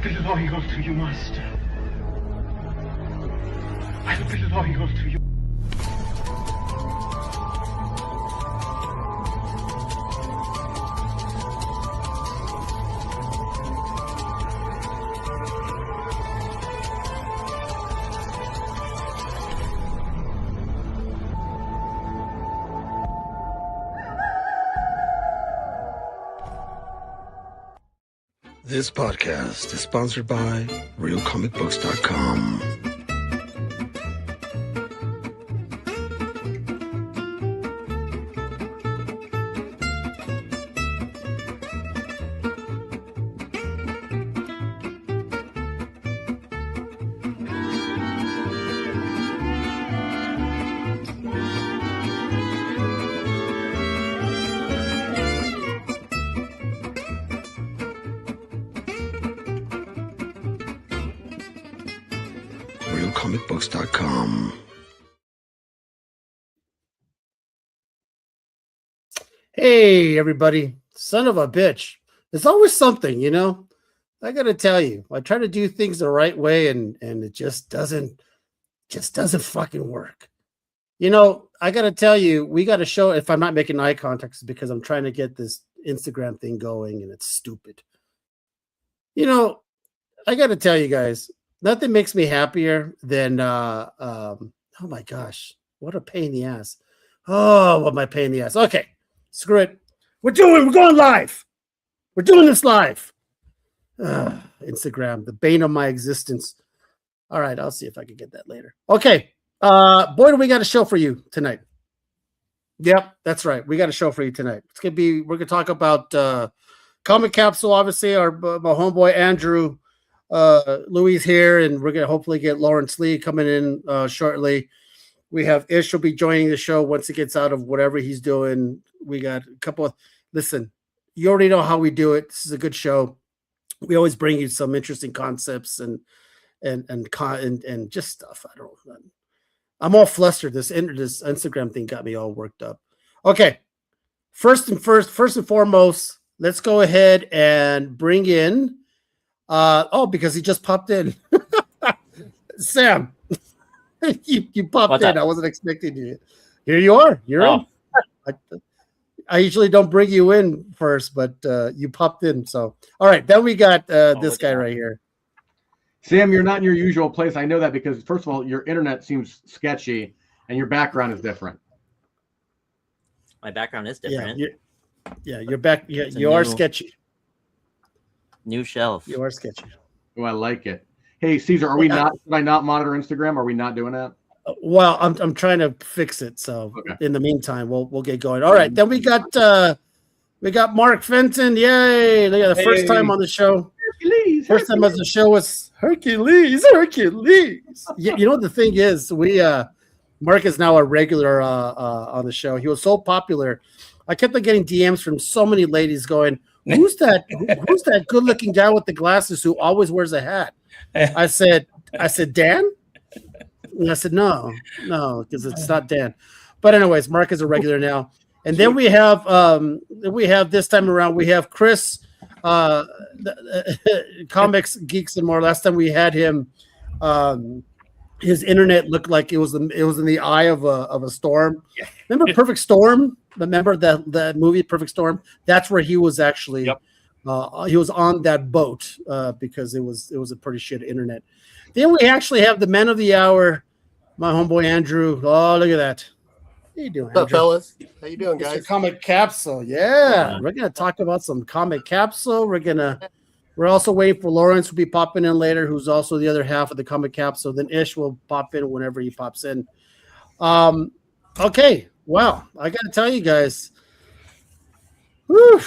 will be loyal to you, master. I will be loyal to you. This podcast is sponsored by RealComicBooks.com. RealComicBooks.com. Hey, everybody. Son of a bitch. There's always something, you know? I got to tell you, I try to do things the right way and it just doesn't fucking work. You know, I got to tell you, we got to show, if I'm not making eye contact, it's because I'm trying to get this Instagram thing going and it's stupid. You know, I got to tell you guys, nothing makes me happier than, oh my gosh, what a pain in the ass. Oh, what my pain in the ass. Okay, screw it. We're going live. We're doing this live. Instagram, the bane of my existence. All right, I'll see if I can get that later. Okay, boy, do we got a show for you tonight. Yep, that's right. We got a show for you tonight. We're gonna talk about Comic Capsule, obviously, my homeboy Andrew. Louis here, and we're gonna hopefully get Lawrence Lee coming in shortly. We have Ish will be joining the show once he gets out of whatever he's doing. We got a couple of listen, you already know how we do it. This is a good show. We always bring you some interesting concepts and just stuff. I don't know. I'm all flustered. This Instagram thing got me all worked up. Okay. First and foremost, let's go ahead and bring in because he just popped in. Sam, you popped What's in. up? I wasn't expecting you. Here you are. You're in. I usually don't bring you in first, but you popped in. So, all right. Then we got this guy right here. Sam, you're not in your usual place. I know that because, first of all, your internet seems sketchy and your background is different. My background is different. You're back. You are sketchy. New shelf. You are sketchy. Oh, I like it. Hey, Caesar, should I not monitor Instagram? Are we not doing that? Well, I'm trying to fix it. So in the meantime, we'll get going. All right. Then we got Mark Fenton. Yay. Look at the first time on the show. First time on the show was Hercules. You know, the thing is, Mark is now a regular on the show. He was so popular. I kept on getting DMs from so many ladies going, who's that good looking guy with the glasses who always wears a hat? I said, Dan? And I said, no, because it's not Dan. But anyways, Mark is a regular now. And then we have this time around, we have Chris, Comics Geeks and More. Last time we had him, his internet looked like it was in the eye of a storm. Remember Perfect Storm? Remember that movie Perfect Storm? That's where he was actually. Yep. He was on that boat because it was a pretty shit internet. Then we actually have the man of the hour, my homeboy Andrew. Oh, look at that. How you doing, Andrew? What's up, fellas? How you doing, guys? Mr. Comic Capsule. Yeah. We're gonna talk about some Comic Capsule. We're also waiting for Lawrence to be popping in later, who's also the other half of the Comic Capsule. Then Ish will pop in whenever he pops in. Okay. Wow. I gotta tell you guys. Whew.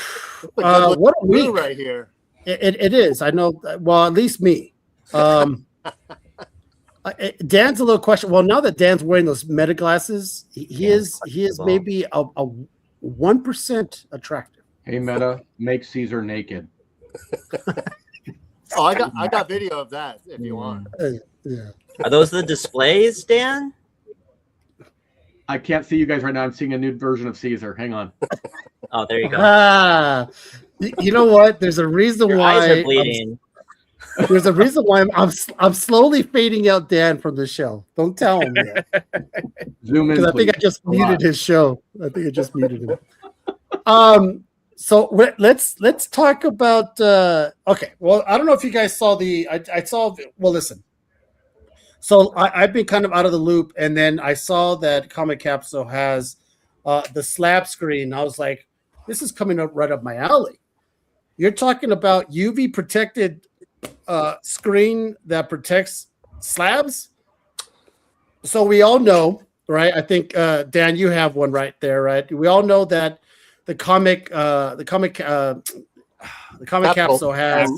What a week right here. It is. I know. Well, at least me. Dan's a little question. Well, now that Dan's wearing those meta glasses, he is maybe a 1% attractive. Hey, Meta, make Caesar naked. Oh, I got video of that if you want. Yeah. Are those the displays, Dan? I can't see you guys right now. I'm seeing a new version of Caesar. Hang on. Oh, there you go. You know what? There's a reason Your why eyes are bleeding. There's a reason why I'm slowly fading out Dan from the show. Don't tell him yet. Zoom in, Because I think I please. just muted his show. I think I just muted him. So let's talk about. Okay, well, I don't know if you guys saw I saw. Well, listen. So I've been kind of out of the loop, and then I saw that Comic Capsule has the slab screen. I was like, this is coming up right up my alley. You're talking about UV protected screen that protects slabs. So we all know, right? I think Dan, you have one right there, right? We all know that the comic capsule has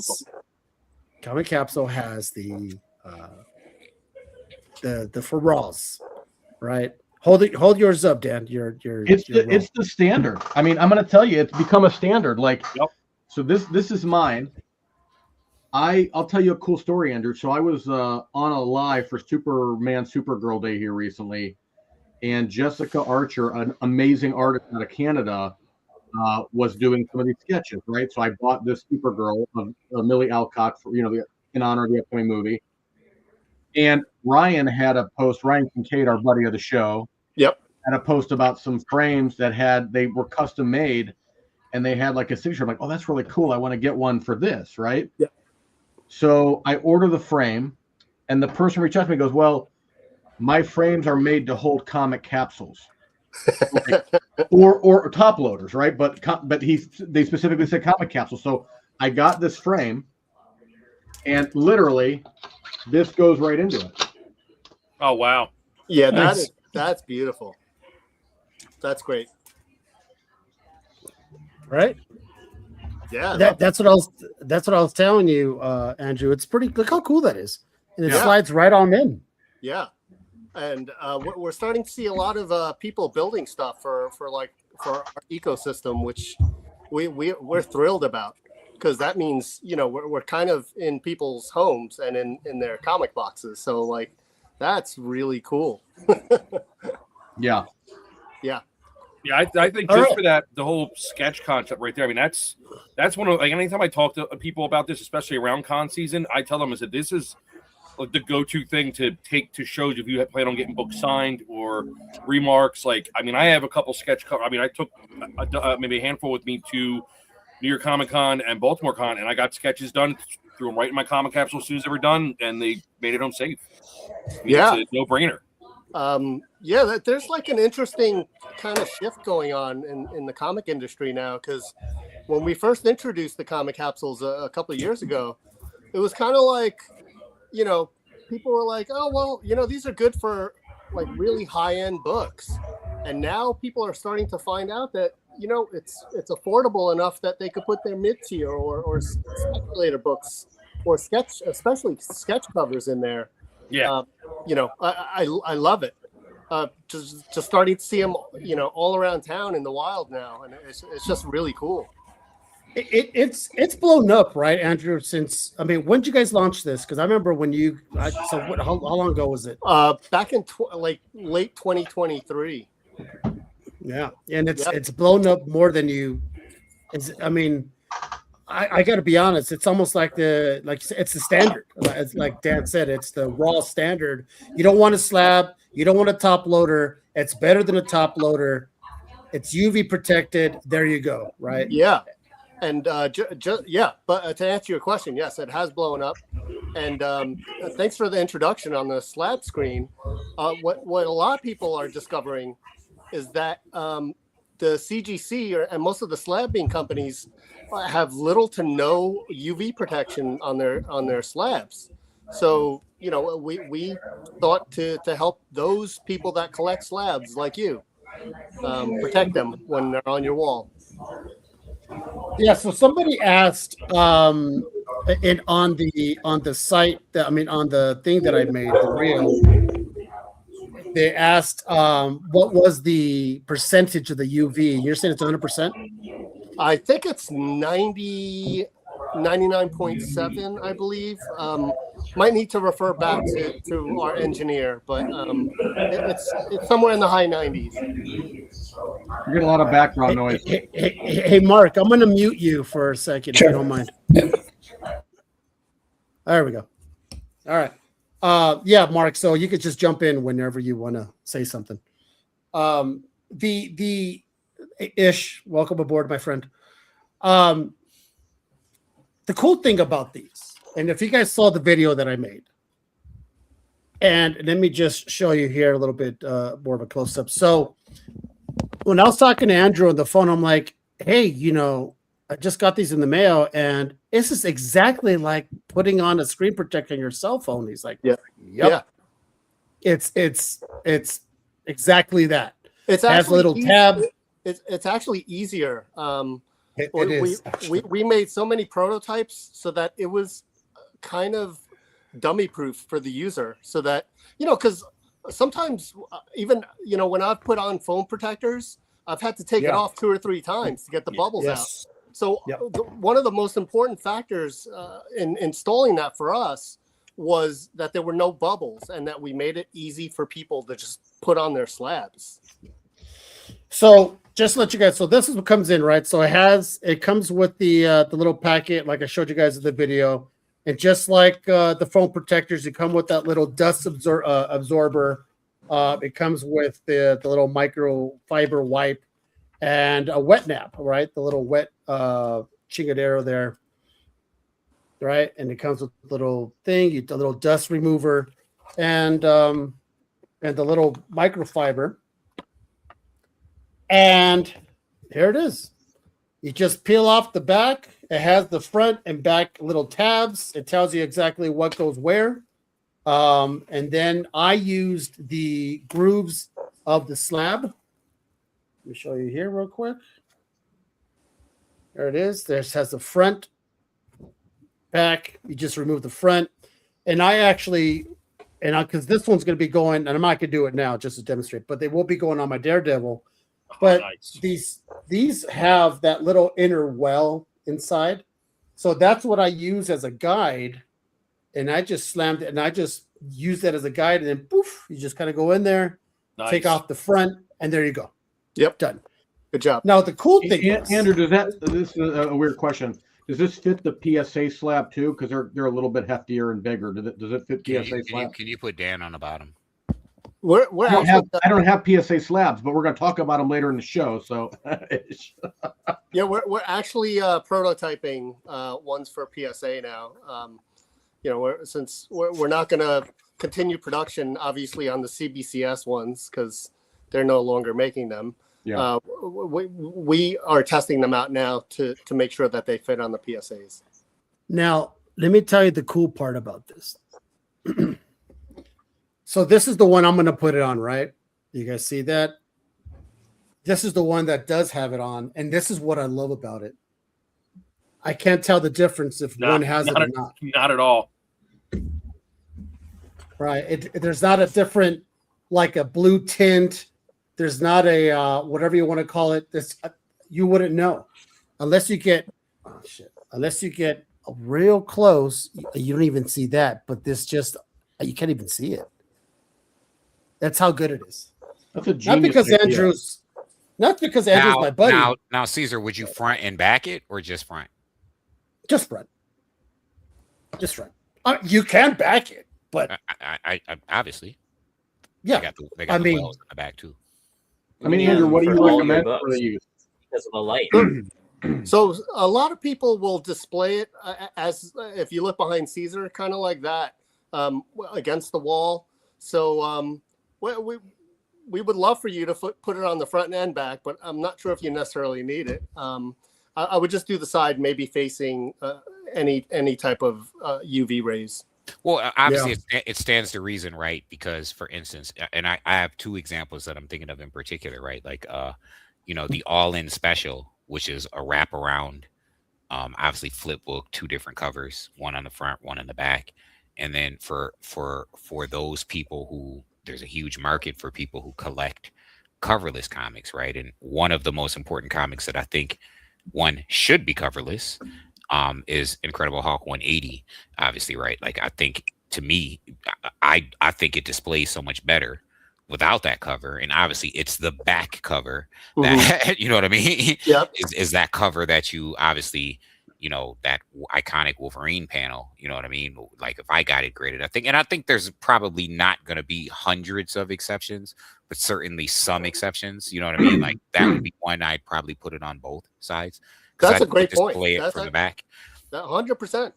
the ferals, right? Hold yours up, Dan. It's the standard. I mean, I'm going to tell you, it's become a standard. Like, so this is mine. I'll tell you a cool story, Andrew. So I was on a live for Superman Supergirl Day here recently, and Jessica Archer, an amazing artist out of Canada, was doing some of these sketches, right? So I bought this Supergirl of Millie Alcock for, in honor of the upcoming movie. And Ryan had a post, Ryan Kincaid, our buddy of the show, had a post about some frames that they were custom made, and they had like a signature. I'm like, oh, that's really cool. I want to get one for this, right? Yep. So I order the frame, and the person reached out to me and goes, well, my frames are made to hold comic capsules. or top loaders, right? But they specifically said comic capsules. So I got this frame, and literally this goes right into it. Oh wow! Yeah, that's beautiful. That's great. Right? Yeah, That's what I was telling you, Andrew. It's pretty. Look how cool that is, and it Yeah. slides right on in. yeah. And we're starting to see a lot of people building stuff for our ecosystem, which we're thrilled about, because that means we're kind of in people's homes and in their comic boxes. So like that's really cool. Yeah, I think All just right. for that, the whole sketch concept right there. I mean, that's one of, like, anytime I talk to people about this, especially around con season, I tell them is that this is like the go-to thing to take to shows if you plan on getting books signed or remarks. Like, I mean, I have a couple sketch cover. I mean, I took maybe a handful with me to New York Comic Con and Baltimore Con, and I got sketches done, threw them right in my comic capsule as soon as they were done, and they made it home safe. Yeah. It's a no-brainer. There's like an interesting kind of shift going on in the comic industry now, because when we first introduced the comic capsules a couple of years ago, it was kind of like, people were like, oh, well, these are good for like really high-end books. And now people are starting to find out that, it's affordable enough that they could put their mid-tier or speculator books or especially sketch covers in there. Yeah. I love it. Just starting to see them, all around town in the wild now, and it's just really cool. It's blown up, right, Andrew? Since when did you guys launch this? Because I remember when how long ago was it? Back in late 2023. Yeah, and it's blown up more than you. I got to be honest. It's almost like it's the standard. It's like Dan said, it's the raw standard. You don't want a slab. You don't want a top loader. It's better than a top loader. It's UV protected. There you go. Right. Yeah. And but to answer your question, yes, it has blown up. And thanks for the introduction on the slab screen. What a lot of people are discovering is that the CGC and most of the slab beam companies have little to no UV protection on their slabs. So we thought to help those people that collect slabs like you, protect them when they're on your wall. Yeah, so somebody asked on the site on the thing that I made, the reel, they asked what was the percentage of the UV. You're saying it's 100%? I think it's 99.7, I believe. Might need to refer back to our engineer, but it's somewhere in the high 90s. You're getting a lot of background noise. Hey, Mark, I'm going to mute you for a second, if you don't mind. There we go. All right. Yeah, Mark. So you could just jump in whenever you want to say something. The Ish, welcome aboard, my friend. The cool thing about these, and if you guys saw the video that I made, and let me just show you here a little bit more of a close up. So when I was talking to Andrew on the phone, I'm like, hey, you know, I just got these in the mail, and this is exactly like putting on a screen protector on your cell phone. He's like, Yeah. yep. It's exactly that. It's It has a actually little tab. It's actually easier. It we, is. we made so many prototypes so that it was kind of dummy proof for the user, so that, you know, because sometimes even, you know, when I've put on phone protectors, I've had to take it off 2 or 3 times to get the bubbles out. So one of the most important factors in installing that for us was that there were no bubbles, and that we made it easy for people to just put on their slabs. So just to let you guys, so this is what comes in, right? So it comes with the little packet, like I showed you guys in the video, and just like the phone protectors, it come with that little dust absorber. It comes with the little microfiber wipe and a wet nap, right? The little wet chingadero there, right? And it comes with a little thing, the little dust remover, and the little microfiber. And here it is. You just peel off the back. It has the front and back little tabs. It tells you exactly what goes where. And then I used the grooves of the slab. Let me show you here real quick. There it is. This has the front, back. You just remove the front. And I actually, because this one's going to be going, and I'm not going to do it now just to demonstrate, but they will be going on my Daredevil. But these have that little inner well inside. So that's what I use as a guide. And I just slammed it, and I just use that as a guide, and then poof, you just kind of go in there, take off the front, and there you go. Yep. Done. Good job. Now the cool thing is, Andrew, this is a weird question. Does this fit the PSA slab too? Because they're a little bit heftier and bigger. Does it fit PSA slab? Can you put Dan on the bottom? I don't have PSA slabs, but we're going to talk about them later in the show. So, yeah, we're actually prototyping ones for PSA now. You know, since we're not going to continue production, obviously, on the CBCS ones because they're no longer making them. Yeah. We are testing them out now to make sure that they fit on the PSAs. now let me tell you the cool part about this. So this is the one I'm going to put it on, right? You guys see that? This is the one that does have it on, and this is what I love about it. I can't tell the difference if one has it or not. Not at all. Right. There's not a different, like a blue tint. There's not a whatever you want to call it. This you wouldn't know unless you get unless you get real close. You don't even see that. But this just you can't even see it. That's how good it is. That's a genius Not because idea. Andrew's my buddy. Now, Caesar, would you front and back it or just front? Just front. Just front. You can back it, but I obviously. yeah. They got the wells in the back too. I mean, Andrew, what do you For all recommend your for the books. use? Because of the light. So a lot of people will display it as if you look behind Caesar, kind of like that, against the wall. So we would love for you to put it on the front and back, but I'm not sure if you necessarily need it. I would just do the side, maybe facing any type of UV rays. Well, obviously, it stands to reason, right? Because, for instance, and I have 2 examples that I'm thinking of in particular, right? Like, the all-in special, which is a wraparound, obviously flip book, 2 different covers, one on the front, one in the back, and then for those people who there's a huge market for people who collect coverless comics, right? And one of the most important comics that I think one should be coverless is Incredible Hulk 180, obviously, right? Like, I think, to me, I think it displays so much better without that cover. And obviously it's the back cover that, you know what I mean? Yep. is that cover that you obviously, you know, that iconic Wolverine panel. You know what I mean? Like if I got it graded, I think there's probably not going to be hundreds of exceptions, but certainly some exceptions. You know what I mean? Like that would be one I'd probably put it on both sides. That's a great point. Display it That's from the back. 100%.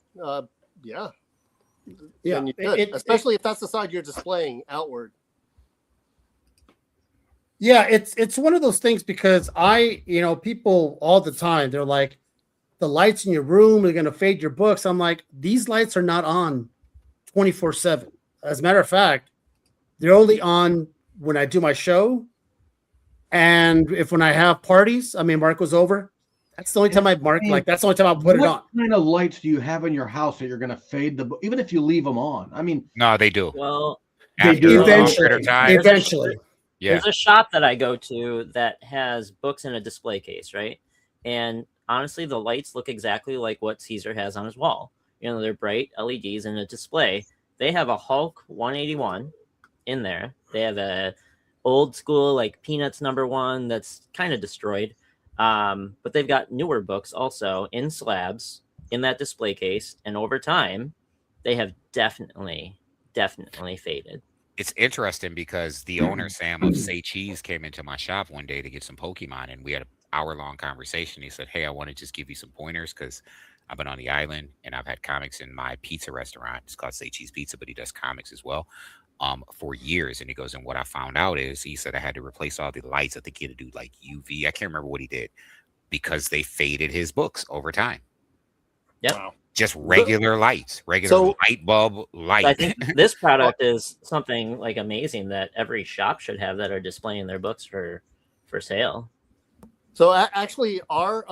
Yeah. Yeah, And you could, especially if that's the side you're displaying outward. Yeah, it's one of those things because people all the time, they're like, the lights in your room are going to fade your books. I'm like, these lights are not on 24/7. As a matter of fact, they're only on when I do my show. And when I have parties, Marco's over. That's the only time that's the only time I'll put it on. What kind of lights do you have in your house that you're going to fade the book, even if you leave them on? I mean, no, they do. Well, they do. Eventually. Yeah. There's a shop that I go to that has books in a display case, right? And honestly, the lights look exactly like what Caesar has on his wall. You know, they're bright LEDs in a display. They have a Hulk 181 in there. They have a old school like Peanuts #1 that's kind of destroyed. But they've got newer books also in slabs in that display case. And over time, they have definitely faded. It's interesting because the owner, Sam, of Say Cheese came into my shop one day to get some Pokemon, and we had an hour-long conversation. He said, hey, I want to just give you some pointers because I've been on the island and I've had comics in my pizza restaurant. It's called Say Cheese Pizza, but he does comics as well for years. And he goes, and what I found out is he said I had to replace all the lights. I think he had to do like UV. I can't remember what he did because they faded his books over time. Yep. Wow. Just regular lights, regular light bulb light. I think this product is something like amazing that every shop should have that are displaying their books for sale. So actually, our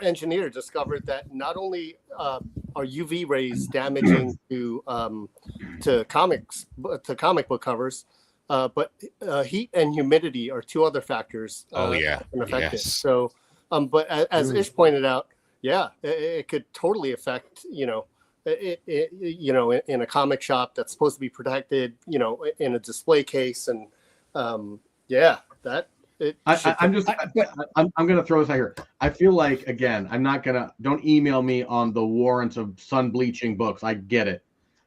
engineer discovered that not only are UV rays damaging to comic book covers, but heat and humidity are two other factors. That can affect it. So, but as Ish pointed out, yeah, it could totally affect, in a comic shop that's supposed to be protected, in a display case. And I'm going to throw this out here. I feel like, again, don't email me on the warrants of sun bleaching books. I get it.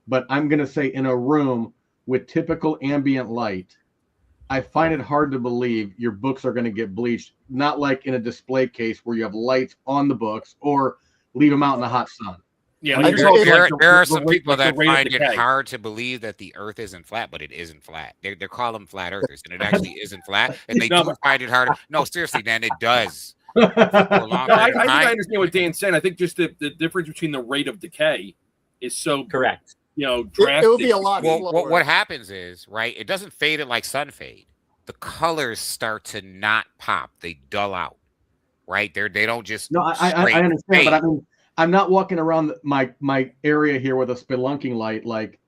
But I'm going to say in a room with typical ambient light, I find it hard to believe your books are going to get bleached, not like in a display case where you have lights on the books or leave them out in the hot sun. Yeah, there are some people that find it hard to believe that the Earth isn't flat, but it isn't flat. They call them flat earthers, and it actually isn't flat. And they do find it hard. No, seriously, Dan, it does. I think I understand what Dan's saying. I think just the difference between the rate of decay is so correct. Drastic. It would be a lot slower. What happens is, right, it doesn't fade it like sun fade. The colors start to not pop. They dull out, right? They don't just I understand, fade. But I'm not walking around my area here with a spelunking light, like,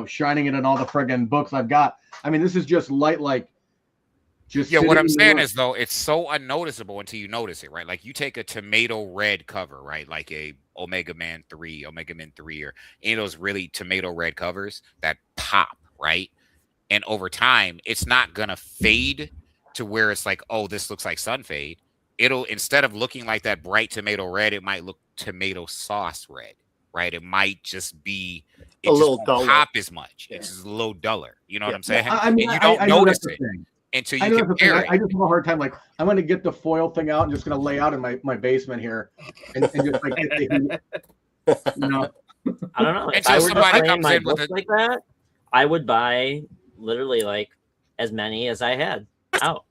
shining it in all the friggin' books I've got. This is just light, like, just what I'm saying is, though, it's so unnoticeable until you notice it, right? Like you take a tomato red cover, right? Like a Omega Man 3, or any of those really tomato red covers that pop, right? And over time, it's not going to fade to where it's like, oh, this looks like sun fade. It'll, instead of looking like that bright tomato red, it might look tomato sauce red, right? It might just be a little duller. Pop as much. Yeah. It's just a little duller. You know what I'm saying? And you don't notice it until you compare it. I just have a hard time. Like, I'm going to get the foil thing out and just going to lay out in my basement here and just like, I don't know. If until I were somebody to comes my in with books like that, I would buy literally like as many as I had out.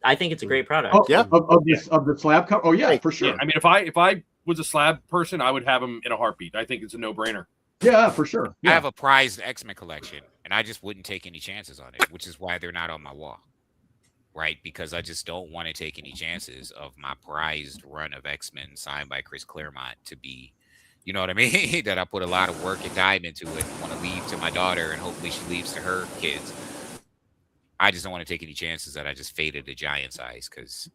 I think it's a great product. Oh, yeah, of the slab cover. Oh yeah, for sure. Yeah, if I was a slab person, I would have them in a heartbeat. I think it's a no-brainer. Yeah, for sure. Yeah. I have a prized X-Men collection, and I just wouldn't take any chances on it, which is why they're not on my wall, right? Because I just don't want to take any chances of my prized run of X-Men signed by Chris Claremont to be, you know what I mean? That I put a lot of work and time into it, and want to leave to my daughter, and hopefully she leaves to her kids. I just don't want to take any chances that I just faded a giant size because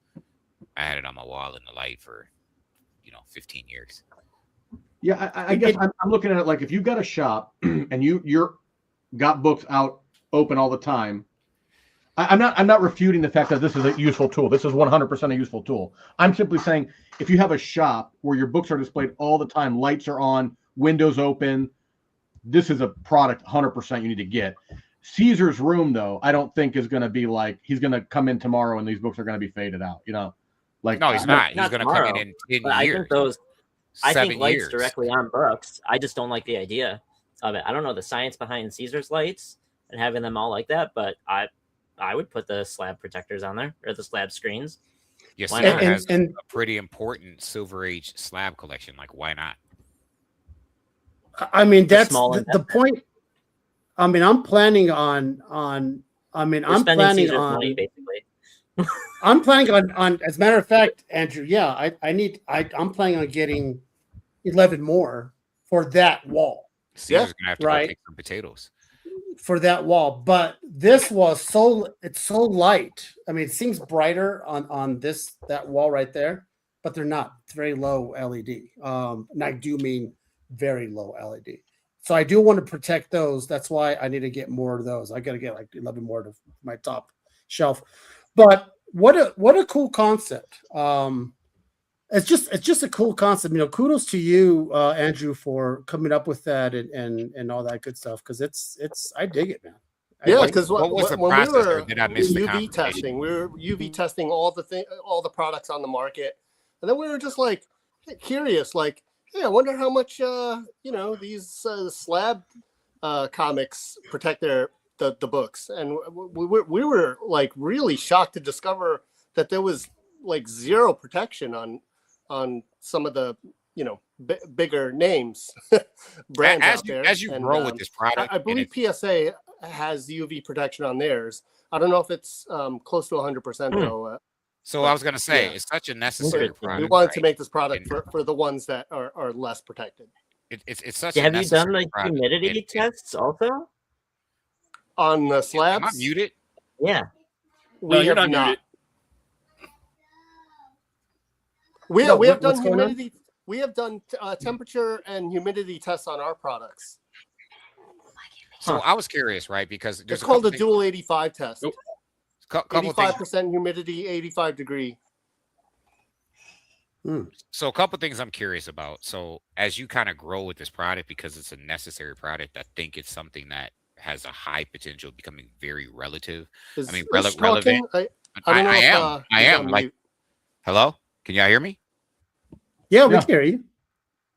I had it on my wall in the light for, 15 years. Yeah, I guess I'm looking at it like if you've got a shop and you're got books out open all the time, I'm not refuting the fact that this is a useful tool. This is 100% a useful tool. I'm simply saying if you have a shop where your books are displayed all the time, lights are on, windows open, this is a product 100% you need to get. Caesar's room, though, I don't think is going to be like he's going to come in tomorrow and these books are going to be faded out. You know, like No, he's not. He's Not going to come tomorrow, in 10 But I years. think those, I 7 think lights years. directly on books. I just don't like the idea of it. I don't know the science behind Caesar's lights and having them all like that, but I would put the slab protectors on there or the slab screens. Yes, Why Caesar not? has And- a pretty important Silver Age slab collection. Like, why not? I mean, The that's small the investment. point. I mean, I'm planning on. I mean, We're I'm spending planning Caesar's on. money basically. I'm planning on. As a matter of fact, Andrew, yeah, I'm planning on getting 11 more for that wall. Caesar's gonna have to right. go kick some potatoes. For that wall, but this was it's so light. I mean, it seems brighter on that wall right there, but they're not. It's very low LED. And I do mean very low LED. So I do want to protect those. That's why I need to get more of those. I got to get like 11 more to my top shelf. But what a cool concept. It's just a cool concept. You know, kudos to you, Andrew, for coming up with that and all that good stuff. Because it's I dig it, man. Yeah, because what was the when we process, or were did I miss the UV conversation? testing, we were UV testing all the products on the market, and then we were just like curious, like, hey, I wonder how much these slab comics protect the books, and we were like really shocked to discover that there was like zero protection on some of the bigger names brands out there. As you grow with this product, I believe PSA has UV protection on theirs. I don't know if it's close to 100% though. So I was going to say, yeah. it's such a necessary product. We wanted to right? make this product And- for the ones that are less protected. It's such Yeah, a have you done necessary the product. humidity tests also? On the Am I slabs, muted? Yeah. we No, you're have not not. muted. We No, have done what's going on? humidity. We have done temperature and humidity tests on our products. So I was curious, right? Because there's It's called a couple dual 85 test. Nope. couple things. 85% humidity, 85 degree. So a couple things I'm curious about. So as you kind of grow with this product, because it's a necessary product, I think it's something that has a high potential of becoming very relative. Is I mean, Rich relevant. talking? I don't know if, I he's am. on Like, mute. hello? Can y'all hear me? Yeah, we Yeah. can hear you.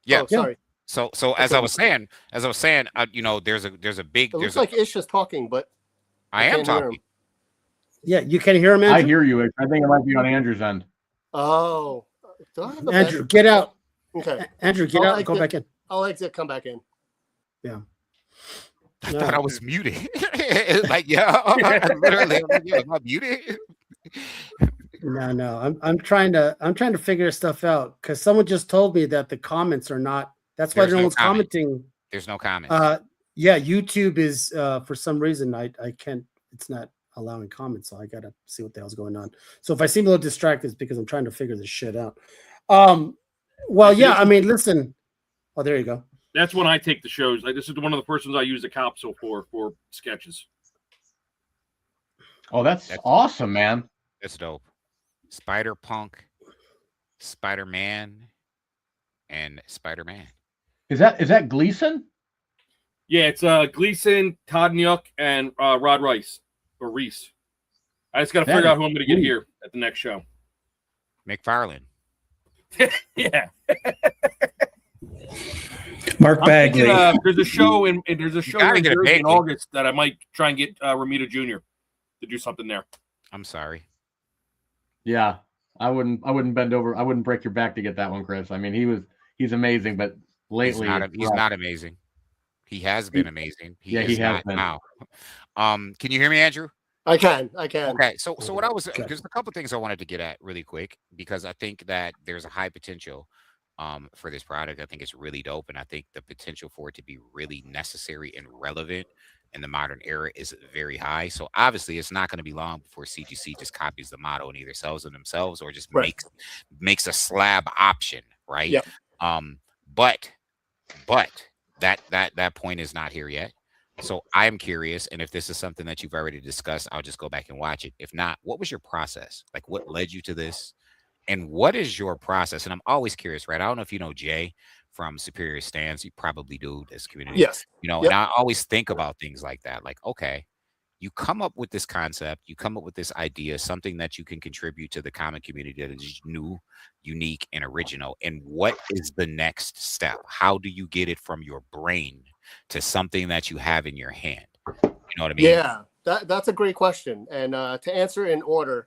Yeah. Oh, sorry. So as I was saying, there's a big It looks like Ish is talking, but I am can't hear him. talking. Yeah, you can hear him, Andrew. I hear you. I think it might be on Andrew's end. Oh, do I have a Andrew, bad- get out. Okay, Andrew, get I'll out and go exit. back in. I'll exit. Come back in. I No. thought I was muted. Like, yeah, I'm literally, I'm like, yo, am I muted? No. I'm trying to figure stuff out because someone just told me that the comments are not. That's why There's no no one's comment. commenting. There's no comment. Yeah, YouTube is for some reason I can't. It's not allowing comments, so I gotta see what the hell's going on. So if I seem a little distracted, it's because I'm trying to figure this shit out. Well, yeah. I mean, listen. Oh, there you go. That's when I take the shows. Like, this is one of the first ones I use the capsule for sketches. Oh, that's awesome, man. That's dope. Spider-Punk, Spider-Man, and Spider-Man. Is that Gleason? Yeah, it's Gleason, Todd Nyuk, and Rod Rice or Reese. I just got to That figure out is who I'm going to get cool. here at the next show. McFarlane. Yeah, Mark I'm Bagley. thinking, there's a show in here gotta in get a Jersey in Bagley. August that I might try and get Ramita Jr. to do something there. I'm sorry. Yeah, I wouldn't bend over. I wouldn't break your back to get that one, Chris. I mean, he's amazing, but lately He's not amazing. He has been amazing. He has not been. now. Can you hear me, Andrew? I can. Okay, so what I was Okay. there's a couple things I wanted to get at really quick because I think that there's a high potential for this product. I think it's really dope, and I think the potential for it to be really necessary and relevant in the modern era is very high. So obviously, it's not going to be long before CGC just copies the model and either sells them themselves or just Right. makes a slab option, right? Yep. But that point is not here yet. So I'm curious, and if this is something that you've already discussed, I'll just go back and watch it. If not, what was your process? Like, what led you to this? And what is your process? And I'm always curious, right? I don't know if you know Jay from Superior Stands. You probably do, this community. Yes. And Yep. I always think about things like that. Like, okay, you come up with this concept, you come up with this idea, something that you can contribute to the comic community that is new, unique, and original. And what is the next step? How do you get it from your brain to something that you have in your hand? You know what I mean? Yeah, that's a great question. And to answer in order,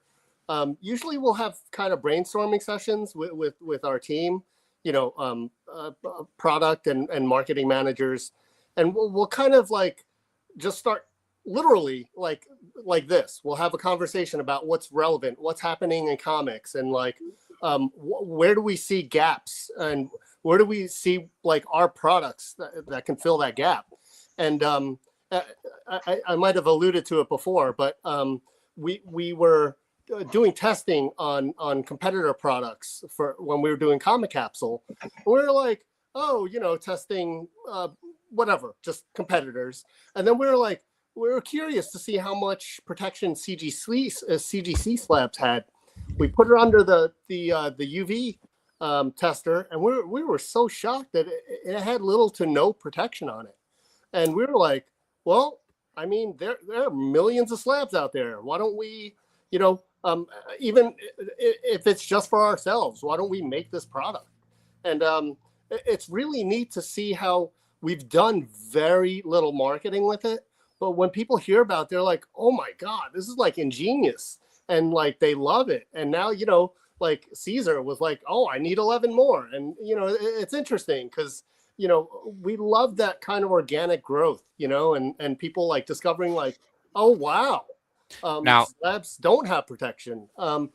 usually we'll have kind of brainstorming sessions with our team, product and marketing managers, and we'll kind of like just start literally like this. We'll have a conversation about what's relevant, what's happening in comics, and like where do we see gaps, and where do we see like our products that can fill that gap. And I might have alluded to it before, but we were doing testing on competitor products for when we were doing ComicCapsule. We were like, testing whatever, just competitors, and then we were curious to see how much protection CGC slabs had. We put it under the UV tester, and we were so shocked that it had little to no protection on it. And we were like, well, I mean, there are millions of slabs out there. Why don't we, even if it's just for ourselves, why don't we make this product? And it's really neat to see how we've done very little marketing with it. But when people hear about it, they're like, oh my God, this is like ingenious. And like, they love it. And now, like Caesar was like, oh, I need 11 more. And, it's interesting because, we love that kind of organic growth, and people like discovering like, oh, wow, Now, slabs don't have protection. And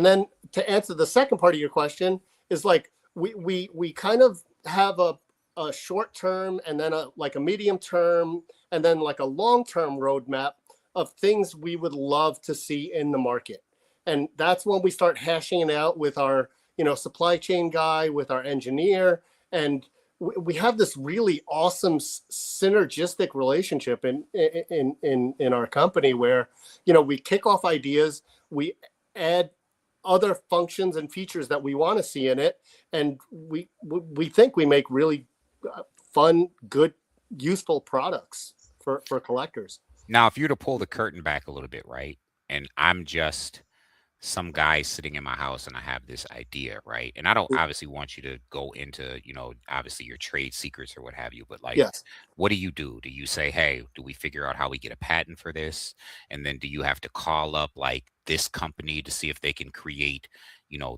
then to answer the second part of your question is like, we kind of have a short term and then a medium term and then like a long-term roadmap of things we would love to see in the market. And that's when we start hashing it out with our, supply chain guy, with our engineer. And we have this really awesome synergistic relationship in our company where, we kick off ideas, we add other functions and features that we want to see in it. And we think we make really fun, good, useful products for collectors. now, if you were to pull the curtain back a little bit, right? And I'm just some guy sitting in my house and I have this idea, right? And I don't obviously want you to go into, obviously your trade secrets or what have you, but like, Yes. what do you do? Do you say, hey, do we figure out how we get a patent for this? And then do you have to call up like this company to see if they can create,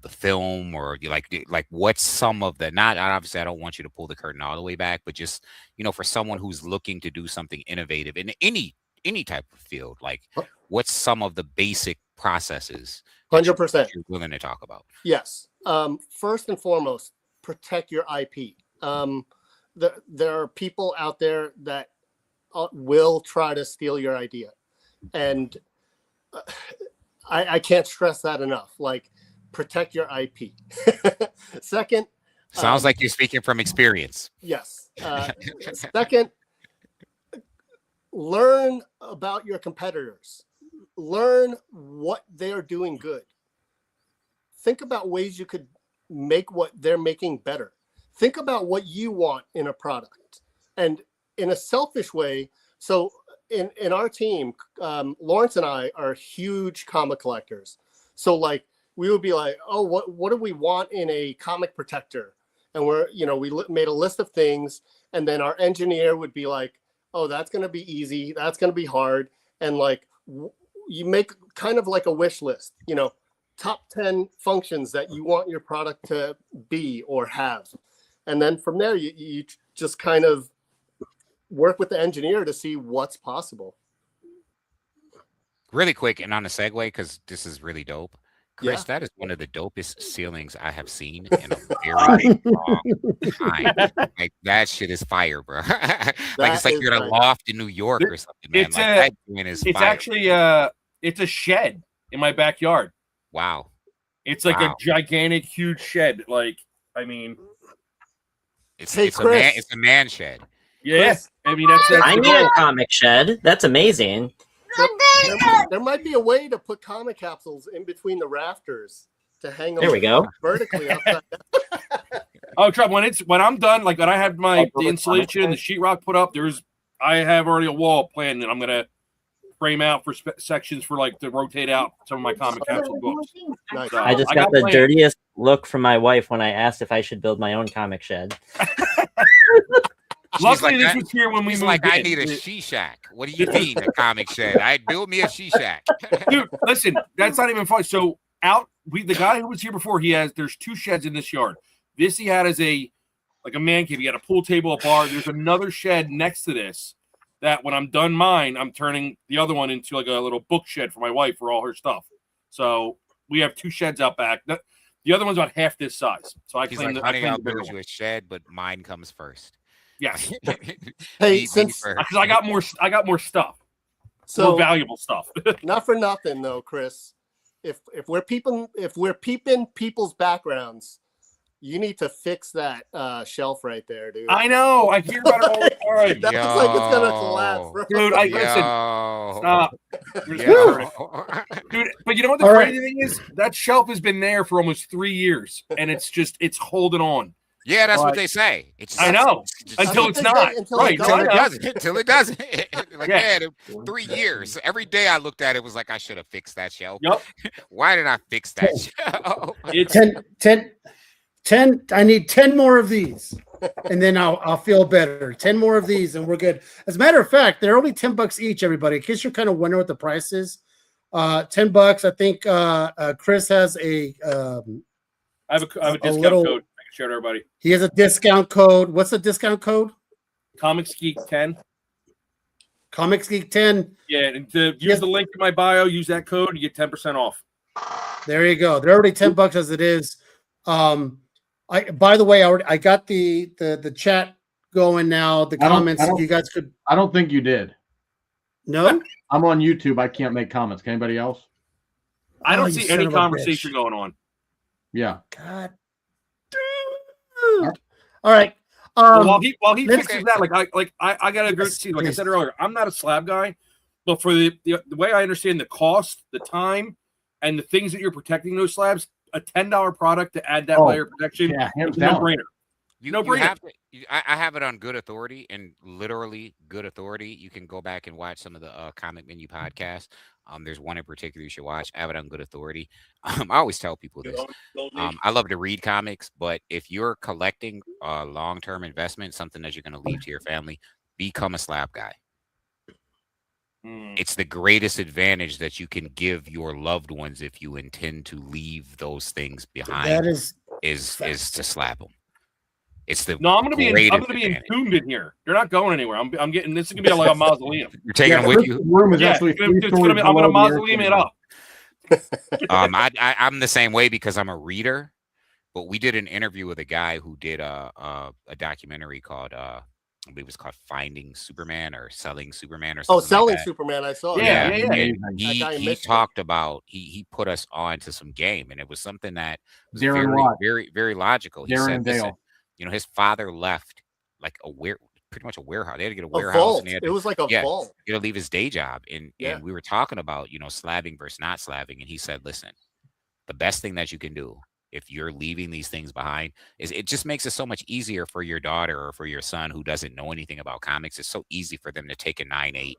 the film, or you like what's some of the, not obviously I don't want you to pull the curtain all the way back, but just, for someone who's looking to do something innovative in any type of field, like what's some of the basic processes 100%. you're willing to talk about? Yes. First and foremost, protect your IP. There are people out there that will try to steal your idea. And I can't stress that enough. Like, protect your IP. Second. Sounds like you're speaking from experience. Yes. Second, learn about your competitors. Learn what they're doing good. Think about ways you could make what they're making better. Think about what you want in a product. And in a selfish way, so in our team, Lawrence and I are huge comic collectors. So like, we would be like, oh, what do we want in a comic protector? And we made a list of things. And then our engineer would be like, oh, that's going to be easy. That's going to be hard. And like, you make kind of like a wish list, top 10 functions that you want your product to be or have. And then from there, you just kind of work with the engineer to see what's possible. Really quick, and on a segue, because this is really dope. Chris, Yeah. that is one of the dopest ceilings I have seen in a very long time. Like, that shit is fire, bro. Like, it's like you're in a loft in New York or something, man. It's like, that joint is it's fire. actually it's a shed in my backyard. Wow. It's like Wow. a gigantic, huge shed. Like, I mean, It's Hey, it's Chris. it's a man shed. Yes, I mean that's I the need a goal. comic shed. That's amazing. There might be a way to put comic capsules in between the rafters to hang them There we go. vertically upside down. Oh, Trev, when I'm done, like when I have the Comic insulation and the sheetrock put up, I have already a wall planned that I'm gonna frame out for sections for like to rotate out some of my comic capsule books. Nice. So, I just got the plans. dirtiest look from my wife when I asked if I should build my own comic shed. Luckily, like this that. was here when we He's moved like, I in. need a she shack. What do you mean, a comic shed? I build me a she shack. Dude, listen, that's not even funny. So the guy who was here before, there's 2 sheds in this yard. This he had as a man cave. He had a pool table, a bar. There's another shed next to this that when I'm done mine, I'm turning the other one into like a little book shed for my wife for all her stuff. So we have 2 sheds out back. The other one's about half this size. So He's like, honey, I'll build you a shed, but mine comes first. Yes. Hey, since Because I got more stuff. so More valuable stuff. not for nothing though, Chris. If we're peeping people's backgrounds, you need to fix that shelf right there, dude. I know. I hear about it all the time. That looks like it's gonna collapse, bro. Dude, listen. Stop. Dude, but you know what the All crazy right. thing is? That shelf has been there for almost 3 years, and it's holding on. Yeah, that's what they say. It's I know. just- Until it's not. Until Right. it Until I it know. doesn't. Until it doesn't. Like, Yeah. man, 3 years. Every day I looked at it was like, I should have fixed that shelf. Yep. Why did I fix that shelf? It's 10 I need 10 more of these, and then I'll feel better. 10 more of these and we're good. As a matter of fact, they're only $10 each, everybody, in case you're kind of wondering what the price is. $10. I think Chris has a I have a discount little- code I can share to everybody. he has a discount code. What's the discount code? Comics Geek 10. Comics Geek 10. Yeah, and use the link in my bio, use that code, and you get 10% off. There you go. They're already $10 as it is. By the way, I got the chat going now. The comments you guys could. I don't think you did. No, I'm on YouTube. I can't make comments. Can anybody else? I Oh, don't you see son any of a conversation bitch. going on. Yeah. God. All right. Well, while he let's- fixes that, I gotta agree. See, like I said earlier, I'm not a slab guy, but for the way I understand the cost, the time, and the things that you're protecting those slabs, a $10 product to add that layer of protection, Yeah, hands is a down. no-brainer. You No-brainer. have to, I have it on good authority, and literally good authority. You can go back and watch some of the Comic Menu podcasts. There's one in particular you should watch. I have it on good authority. I always tell people this. I love to read comics, but if you're collecting a long-term investment, something that you're going to leave to your family, become a slab guy. It's the greatest advantage that you can give your loved ones if you intend to leave those things behind. That is to slap them. It's the No, I'm gonna be greatest entombed in here. They're not going anywhere. I'm getting this is gonna be like a mausoleum. You're taking them with you. The room is Yeah, actually I'm three gonna stories mausoleum it up. I'm the same way because I'm a reader. But we did an interview with a guy who did a documentary called I believe it was called Finding Superman or Selling Superman or something. Oh, Selling like that. Superman, I saw. Yeah, it. yeah. And That guy he missed it. talked about he put us on to some game, and it was something that was Darren very, Watt. very, very logical. He Darren said, Dale. listen, his father left like pretty much a warehouse. They had to get a A warehouse. vault. And they had It to, was like a yeah, vault. he had to leave his day job. And Yeah. we were talking about, slabbing versus not slabbing. And he said, listen, the best thing that you can do if you're leaving these things behind is it just makes it so much easier for your daughter or for your son who doesn't know anything about comics. It's so easy for them to take a 9.8,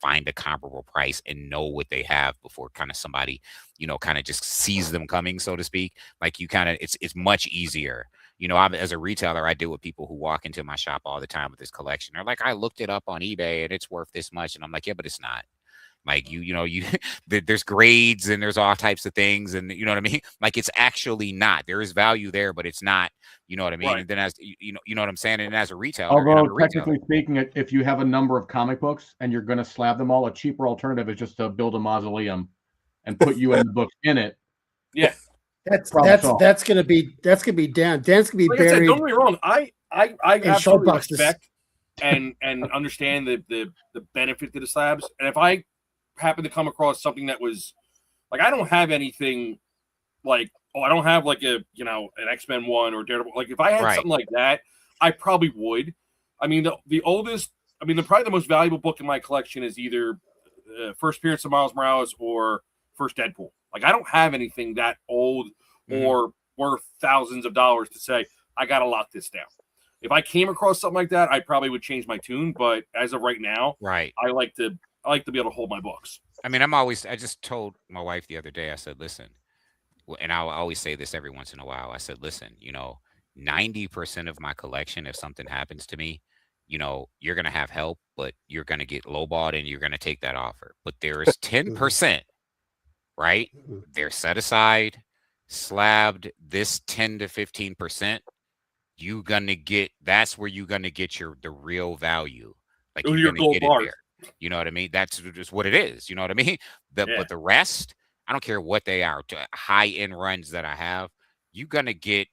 find a comparable price and know what they have before kind of somebody, kind of just sees them coming, so to speak. Like it's much easier. As a retailer, I deal with people who walk into my shop all the time with this collection. They're like, I looked it up on eBay and it's worth this much. And I'm like, yeah, but it's not. Like there's grades and there's all types of things, and you know what I mean. Like it's actually not. There is value there, but it's not. You know what I mean. Right. And then as you know what I'm saying. And as a retailer, Although technically speaking, if you have a number of comic books and you're going to slab them all, a cheaper alternative is just to build a mausoleum and put you in the books in it. Yeah, that's gonna be Dan. Dan's gonna be like I said, buried. don't get me wrong. I in absolutely short boxes. respect and understand the benefit to the slabs. And if I happen to come across something that was like, I don't have anything like, I don't have like an X-Men one or Daredevil. Like if I had something like that, I probably would. I mean, the oldest, I mean, probably the most valuable book in my collection is either First Appearance of Miles Morales or First Deadpool. Like, I don't have anything that old or worth thousands of dollars to say, I got to lock this down. If I came across something like that, I probably would change my tune. But as of right now, right, I like to be able to hold my books. I mean, I just told my wife the other day, I said, listen, and I'll always say this every once in a while. I said, listen, 90% of my collection, if something happens to me, you're going to have help, but you're going to get lowballed and you're going to take that offer. But there is 10%, right? They're set aside, slabbed, this 10 to 15%. That's where you're going to get the real value. Like, you're going to get it there. You know what I mean? That's just what it is. You know what I mean? But the rest, I don't care what they are, high-end runs that I have, you're going to get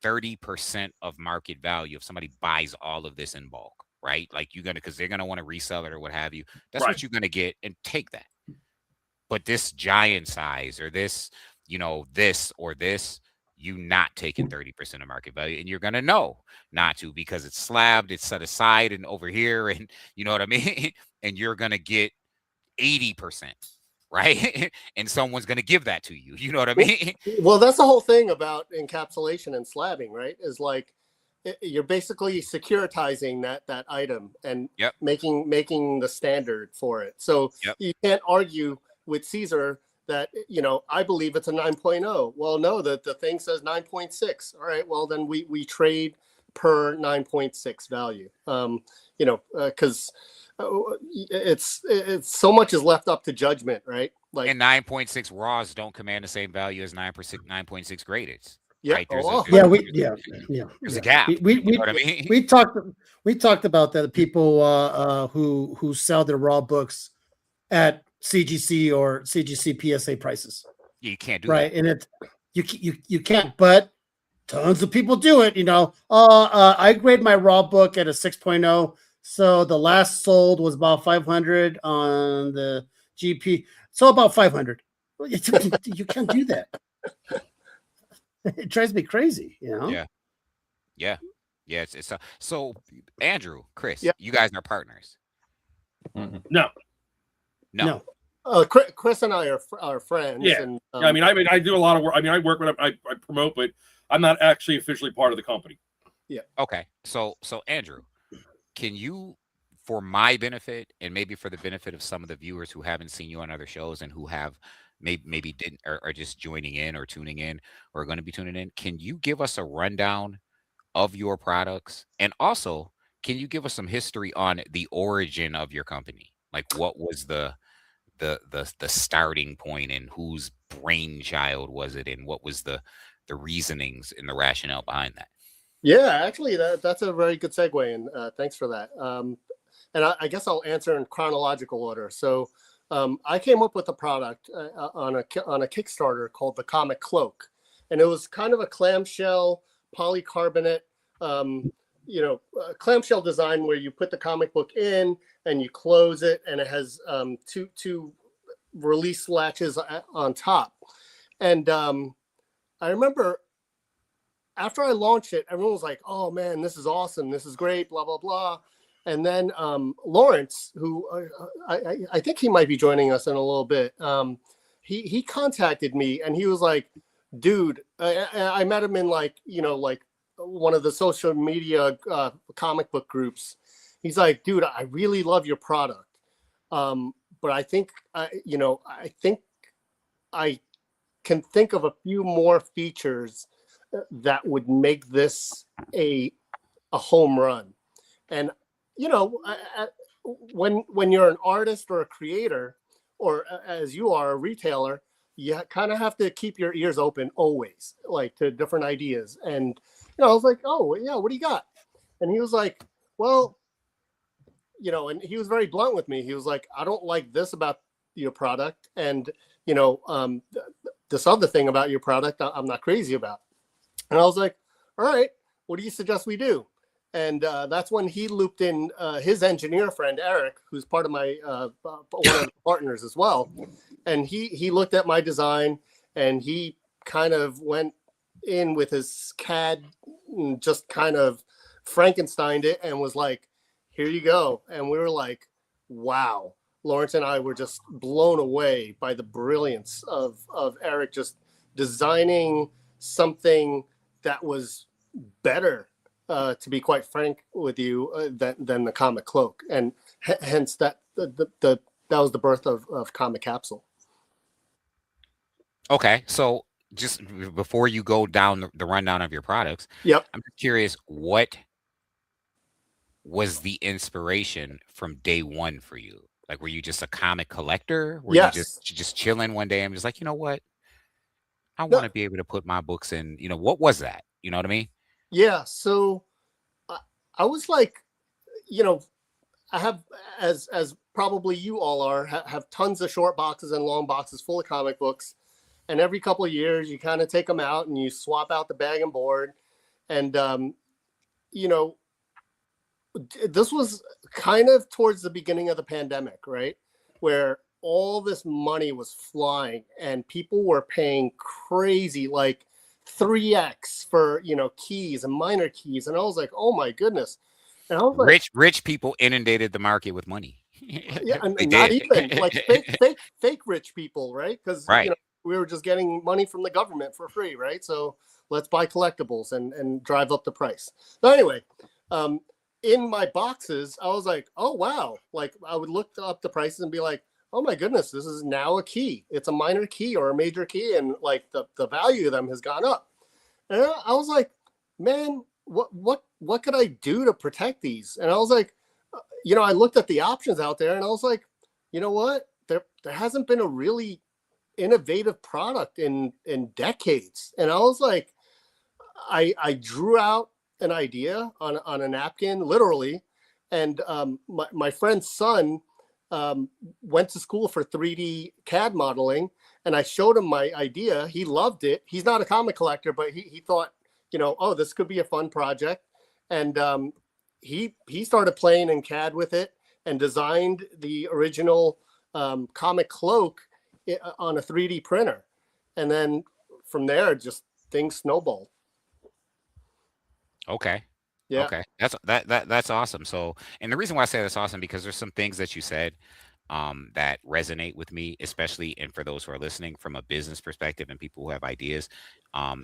30% of market value if somebody buys all of this in bulk, right? Like, because they're going to want to resell it or what have you. That's what you're going to get, and take that. But this giant size or this, this or this, you not taking 30% of market value, and you're going to know not to, because it's slabbed, it's set aside and over here, and you know what I mean? And you're going to get 80%. Right? And someone's going to give that to you. You know what I mean? Well, that's the whole thing about encapsulation and slabbing, right? Is like, you're basically securitizing that item and making the standard for it. So you can't argue with Caesar that, I believe it's a 9.0. Well, no, the thing says 9.6. All right, well, then we trade per 9.6 value. Because it's so much is left up to judgment, right? Like, and 9.6 raws don't command the same value as 9.6 graded. Yeah, right? There's a gap. You know what I mean? We talked about that. People who sell their raw books at CGC or CGC PSA prices. You can't do right, that. and you can't, but tons of people do it. I grade my raw book at a 6.0. So the last sold was about 500 on the GP. So about 500. You can't do that. It drives me crazy, Yeah. It's so Andrew, Chris, you guys are partners. No. Chris and I are friends. Yeah. And, I mean, I do a lot of work. I mean, I work with I promote, but I'm not actually officially part of the company. Yeah. Okay. So Andrew, can you, for my benefit and maybe for the benefit of some of the viewers who haven't seen you on other shows and who have maybe didn't or are just joining in or tuning in or going to be tuning in, can you give us a rundown of your products? And also, can you give us some history on the origin of your company? Like, what was the starting point, and whose brainchild was it, and what was the reasonings and the rationale behind that? Yeah, actually, that's a very good segue, and thanks for that. And I guess I'll answer in chronological order. So I came up with a product on a Kickstarter called the Comic Cloak, and it was kind of a clamshell polycarbonate, clamshell design where you put the comic book in and you close it, and it has two release latches on top. And I remember after I launched it, everyone was like, "Oh man, this is awesome! This is great!" Blah blah blah. And then Lawrence, who I think he might be joining us in a little bit, he contacted me and he was like, "Dude," I met him in like one of the social media comic book groups. He's like, "Dude, I really love your product, but I think I can think of a few more features that would make this a home run." And when you're an artist or a creator, or as you are a retailer, you kind of have to keep your ears open always, like to different ideas. And I was like, "Oh yeah, what do you got?" And he was like, "Well, and he was very blunt with me. He was like, "I don't like this about your product, and this other thing about your product, I'm not crazy about." And I was like, "All right, what do you suggest we do?" And that's when he looped in his engineer friend, Eric, who's part of my one of the partners as well. And he looked at my design and he kind of went in with his CAD and just kind of Frankensteined it and was like, here you go. And we were like, wow. Lawrence and I were just blown away by the brilliance of Eric just designing something that was better, to be quite frank with you, than the comic cloak. And hence that that was the birth of ComicCapsule. Okay, so just before you go down the rundown of your products, Yep. I'm curious, what was the inspiration from day one for you? Like, were you just a comic collector? Were Yes. you just chilling one day and just like, you know what? I No. want to be able to put my books in. You know, what was that? You know what I mean? Yeah. So I was like, I have, as probably you all are, have tons of short boxes and long boxes full of comic books. And every couple of years, you kind of take them out and you swap out the bag and board. And, this was kind of towards the beginning of the pandemic, right? Where all this money was flying and people were paying crazy, like 3x for, keys and minor keys. And I was like, oh my goodness. And I was like, Rich people inundated the market with money. Yeah, and They not did. even like fake rich people, right? Because Right. we were just getting money from the government for free, right? So let's buy collectibles and drive up the price. So anyway, in my boxes, I was like, oh wow, like I would look up the prices and be like, oh my goodness, this is now a key. It's a minor key or a major key, and like the value of them has gone up. And I was like, man, what could I do to protect these? And I was like, I looked at the options out there and I was like, you know what? There hasn't been a really innovative product in decades. And I was like, I drew out an idea on a napkin, literally. And my friend's son went to school for 3D CAD modeling. And I showed him my idea. He loved it. He's not a comic collector, but he thought, oh, this could be a fun project. And he started playing in CAD with it and designed the original comic cloak on a 3D printer. And then from there, just things snowballed. Okay. Yeah. Okay. That's awesome. So, and the reason why I say that's awesome, because there's some things that you said that resonate with me, especially, and for those who are listening from a business perspective and people who have ideas.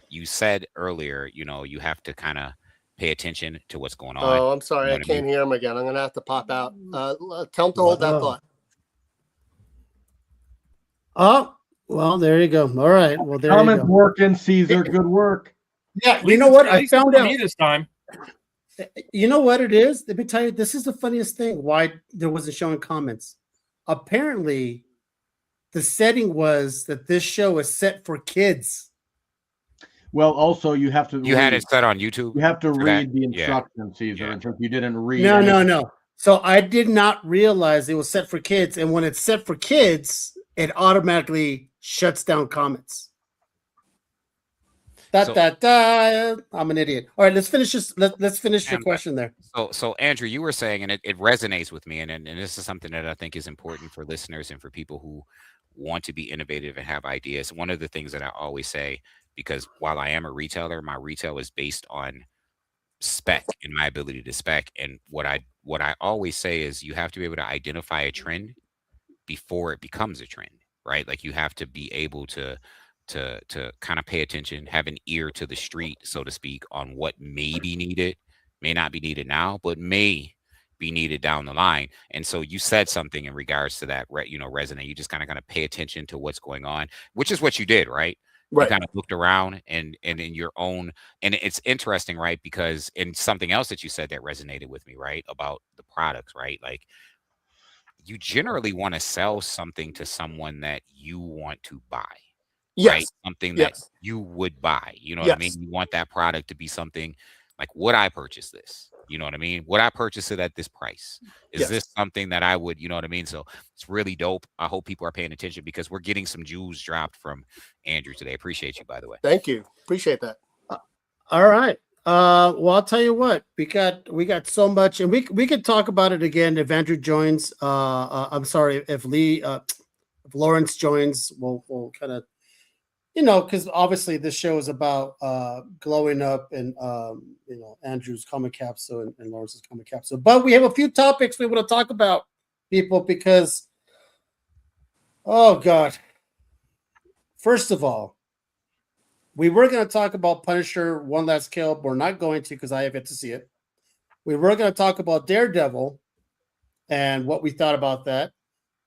You said earlier, you have to kind of pay attention to what's going on. Oh, I'm sorry. I can't hear him again. I'm going to have to pop out. Tell him to hold that thought. Oh, well, there you go. All right. Well, there Comment you go. working, Caesar. Good work. Yeah, you know what? I found out me this time. You know what it is? Let me tell you, this is the funniest thing why there wasn't showing comments. Apparently, the setting was that this show is set for kids. Well, also you have to. You had it set on YouTube. You have to read that? the instructions, Caesar. Yeah. And since you didn't read. No. So I did not realize it was set for kids, and when it's set for kids, it automatically shuts down comments. I'm an idiot. All right, let's finish this. Let's finish your question there. So Andrew, you were saying, and it resonates with me, and this is something that I think is important for listeners and for people who want to be innovative and have ideas. One of the things that I always say, because while I am a retailer, my retail is based on spec and my ability to spec. And what I always say is you have to be able to identify a trend before it becomes a trend, right? Like you have to be able to kind of pay attention, have an ear to the street, so to speak, on what may be needed, may not be needed now, but may be needed down the line. And so you said something in regards to that, resonate. You just kind of pay attention to what's going on, which is what you did, right? Right. You kind of looked around and in your own, and it's interesting, right? Because in something else that you said that resonated with me, right? About the products, right? Like you generally want to sell something to someone that you want to buy. Yes. Right? Something that you would buy. You know what I mean? You want that product to be something like, would I purchase this? You know what I mean? Would I purchase it at this price? Is this something that I would, you know what I mean? So it's really dope. I hope people are paying attention because we're getting some jewels dropped from Andrew today. Appreciate you, by the way. Thank you. Appreciate that. All right. Well, I'll tell you what, we got so much, and we could talk about it again if Andrew joins. I'm sorry if Lawrence joins. We'll kind of because obviously this show is about glowing up and Andrew's comic capsule and Lawrence's comic capsule. But we have a few topics we want to talk about, people, because oh god. First of all, we were going to talk about Punisher One Last Kill, but we're not going to because I have yet to see it. We were going to talk about Daredevil and what we thought about that.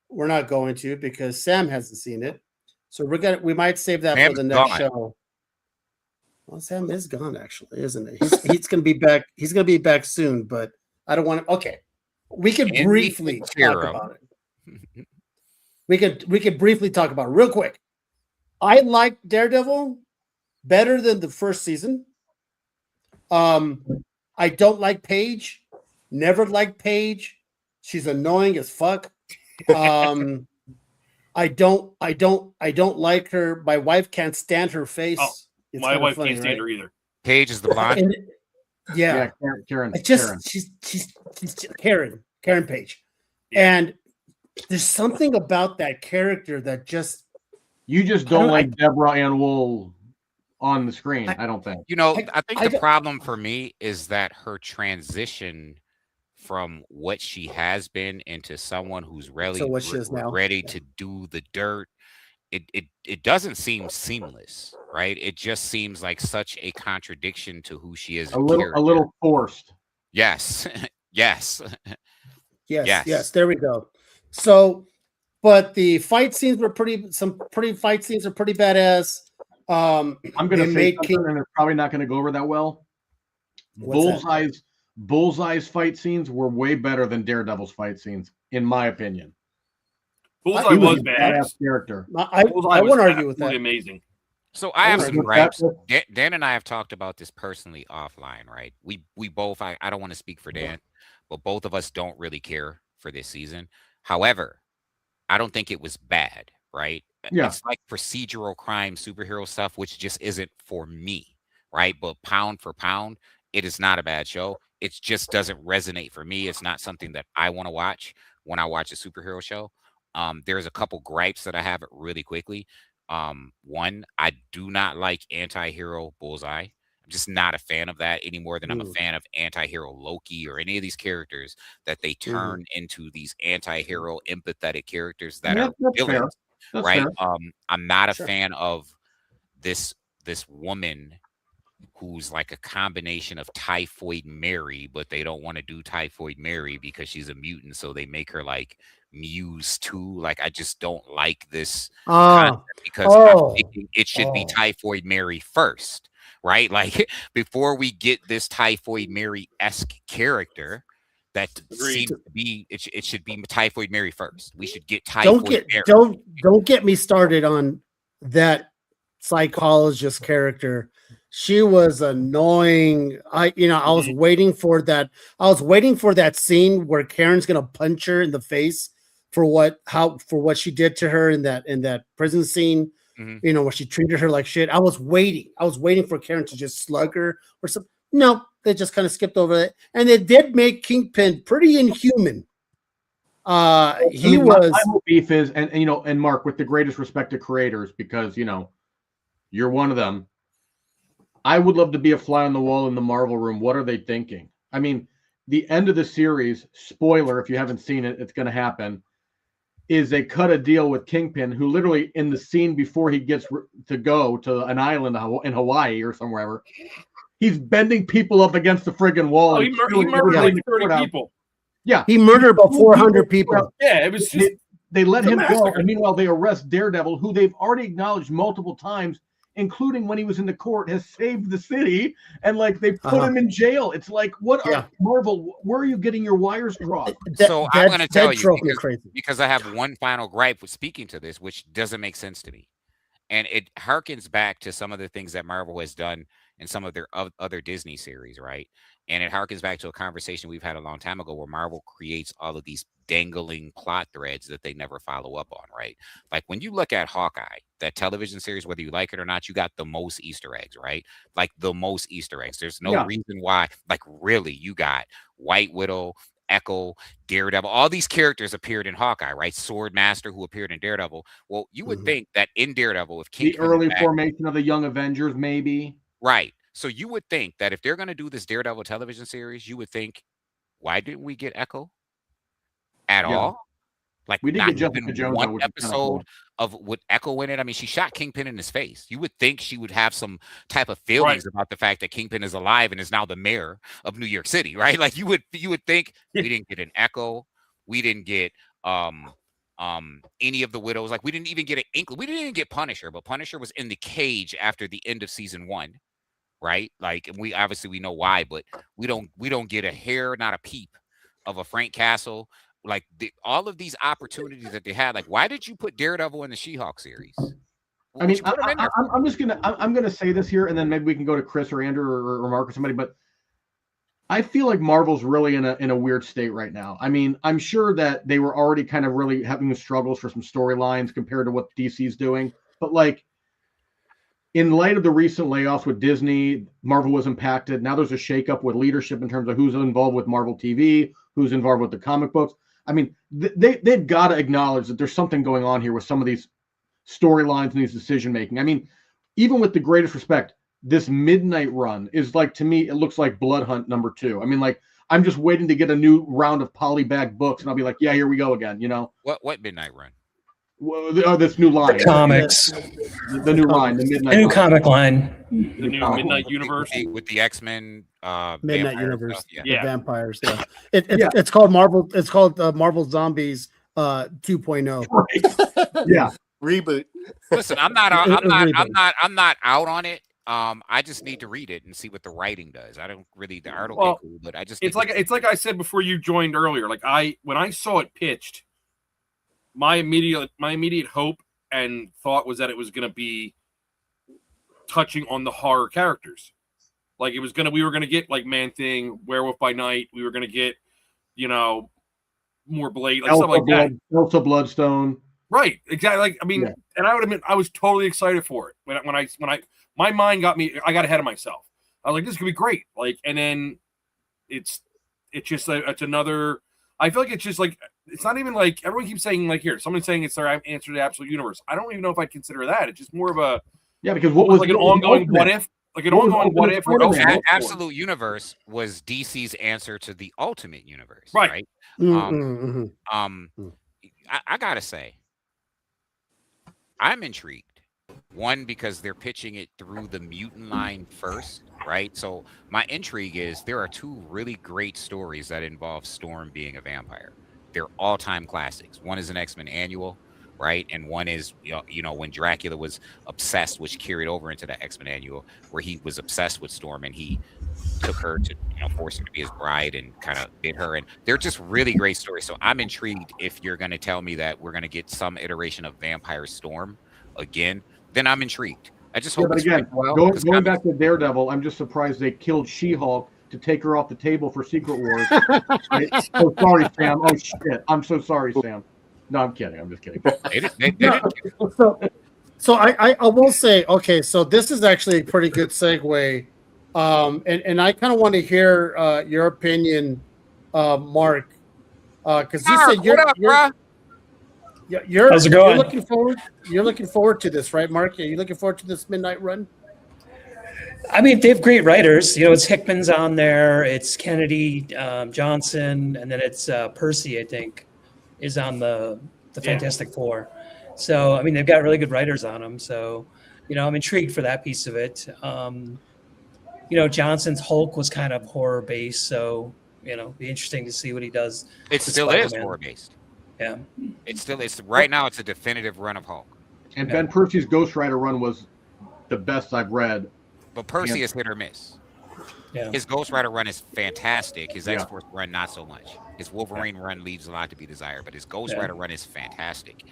We're not going to because Sam hasn't seen it. So we might save that for the next show. Well, Sam is gone, actually, isn't he? He's going to be back. He's going to be back soon, but I don't want to. Okay, we can briefly talk about it. We could briefly talk about it real quick. I like Daredevil better than the first season. I don't like Paige. Never liked Paige. She's annoying as fuck. I don't like her. My wife can't stand her face. Oh, my wife can't stand her either. Paige is the blonde. Yeah, Karen. She's Karen Page, and there's something about that character that just you just don't like Deborah Ann Wool on the screen. I don't think. I think the problem for me is that her transition from what she has been into someone who's really ready to do the dirt. It doesn't seem seamless, right? It just seems like such a contradiction to who she is. A little forced. Yes. Yes. There we go. So, but the fight scenes were some fight scenes are pretty badass. I'm going to say something, and it's probably not going to go over that well. Bullseye's fight scenes were way better than Daredevil's fight scenes, in my opinion. Bullseye was badass character. I won't argue with that. Amazing. So I have some gripes. Dan and I have talked about this personally offline, right? We both. I don't want to speak for Dan, but both of us don't really care for this season. However, I don't think it was bad, right? Yeah. It's like procedural crime superhero stuff, which just isn't for me, right? But pound for pound, it is not a bad show. It just doesn't resonate for me. It's not something that I want to watch when I watch a superhero show. There's a couple gripes that I have really quickly. One, I do not like anti-hero Bullseye. I'm just not a fan of that any more than I'm a fan of anti-hero Loki or any of these characters that they turn into these anti-hero empathetic characters that are villains, right? Fair. I'm not a fan of this woman who's like a combination of Typhoid Mary, but they don't want to do Typhoid Mary because she's a mutant, so they make her like Muse 2. Like, I just don't like this concept because I'm thinking it should be Typhoid Mary first, right? Like, before we get this Typhoid Mary-esque character that seems to be, it should be Typhoid Mary first. We should get Typhoid Mary. Don't get me started on that psychologist character. She was annoying. I was waiting for that. I was waiting for that scene where Karen's gonna punch her in the face for what she did to her in that prison scene. Where she treated her like shit. I was waiting for Karen to just slug her or something. No, they just kind of skipped over it, and they did make Kingpin pretty inhuman. My whole beef is, and Mark, with the greatest respect to creators, because you're one of them. I would love to be a fly on the wall in the Marvel room. What are they thinking? I mean, the end of the series, spoiler, if you haven't seen it, it's going to happen, is they cut a deal with Kingpin, who literally in the scene before he gets to go to an island in Hawaii or somewhere, he's bending people up against the friggin' wall. Oh, he murdered like 30 people. Yeah. He murdered about 400 people. Yeah, it was just... They let him go, and meanwhile they arrest Daredevil, who they've already acknowledged multiple times, including when he was in the court, has saved the city, and like they put him in jail. It's like, what are Marvel? Where are you getting your wires crossed? So I'm going to tell you because I have one final gripe with speaking to this, which doesn't make sense to me, and it harkens back to some of the things that Marvel has done in some of their other Disney series, right? And it harkens back to a conversation we've had a long time ago where Marvel creates all of these dangling plot threads that they never follow up on, right? Like when you look at Hawkeye, that television series, whether you like it or not, you got the most Easter eggs, right? Like the most Easter eggs. There's no reason why, like really, you got White Widow, Echo, Daredevil, all these characters appeared in Hawkeye, right? Swordmaster, who appeared in Daredevil. Well, you would think that in Daredevil, if The Kingpin is early back, formation of the Young Avengers, maybe. right? So you would think that if they're going to do this Daredevil television series, you would think, why didn't we get Echo at all? Like, We did not get Jessica even Jones, one which is kinda episode cool. of with Echo in it. I mean, she shot Kingpin in his face. You would think she would have some type of feelings about the fact that Kingpin is alive and is now the mayor of New York City, right? Like you would think we didn't get an Echo, we didn't get any of the widows. Like we didn't even get an inkling. We didn't even get Punisher, but Punisher was in the cage after the end of season 1, right? Like, and we obviously know why, but we don't get a hair, not a peep of a Frank Castle. Like all of these opportunities that they had, like why did you put Daredevil in the She-Hulk series? I mean, I'm gonna say this here, and then maybe we can go to Chris or Andrew or Mark or somebody. But I feel like Marvel's really in a weird state right now. I mean, I'm sure that they were already kind of really having struggles for some storylines compared to what DC's doing. But like, in light of the recent layoffs with Disney, Marvel was impacted. Now there's a shakeup with leadership in terms of who's involved with Marvel TV, who's involved with the comic books. I mean, they've got to acknowledge that there's something going on here with some of these storylines and these decision making. I mean, even with the greatest respect, this Midnight Run is like, to me, it looks like Blood Hunt #2. I mean, like, I'm just waiting to get a new round of polybag books, and I'll be like, yeah, here we go again. You know what Midnight Run? Well, this new line, the comics, the new line, the Midnight, the new line. comic line, the new Midnight Universe with the X-Men, Midnight Universe, stuff. the vampires. Yeah. It's called Marvel. It's called Marvel Zombies 2.0. Right. Yeah, reboot. Listen, I'm not out on it. I just need to read it and see what the writing does. I don't really the art cool, but I just it's like I said before you joined earlier. Like when I saw it pitched, my immediate hope and thought was that it was going to be touching on the horror characters. Like we were going to get like Man-Thing, Werewolf by Night. We were going to get, more Blade, like stuff like that. Elsa Bloodstone. Right. Exactly. Like, I mean, and I would admit, I was totally excited for it when I my mind got me, I got ahead of myself. I was like, this is gonna be great. Like, and then it's just like, it's another, I feel like it's just like, it's not even like, everyone keeps saying like, here, someone's saying it's their answer to the absolute universe. I don't even know if I consider that. It's just more of a, because what was like an ongoing what if? Like an ongoing what if? Absolute Universe was DC's answer to the Ultimate Universe, right? I gotta say, I'm intrigued. One, because they're pitching it through the mutant line first, right? So my intrigue is there are 2 really great stories that involve Storm being a vampire. They're all-time classics. One is an X-Men annual, right? And one is, when Dracula was obsessed, which carried over into the X-Men annual, where he was obsessed with Storm and he took her to, force her to be his bride and kind of did her. And they're just really great stories. So I'm intrigued if you're going to tell me that we're going to get some iteration of Vampire Storm again, then I'm intrigued. I just hope. But again, going back to Daredevil, I'm just surprised they killed She-Hulk to take her off the table for Secret Wars. Right? Oh, sorry, Sam. Oh shit, I'm so sorry, Sam. No, I'm kidding. I'm just kidding. So I will say, okay, so this is actually a pretty good segue, and I kind of want to hear your opinion, Mark, because you said you're how's it going? You're looking forward to this, right, Mark? Are you looking forward to this Midnight Run? I mean, they have great writers. It's Hickman's on there. It's Kennedy, Johnson, and then it's Percy, I think, is on the Fantastic Four. So, I mean, they've got really good writers on them. So, I'm intrigued for that piece of it. Johnson's Hulk was kind of horror based. So, be interesting to see what he does. It still is horror based. Yeah. It's right now, it's a definitive run of Hulk. And Ben Percy's Ghost Rider run was the best I've read. But Percy is hit or miss. Yeah. His Ghost Rider run is fantastic. His X-Force run, not so much. His Wolverine run leaves a lot to be desired, but his Ghost Rider run is fantastic.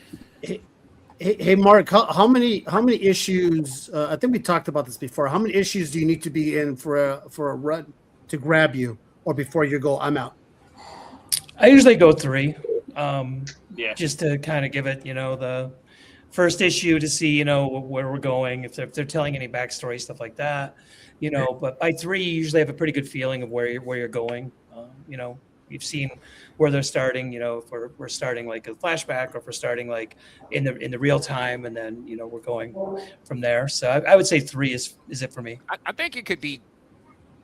Hey, Mark, how many issues? I think we talked about this before. How many issues do you need to be in for a run to grab you, or before you go, I'm out? I usually go 3, just to kind of give it, the first issue to see, where we're going, if they're telling any backstory, stuff like that, But by 3, you usually have a pretty good feeling of where you're going. we've seen where they're starting. You know, if we're starting like a flashback, or if we're starting like in the real time, and then we're going from there. So I would say 3 is it for me. I think it could be.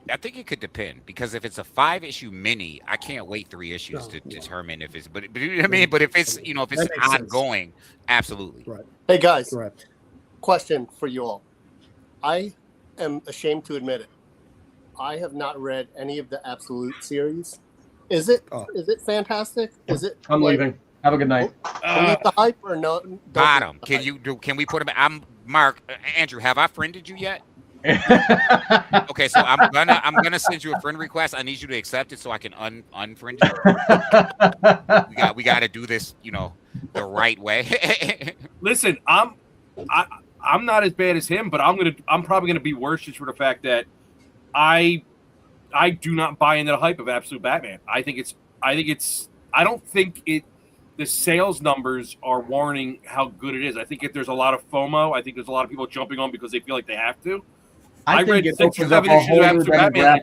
I think it could depend, because if it's a 5-issue mini, I can't wait 3 issues to determine if it's. But you know what I mean. But if it's if it's ongoing, absolutely. Right. Hey guys, Correct. question for you all. I am ashamed to admit it. I have not read any of the Absolute series. Is it fantastic? Is it? I'm leaving. Have a good night. Believe the hype or no? Bottom. Can we put him? I'm Mark. Andrew, have I friended you yet? Okay, so I'm gonna send you a friend request. I need you to accept it so I can unfriend you. We got to do this, the right way. Listen, I'm not as bad as him, but I'm probably gonna be worse just for the fact that I do not buy into the hype of Absolute Batman. I don't think the sales numbers are warning how good it is. I think if there's a lot of FOMO, I think there's a lot of people jumping on because they feel like they have to. I read 6 or 7 issues of Absolute Batman.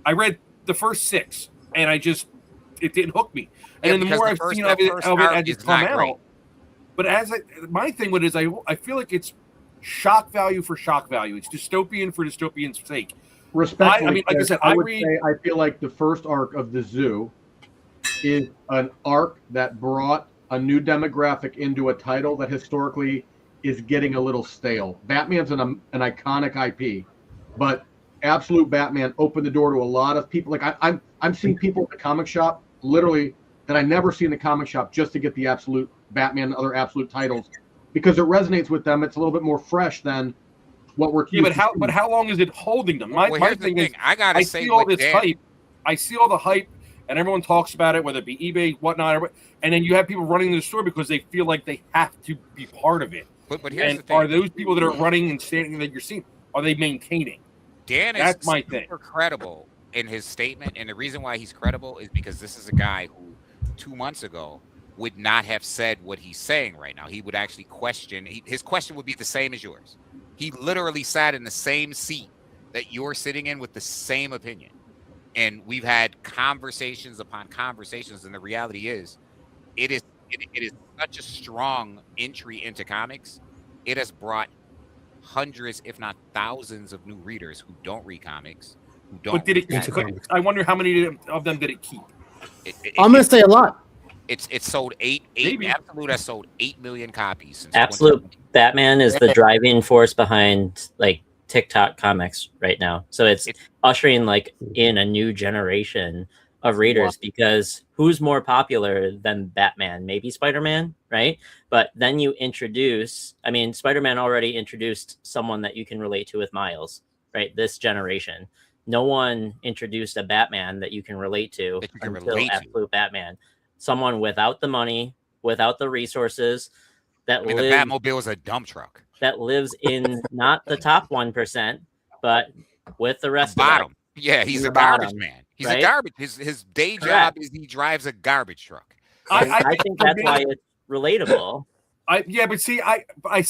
I read the first 6, and it didn't hook me. And then the more I've seen of it as it's come out, but my thing with it is I feel like it's shock value for shock value. It's dystopian for dystopian's sake. Respectfully, I mean, like I said, I feel like the first arc of the Zoo is an arc that brought a new demographic into a title that historically is getting a little stale. Batman's an iconic IP, but Absolute Batman opened the door to a lot of people. Like I'm seeing people at the comic shop literally that I never see in the comic shop just to get the Absolute Batman and other Absolute titles because it resonates with them. It's a little bit more fresh than what we're. Yeah, but how long is it holding them? My thing is, I see all this hype. I see all the hype, and everyone talks about it, whether it be eBay, whatnot, and then you have people running to the store because they feel like they have to be part of it. But here's the thing: are those people that are running and standing that you're seeing, are they maintaining? Dan is super credible in his statement, and the reason why he's credible is because this is a guy who 2 months ago would not have said what he's saying right now. He would actually question. His question would be the same as yours. He literally sat in the same seat that you're sitting in with the same opinion, and we've had conversations upon conversations. And the reality is, it is such a strong entry into comics. It has brought hundreds, if not thousands, of new readers who don't read comics, who don't. But did it keep? I wonder how many of them did it keep? I'm going to say a lot. It's sold eight. Absolute has sold 8 million copies. Since Absolute Batman is the driving force behind like TikTok comics right now. So it's ushering like in a new generation of readers because who's more popular than Batman? Maybe Spider-Man, right? But then you introduce, Spider-Man already introduced someone that you can relate to with Miles, right? This generation. No one introduced a Batman that you can relate to until Absolute Batman. Someone without the money, without the resources, the Batmobile is a dump truck. That lives in not the top 1%, but with the rest bottom. of it. Yeah, he's a garbage man. He's a garbage. His day job is he drives a garbage truck. I think that's why it's relatable. But see, I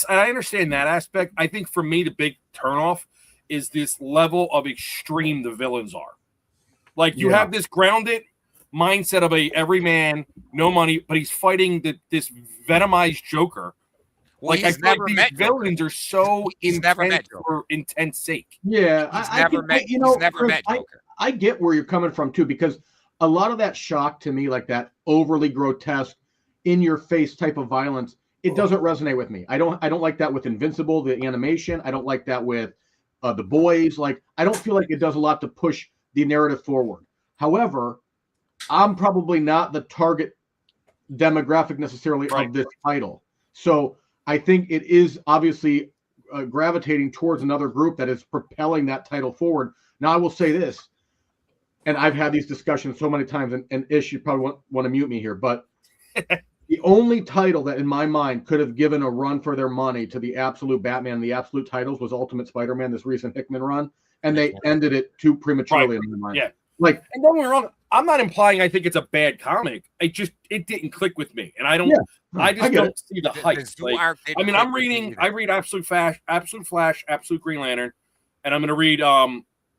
understand that aspect. I think for me, the big turnoff is this level of extreme the villains are. Like you have this grounded mindset of a everyman, no money, but he's fighting this venomized Joker. Well, like I feel like these villains are so intense for intense sake. Yeah, he's never met Joker. I get where you're coming from too, because a lot of that shock to me, like that overly grotesque, in your face type of violence, it doesn't resonate with me. I don't like that with Invincible, the animation. I don't like that with The Boys. Like I don't feel like it does a lot to push the narrative forward. However, I'm probably not the target demographic necessarily of this title. So I think it is obviously gravitating towards another group that is propelling that title forward. Now, I will say this, and I've had these discussions so many times, and Ish, you probably want to mute me here, but the only title that in my mind could have given a run for their money to the Absolute Batman, the Absolute titles, was Ultimate Spider-Man, this recent Hickman run, and they ended it too prematurely in my mind. Yeah. Like, and don't get me wrong, I'm not implying I think it's a bad comic. It didn't click with me, and I don't see the hype. Like, I read Absolute Flash, Absolute Green Lantern, and I'm going to read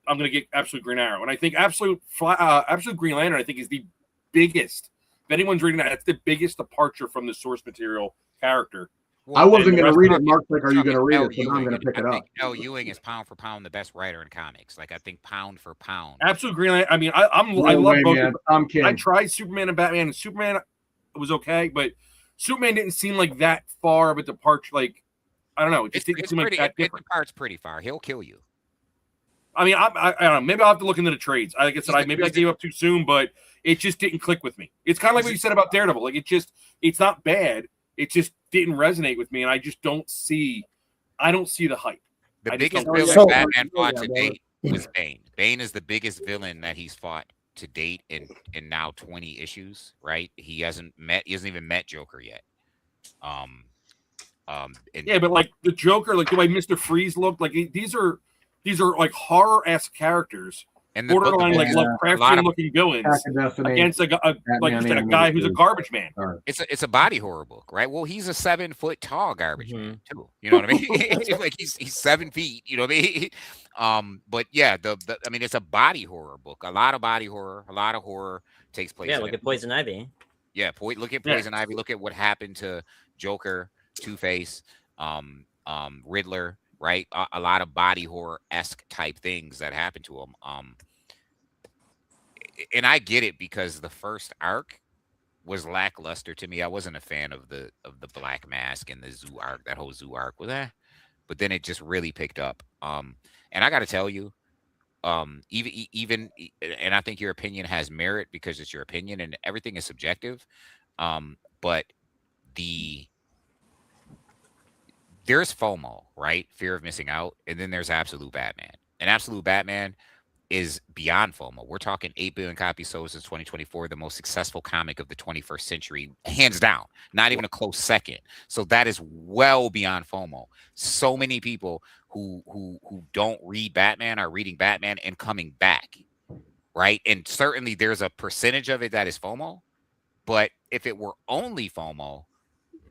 I'm going to get Absolute Green Arrow. And I think Absolute Green Lantern, I think, is the biggest. If anyone's reading that, that's the biggest departure from the source material character. I wasn't going to read it. Mark's like, are you going to read it? So I'm going to pick it up. L. Ewing is pound for pound the best writer in comics. Like, I think pound for pound. Absolute Green Lantern. I mean, I love both. Man. I'm kidding. I tried Superman and Batman, and Superman was okay, but Superman didn't seem like that far of a departure. Like, I don't know. It just didn't seem like that different. It departs pretty far. He'll kill you. I mean, I don't know. Maybe I'll have to look into the trades. Like I said, I gave up too soon, but it just didn't click with me. It's kind of like what you said about Daredevil. Like, it's not bad. It just didn't resonate with me, and I don't see the hype. The biggest villain Batman fought to date was Bane. Bane is the biggest villain that he's fought to date in now 20 issues, right? He hasn't even met Joker yet. Yeah, but like the Joker, like the way Mr. Freeze looked, like these are like horror-esque characters. And borderline like Lovecraftian looking villains against a guy who's a garbage man. It's a body horror book, right? Well, he's a 7 foot tall garbage man too. You know what I mean? Like he's 7 feet. You know what I mean? But yeah, I mean, it's a body horror book. A lot of body horror. A lot of horror takes place. Yeah, look at Poison Ivy. Yeah, look at Poison Ivy. Look at what happened to Joker, Two-Face, Riddler. Right, a lot of body horror-esque type things that happen to him. And I get it because the first arc was lackluster to me. I wasn't a fan of the Black Mask and the Zoo arc. That whole Zoo arc was but then it just really picked up. And I got to tell you, even and I think your opinion has merit because it's your opinion and everything is subjective. But there's FOMO, right? Fear of missing out. And then there's Absolute Batman. And Absolute Batman is beyond FOMO. We're talking 8 billion copies sold since 2024, the most successful comic of the 21st century, hands down, not even a close second. So that is well beyond FOMO. So many people who don't read Batman are reading Batman and coming back, right? And certainly there's a percentage of it that is FOMO. But if it were only FOMO,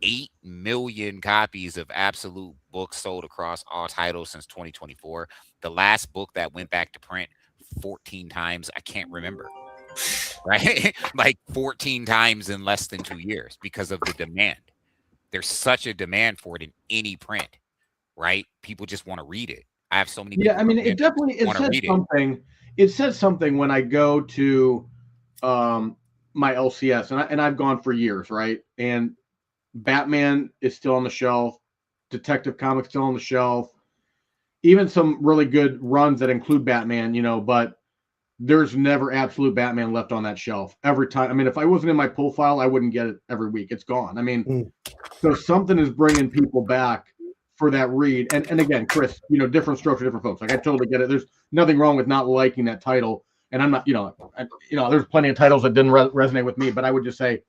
8 million copies of Absolute books sold across all titles since 2024. The last book that went back to print 14 times, I can't remember, right? Like 14 times in less than 2 years because of the demand. There's such a demand for it in any print, right? People just want to read it. I have so many. Yeah, I mean, it says something. It says something when I go to my LCS, and I've gone for years, right? And Batman is still on the shelf. Detective Comics still on the shelf. Even some really good runs that include Batman, but there's never Absolute Batman left on that shelf every time. I mean, if I wasn't in my pull file, I wouldn't get it every week. It's gone. I mean, so something is bringing people back for that read. And again, Chris, different strokes for different folks. Like I totally get it. There's nothing wrong with not liking that title. And I'm not, there's plenty of titles that didn't resonate with me, but I would just say,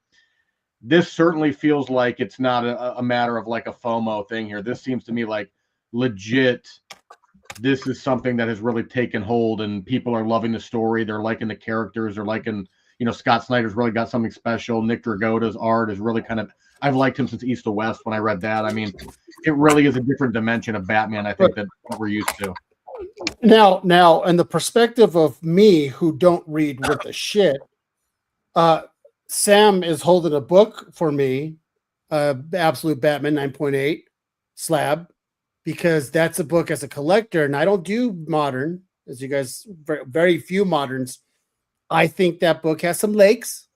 this certainly feels like it's not a matter of like a FOMO thing here. This seems to me like legit. This is something that has really taken hold and people are loving the story. They're liking the characters. They're liking, Scott Snyder's really got something special. Nick Dragotta's art is really I've liked him since East to West when I read that. I mean, it really is a different dimension of Batman, I think, than what we're used to. Now, in the perspective of me who don't read with the shit, Sam is holding a book for me, Absolute Batman 9.8 slab, because that's a book as a collector, and I don't do modern, as you guys, very few moderns. I think that book has some legs,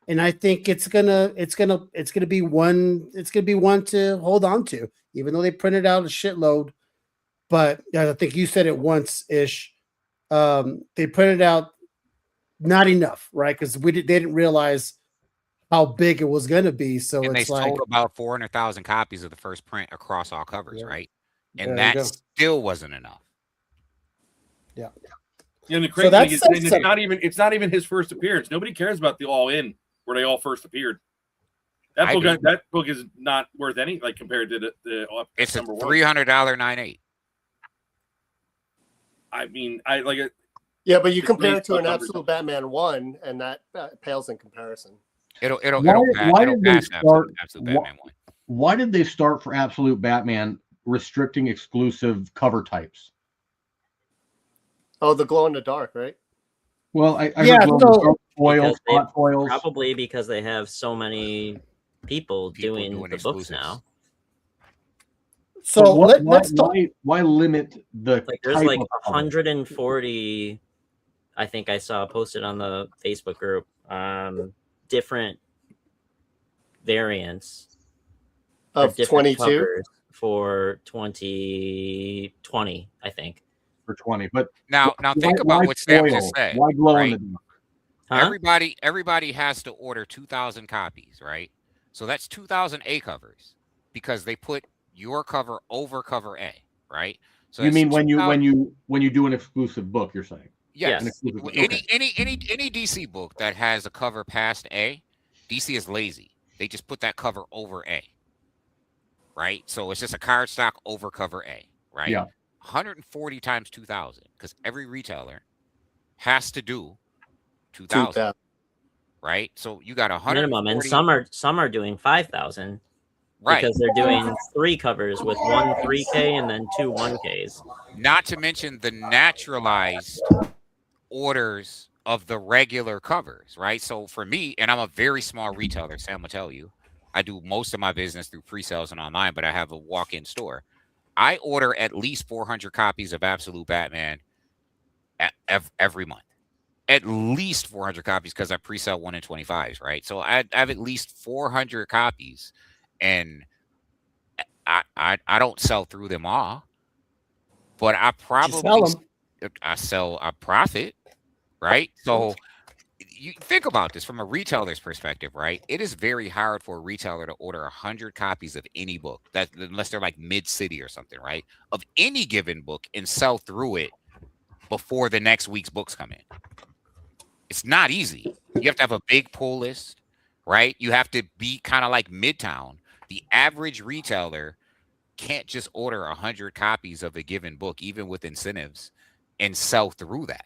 and I think it's gonna be one to hold on to, even though they printed out a shitload. But I think you said it once ish. They printed out not enough, right? Because they didn't realize how big it was going to be. So and it's they like sold about 400,000 copies of the first print across all covers, right? And there that still wasn't enough. Yeah. And the crazy thing is, it's not even his first appearance. Nobody cares about the All In where they all first appeared. That book is not worth any compared to the it's a $300 9.8. I mean, I like it. Yeah, but you compare it to an Absolute Batman 1, and that pales in comparison. It'll pass Absolute Batman 1. Why did they start for Absolute Batman restricting exclusive cover types? Oh, the glow in the dark, right? Well, I Yeah, heard so- foils, Because they- hot foils. Probably because they have so many people doing the books exclusives. now. So But let's talk. why limit the Like there's type like of cover? 140, I think I saw posted on the Facebook group, different variants or Of different 22. covers for 2020, I think. for 20. But Now think why about what Sam foil? just said. Why glow right? in the dark? Huh? Everybody has to order 2,000 copies, right? So that's 2,000 A covers because they put your cover over cover A, right? So You that's mean when you 2,000 when you do an exclusive book? You're saying Yes. An exclusive book. Any, Okay. any DC book that has a cover past A, DC is lazy. They just put that cover over A. Right? So it's just a cardstock over cover A, right? Yeah. 140 times 2,000 because every retailer has to do 2,000, 2,000. right? So you got 140 Minimum, and some are doing 5,000 right? because they're doing 3 covers with 1 3K and then 2 1Ks. Not to mention the naturalized orders of the regular covers, right? So for me, and I'm a very small retailer, Sam will tell you, I do most of my business through pre-sales and online, but I have a walk-in store. I order at least 400 copies of Absolute Batman every month. At least 400 copies because I pre-sell 1 in 25s, right? So I have at least 400 copies, and I don't sell through them all, but I probably sell a profit, right? So you think about this from a retailer's perspective, right? It is very hard for a retailer to order 100 copies of any book, that unless they're like mid-city or something, right? Of any given book and sell through it before the next week's books come in. It's not easy. You have to have a big pull list, right? You have to be kind of like Midtown. The average retailer can't just order 100 copies of a given book, even with incentives, and sell through that.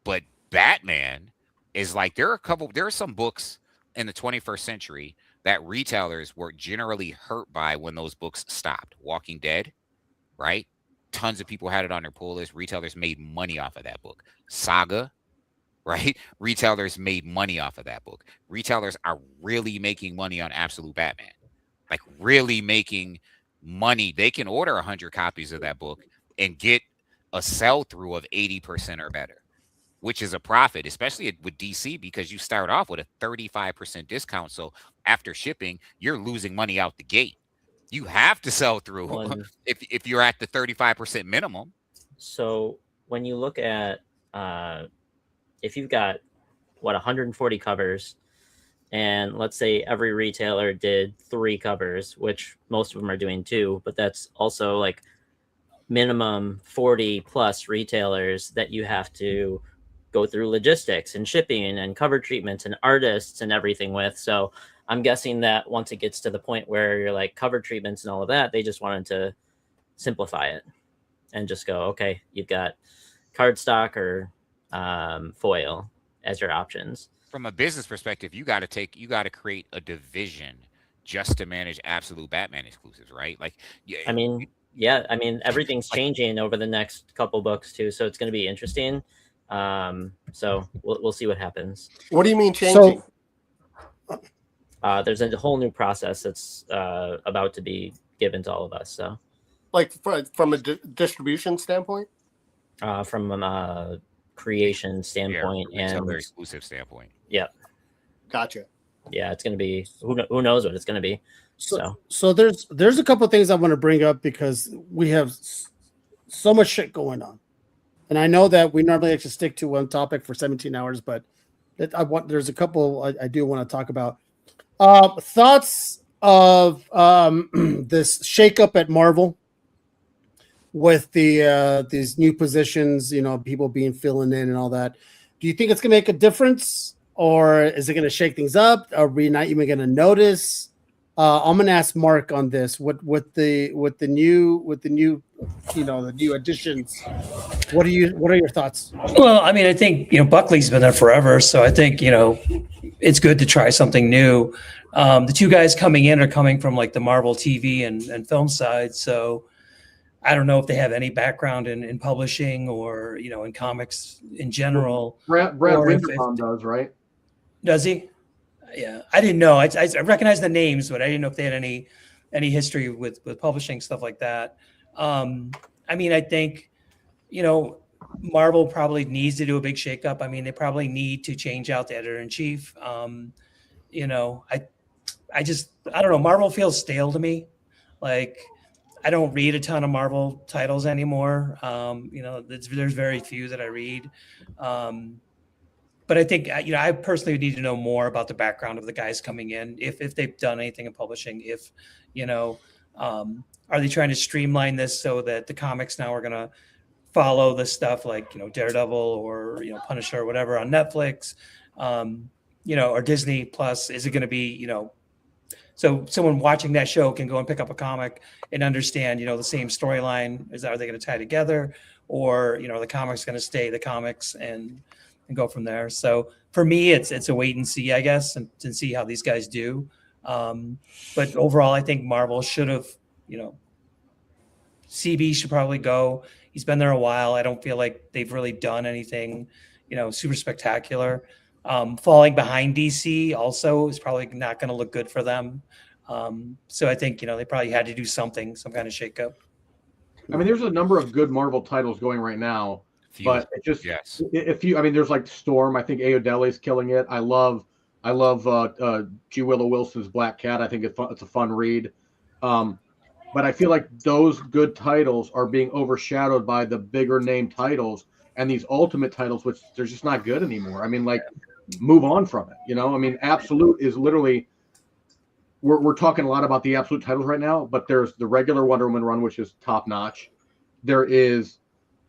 But Batman is like, there are some books in the 21st century that retailers were generally hurt by when those books stopped. Walking Dead, right? Tons of people had it on their pull list. Retailers made money off of that book. Saga, right? Retailers made money off of that book. Retailers are really making money on Absolute Batman. Like really making money. They can order 100 copies of that book and get a sell-through of 80% or better, which is a profit, especially with DC, because you start off with a 35% discount. So after shipping, you're losing money out the gate. You have to sell through if you're at the 35% minimum. So when you look at if you've got 140 covers, and let's say every retailer did 3 covers, which most of them are doing 2, but that's also like minimum 40 plus retailers that you have to go through logistics and shipping and cover treatments and artists and everything with. So I'm guessing that once it gets to the point where you're like cover treatments and all of that, they just wanted to simplify it and just go, okay, you've got cardstock or foil as your options. From a business perspective, you got to create a division just to manage Absolute Batman exclusives, right? Like, I mean, everything's changing over the next couple books too, so it's going to be interesting. So we'll see what happens. What do you mean changing? There's a whole new process that's about to be given to all of us. So, like from a distribution standpoint, from a creation standpoint and exclusive standpoint. Yeah, gotcha. Yeah, it's going to be who knows what it's going to be. So there's a couple of things I want to bring up because we have so much shit going on. And I know that we normally actually stick to one topic for 17 hours, but there's a couple I do want to talk about. Thoughts of this shakeup at Marvel with these new positions, people being filling in and all that. Do you think it's going to make a difference, or is it going to shake things up? Are we not even going to notice? I'm going to ask Mark on this. With the new the new additions, what are your thoughts? Well, I mean, I think Buckley's been there forever, so I think it's good to try something new. The 2 guys coming in are coming from like the Marvel TV and film side, so I don't know if they have any background in publishing or, in comics in general. Brad or if- Winderbaum does, right? Does he? Yeah, I didn't know. I recognize the names, but I didn't know if they had any history with publishing stuff like that. I mean, I think, Marvel probably needs to do a big shakeup. I mean, they probably need to change out the editor in chief. I don't know. Marvel feels stale to me. Like, I don't read a ton of Marvel titles anymore. There's very few that I read. But I think, I personally need to know more about the background of the guys coming in, if they've done anything in publishing, are they trying to streamline this so that the comics now are going to follow the stuff like, Daredevil or, Punisher or whatever on Netflix, or Disney Plus? Is it going to be, so someone watching that show can go and pick up a comic and understand, the same storyline? Are they going to tie together, or, the comics going to stay the comics and go from there? So for me, it's a wait and see, I guess, and see how these guys do. But overall, I think Marvel should have, CB should probably go. He's been there a while. I don't feel like they've really done anything, super spectacular. Falling behind DC also is probably not going to look good for them. So I think, they probably had to do some kind of shakeup. I mean, there's a number of good Marvel titles going right now, but it just, there's like Storm. I think Ayodele's killing it. I love G. Willow Wilson's Black Cat. I think it's a fun read. But I feel like those good titles are being overshadowed by the bigger name titles and these ultimate titles, which they're just not good anymore. I mean, like, move on from it. I mean, Absolute is literally, we're talking a lot about the Absolute titles right now, but there's the regular Wonder Woman run, which is top notch. There is,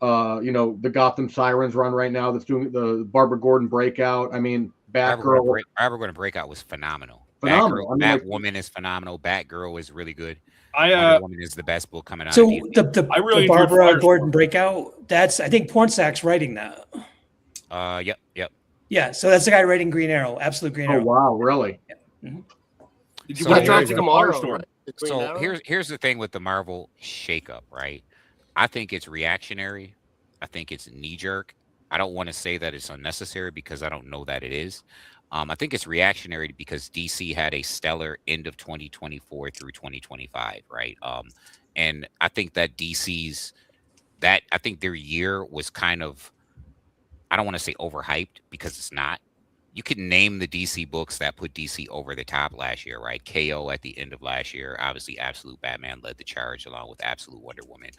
the Gotham Sirens run right now that's doing the Barbara Gordon breakout. I mean, Batgirl. Barbara Gordon breakout was phenomenal. Phenomenal. Batwoman is phenomenal. Batgirl is really good. Wonder Woman is the best book coming out. So the Barbara Gordon breakout, I think Pornsack's writing that. Yep. Yeah, so that's the guy writing Green Arrow, Absolute Green Arrow. Oh wow, really? Yeah. Mm-hmm. Did you So watch drops Firestorm? tomorrow, Firestorm? right? So here's the thing with the Marvel shakeup, right? I think it's reactionary. I think it's knee jerk. I don't want to say that it's unnecessary because I don't know that it is. I think it's reactionary because DC had a stellar end of 2024 through 2025, right? And I think that I think their year was kind of, I don't want to say overhyped because it's not. You can name the DC books that put DC over the top last year, right? KO at the end of last year, obviously Absolute Batman led the charge along with Absolute Wonder Woman.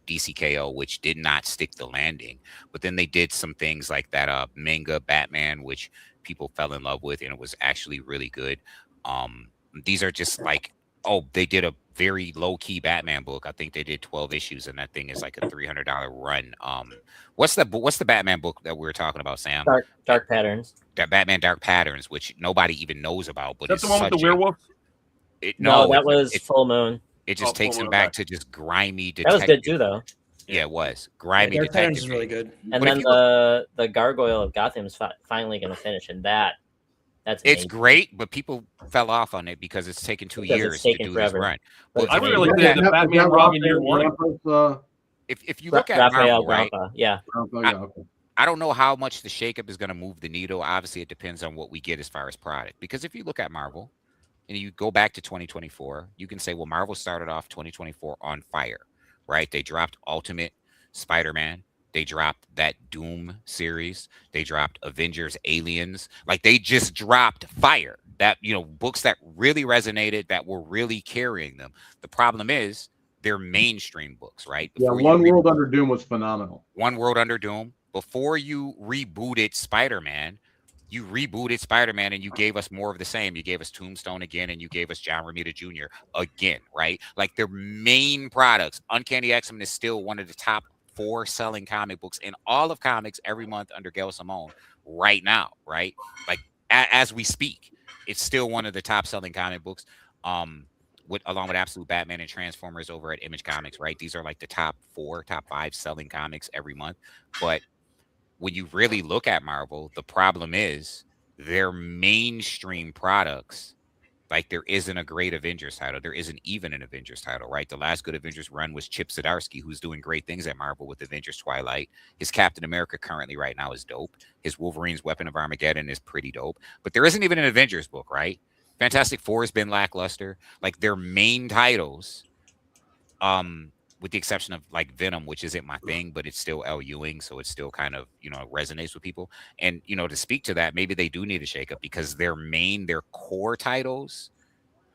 DC KO, which did not stick the landing, but then they did some things like that manga Batman, which people fell in love with, and it was actually really good. These are just like, they did a very low-key Batman book. I think they did 12 issues, and that thing is like a $300 run. What's the Batman book that we were talking about, Sam? Dark Patterns. That Batman Dark Patterns, which nobody even knows about. But That's the one with the werewolf? No, that was Full Moon. It just takes him back to just grimy detective. That was good too, though. Yeah, it was. Grimy Dark detective. Patterns is really good. And then the Gargoyle of Gotham is finally going to finish, and that's it's amazing. great, but people fell off on it because it's taken 2 years to do this run. But I really like the Batman Robin year one. If you look at Raphael Marvel, right? Grappa, yeah. I don't know how much the shakeup is going to move the needle. Obviously, it depends on what we get as far as product. Because if you look at Marvel and you go back to 2024, you can say, well, Marvel started off 2024 on fire, right? They dropped Ultimate Spider-Man. They dropped that Doom series. They dropped Avengers, Aliens. Like, they just dropped fire. That, books that really resonated, that were really carrying them. The problem is they're mainstream books, right? One World Under Doom was phenomenal. One World Under Doom. Before you rebooted Spider-Man, and you gave us more of the same. You gave us Tombstone again, and you gave us John Romita Jr. again, right? Like, their main products. Uncanny X-Men is still one of the top 4 selling comic books in all of comics every month under Gail Simone right now, right? Like, as we speak, it's still one of the top selling comic books. Along with Absolute Batman and Transformers over at Image Comics, right? These are like the top 4, top 5 selling comics every month. But when you really look at Marvel, the problem is their mainstream products Like there isn't a great Avengers title. There isn't even an Avengers title, right? The last good Avengers run was Chip Zdarsky, who's doing great things at Marvel with Avengers Twilight. His Captain America currently right now is dope. His Wolverine's Weapon of Armageddon is pretty dope. But there isn't even an Avengers book, right? Fantastic Four has been lackluster. Like their main titles, with the exception of like Venom, which isn't my thing, but it's still L. Ewing, so it still kind of, resonates with people. And, to speak to that, maybe they do need a shakeup because their core titles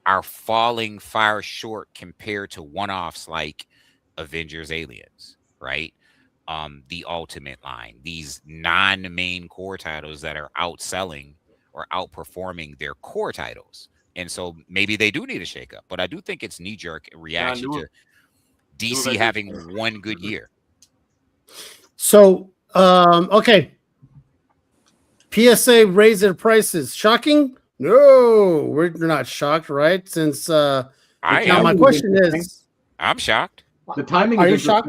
are falling far short compared to one-offs like Avengers Aliens, right? The Ultimate line, these non-main core titles that are outselling or outperforming their core titles. And so maybe they do need a shakeup, but I do think it's knee-jerk reaction to DC having one good year. So, okay. PSA raised their prices. Shocking? No, we're not shocked, right? Since my question is, I'm shocked. The timing. Are you shocked?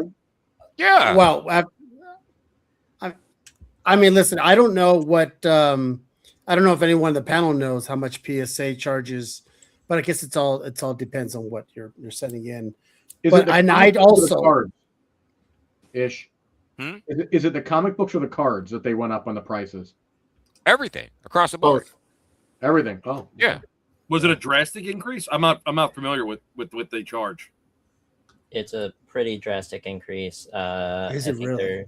Yeah. Well, I mean, listen, I don't know what. I don't know if anyone on the panel knows how much PSA charges, but I guess it all depends on what you're sending in. I'd also ish. Is it the comic books or the cards that they went up on the prices? Everything across the board. Everything. Oh, yeah. Was it a drastic increase? I'm not familiar with what they charge. It's a pretty drastic increase. Is it really?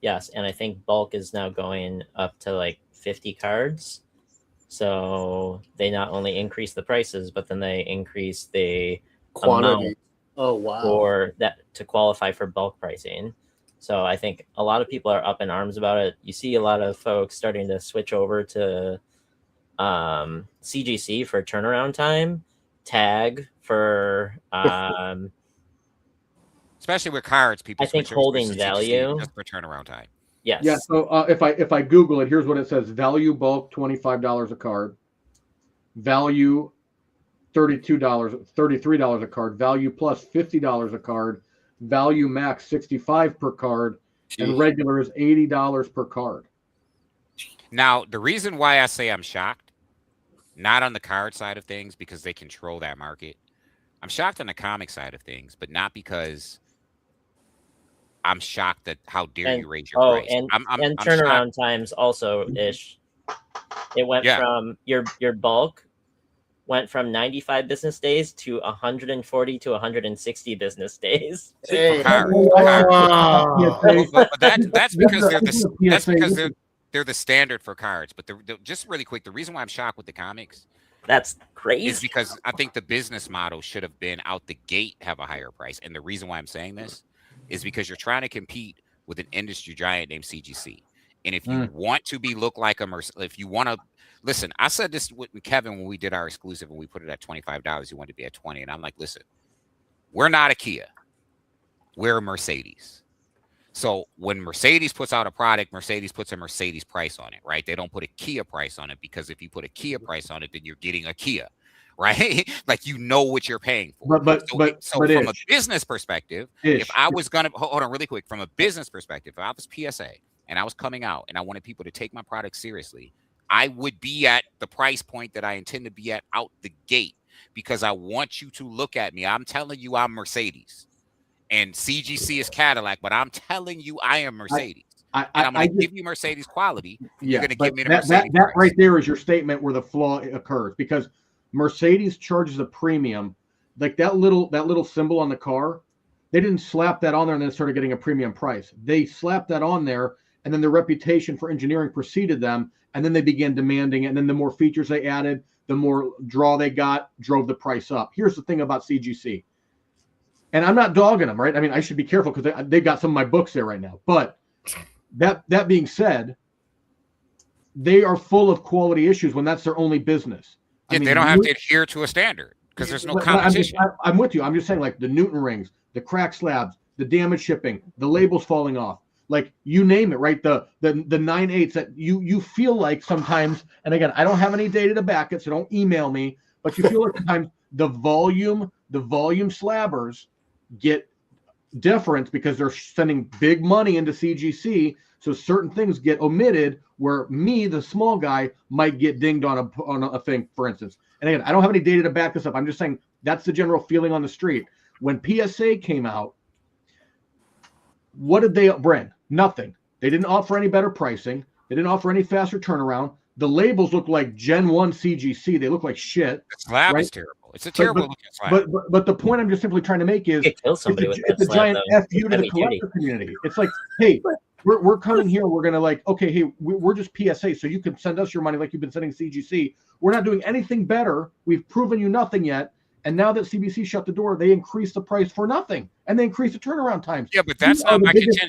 Yes, and I think bulk is now going up to like 50 cards. So they not only increase the prices, but then they increase the quantity. Amount oh wow! For that to qualify for bulk pricing. So I think a lot of people are up in arms about it. You see a lot of folks starting to switch over to CGC for turnaround time, tag for especially with cards, people. I think holding value just for turnaround time. Yes. Yeah. So if I Google it, here's what it says: value bulk $25 a card, value $33 a card, value plus $50 a card, value max $65 per card, and regular is $80 per card. Now, the reason why I say I'm shocked, not on the card side of things because they control that market. I'm shocked on the comic side of things, but not because I'm shocked at how dare you raise your price. And I'm turnaround times also ish. It went from your bulk went from 95 business days to 140 to 160 business days. Hey. That's because they're the standard for cards. But just really quick, the reason why I'm shocked with the comics, that's crazy, is because I think the business model should have been out the gate have a higher price. And the reason why I'm saying this is because you're trying to compete with an industry giant named CGC. And if you want to look like a if you want to listen, I said this with Kevin when we did our exclusive and we put it at $25. He wanted to be at 20, and I'm like, listen, we're not a Kia, we're a Mercedes. So when Mercedes puts out a product, Mercedes puts a Mercedes price on it, right? They don't put a Kia price on it because if you put a Kia price on it, then you're getting a Kia, right? Like you know what you're paying for. But from a business perspective, if I was gonna hold on really quick, from a business perspective, if I was PSA and I was coming out and I wanted people to take my product seriously, I would be at the price point that I intend to be at out the gate because I want you to look at me. I'm telling you I'm Mercedes and CGC is Cadillac, but I'm telling you I am Mercedes. I'm going to give you Mercedes quality. You're going to give me the Mercedes that right there is your statement where the flaw occurs because Mercedes charges a premium. Like that little symbol on the car, they didn't slap that on there and then started getting a premium price. They slapped that on there and then their reputation for engineering preceded them. And then they began demanding it. And then the more features they added, the more draw they got, drove the price up. Here's the thing about CGC. And I'm not dogging them, right? I mean, I should be careful because they've got some of my books there right now. But that being said, they are full of quality issues when that's their only business. Yeah, they don't have to adhere to a standard because there's no competition. I'm with you. I'm just saying, like the Newton rings, the crack slabs, the damaged shipping, the labels falling off. Like you name it, right? The 9/8 that you feel like sometimes, and again, I don't have any data to back it, so don't email me, but you feel like sometimes the volume slabbers get deference because they're sending big money into CGC, so certain things get omitted where me, the small guy, might get dinged on a thing, for instance. and again, I don't have any data to back this up. I'm just saying that's the general feeling on the street. When PSA came out, what did they bring? Nothing. They didn't offer any better pricing. They didn't offer any faster turnaround. The labels look like Gen 1 CGC. They look like shit. The slab right? is terrible. It's a terrible looking slab. But the point I'm just simply trying to make is it's a giant FU to the collector community. It's like, hey, we're coming here. We're going to like, okay, hey, we're just PSA. So you can send us your money like you've been sending CGC. We're not doing anything better. We've proven you nothing yet. And now that CBC shut the door, they increased the price for nothing. And they increased the turnaround times. Yeah, but that's not my contention.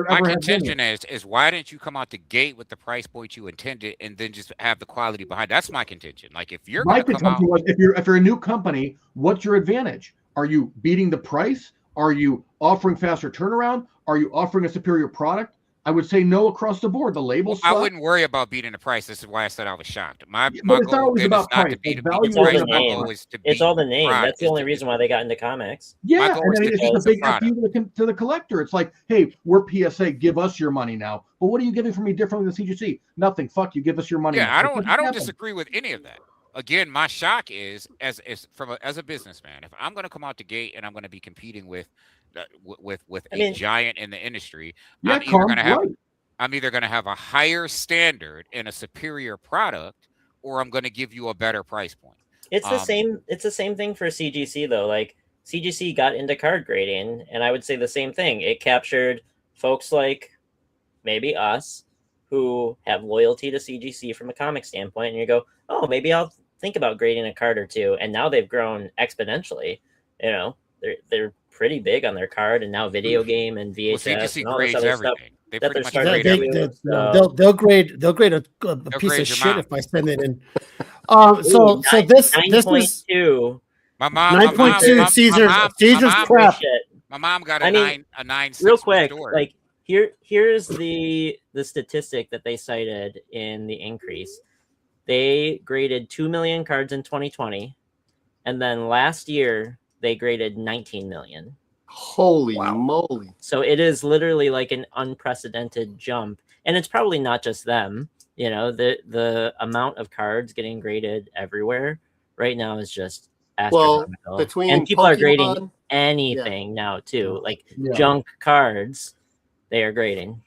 My contention is why didn't you come out the gate with the price point you intended and then just have the quality behind? That's my contention. Like if you're going to come out, if you're a new company, what's your advantage? Are you beating the price? Are you offering faster turnaround? Are you offering a superior product? I would say no across the board. The labels. I wouldn't worry about beating the price. This is why I said I was shocked. My it's goal not always about is not price. to beat the It's all the name. It's all the name. That's the only reason why they got into comics. Yeah, and then it's just a big FU to the collector. It's like, hey, we're PSA. Give us your money now. But what are you giving for me differently than CGC? Nothing. Fuck you. Give us your money. Yeah, now. I don't disagree with any of that. Again, my shock is as a businessman, if I'm going to come out the gate and I'm going to be competing with a giant in the industry, I'm either going to have a higher standard and a superior product, or I'm going to give you a better price point. It's the same. It's the same thing for CGC though. Like CGC got into card grading, and I would say the same thing. It captured folks like maybe us who have loyalty to CGC from a comic standpoint, and you go, oh, maybe I'll think about grading a card or two. And now they've grown exponentially. You know, they're pretty big on their card, and now video game and VHS CGC and all this grades other everything. stuff. They that pretty they're much starting grade to everything. do. They'll grade a piece of shit if I send it in. So this was 9.2. My mom 9.2 Caesar's crap. My mom got a 9.6. Real quick, like here's the statistic that they cited in the increase. They graded 2 million cards in 2020, and then last year they graded 19 million. Holy moly. So it is literally like an unprecedented jump. And it's probably not just them. You know, the amount of cards getting graded everywhere right now is just astronomical. And people are grading anything now too. Like junk cards, they are grading.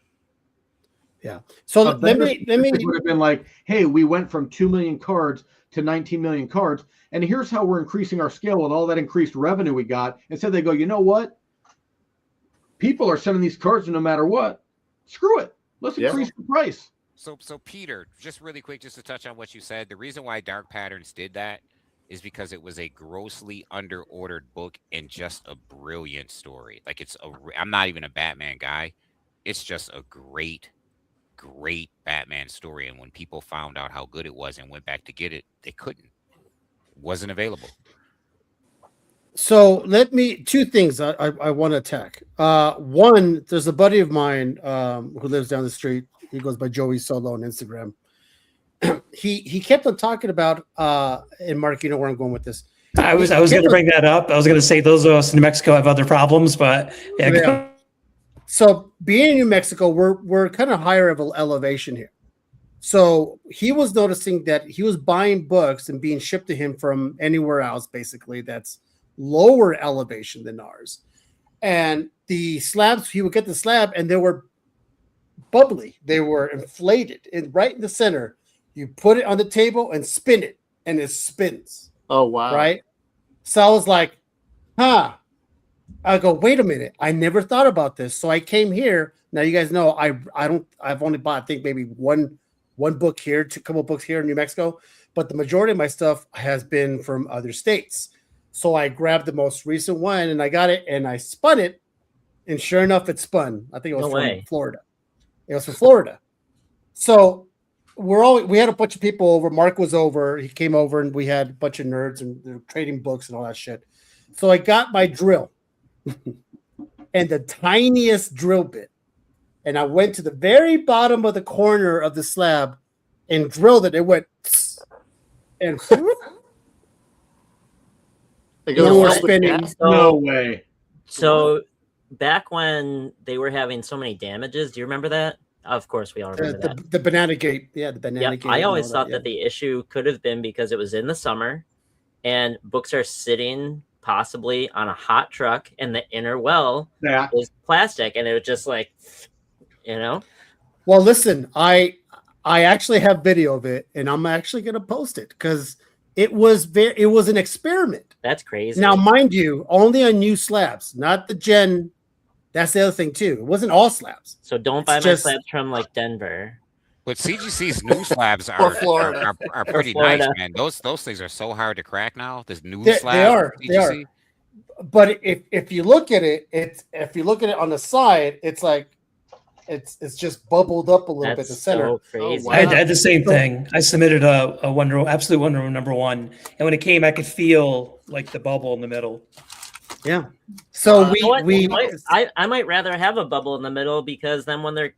Yeah. So let me would have been like, hey, we went from 2 million cards to 19 million cards. And here's how we're increasing our scale with all that increased revenue we got. Instead, they go, you know what? People are sending these cards no matter what. Screw it. Let's increase the price. So Peter, just really quick, just to touch on what you said, the reason why Dark Patterns did that is because it was a grossly underordered book and just a brilliant story. Like I'm not even a Batman guy. It's just a great Batman story. And when people found out how good it was and went back to get it, they couldn't. Wasn't available. So two things I want to attack. One, there's a buddy of mine who lives down the street. He goes by Joey Solo on Instagram. he kept on talking about and Mark, you know where I'm going with this. I was going to bring that up. I was going to say those of us in New Mexico have other problems, but yeah. So being in New Mexico, we're kind of higher of an elevation here. So he was noticing that he was buying books and being shipped to him from anywhere else, basically, that's lower elevation than ours. And the slabs, he would get the slab and they were bubbly. They were inflated. And right in the center, you put it on the table and spin it, and it spins. Oh, wow. Right? So I was like, I go, wait a minute. I never thought about this. So I came here. Now you guys know I've only bought, I think, maybe one book here, a couple books here in New Mexico, but the majority of my stuff has been from other states. So I grabbed the most recent one and I got it and I spun it, and sure enough, it spun. I think it was from Florida. It was from Florida. So we had a bunch of people over. Mark was over. He came over and we had a bunch of nerds and they were trading books and all that shit. So I got my drill and the tiniest drill bit. And I went to the very bottom of the corner of the slab and drilled it. It went and more spinning. No way. So back when they were having so many damages, do you remember that? Of course, we all remember that. The banana gate. Yeah, the banana gate. I always thought that the issue could have been because it was in the summer and books are sitting possibly on a hot truck, and the inner well is plastic, and it was just like, you know. Well, listen, I actually have video of it, and I'm actually going to post it because it was an experiment. That's crazy. Now, mind you, only on new slabs, not the gen. That's the other thing too. It wasn't all slabs. So don't buy my slabs from like Denver. But CGC's new slabs are pretty nice, man. Those things are so hard to crack now. This new slab, they are. But if you look at it, if you look at it on the side, it's like it's just bubbled up a little bit. The center. So crazy. I had the same thing. I submitted a absolute Wonder Woman #1, and when it came, I could feel like the bubble in the middle. Yeah. So I might rather have a bubble in the middle, because then when they're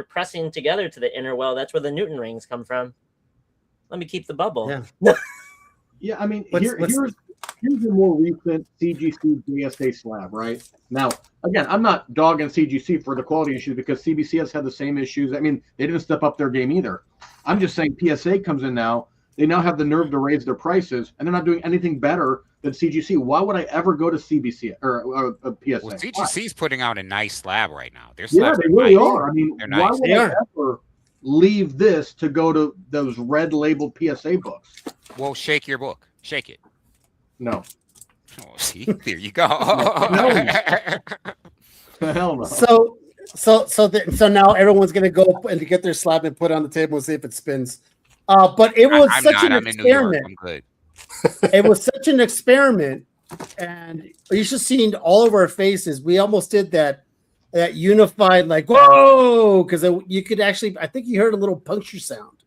pressing together to the inner well, that's where the Newton rings come from. Let me keep the bubble. Yeah. Yeah, I mean, here's a more recent CGC DSA slab, right? Now, again, I'm not dogging CGC for the quality issue, because CBC has had the same issues. I mean, they didn't step up their game either. I'm just saying PSA comes in now. They now have the nerve to raise their prices, and they're not doing anything better than CGC. Why would I ever go to CBC or a PSA? Well, CGC's putting out a nice slab right now. They really are. I mean, why would I ever leave this to go to those red labeled PSA books? Well, shake your book. Shake it. No. Oh, see, there you go. Hell no. So now everyone's gonna go and get their slab and put it on the table and see if it spins. But it was such an experiment. I'm good. It was such an experiment, and you should see all of our faces. We almost did that unified, like, whoa, because you could actually, I think you heard a little puncture sound,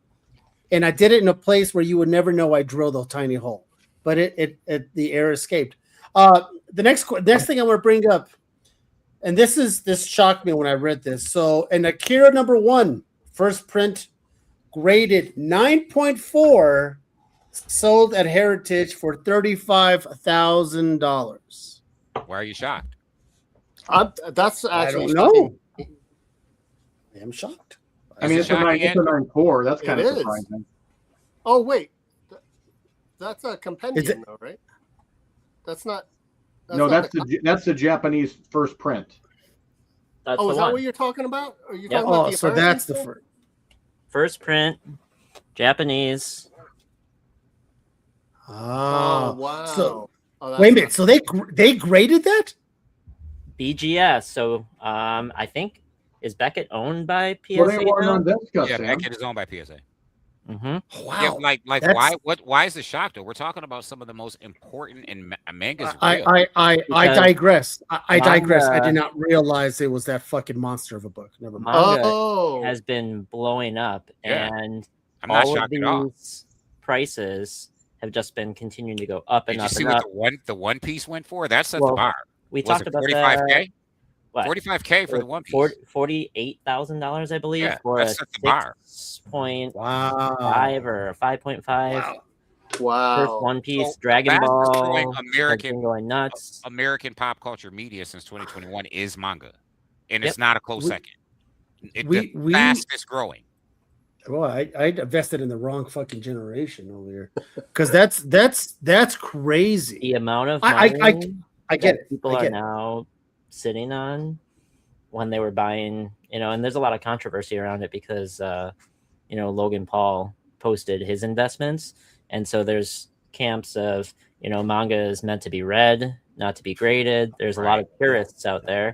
and I did it in a place where you would never know I drilled a tiny hole, but the air escaped. The next thing I want to bring up, and this shocked me when I read this. So, an Akira #1 first print, graded 9.4, sold at Heritage for $35,000. Why are you shocked? That's actually. I don't know. I am shocked. I mean, it's a 9.4. That's kind of surprising. Oh wait, that's a compendium, though, right? That's not. That's the Japanese first print. That's is that what you're talking about? Are you talking about the so that's the first print, Japanese. Oh, wow. So, wait a minute. So they graded that? BGS. So I think, is Beckett owned by PSA? Yeah, Beckett is owned by PSA. Mm-hmm. Yeah, Wow. why is the shock though? We're talking about some of the most important in mangas. I digress. I digress. I did not realize it was that fucking monster of a book. Never mind. Manga has been blowing up, and I'm not all shocked of at all. these prices have just been continuing to go up and Did up. you see and what up. the one piece went for? That set the bar. We talked about 45K. What? 45K for the one piece. $48,000, I believe, Yeah, for that a set the bar. 6.5 or 5.5. Wow. First One Piece, Dragon Ball, American going nuts. American pop culture media since 2021 is manga, and it's not a close second. The fastest growing. Well, I invested in the wrong fucking generation over here, because that's crazy. The amount of money I get it. People are now sitting on when they were buying, and there's a lot of controversy around it because Logan Paul posted his investments, and so there's camps of manga is meant to be read, not to be graded. There's a lot of purists out there.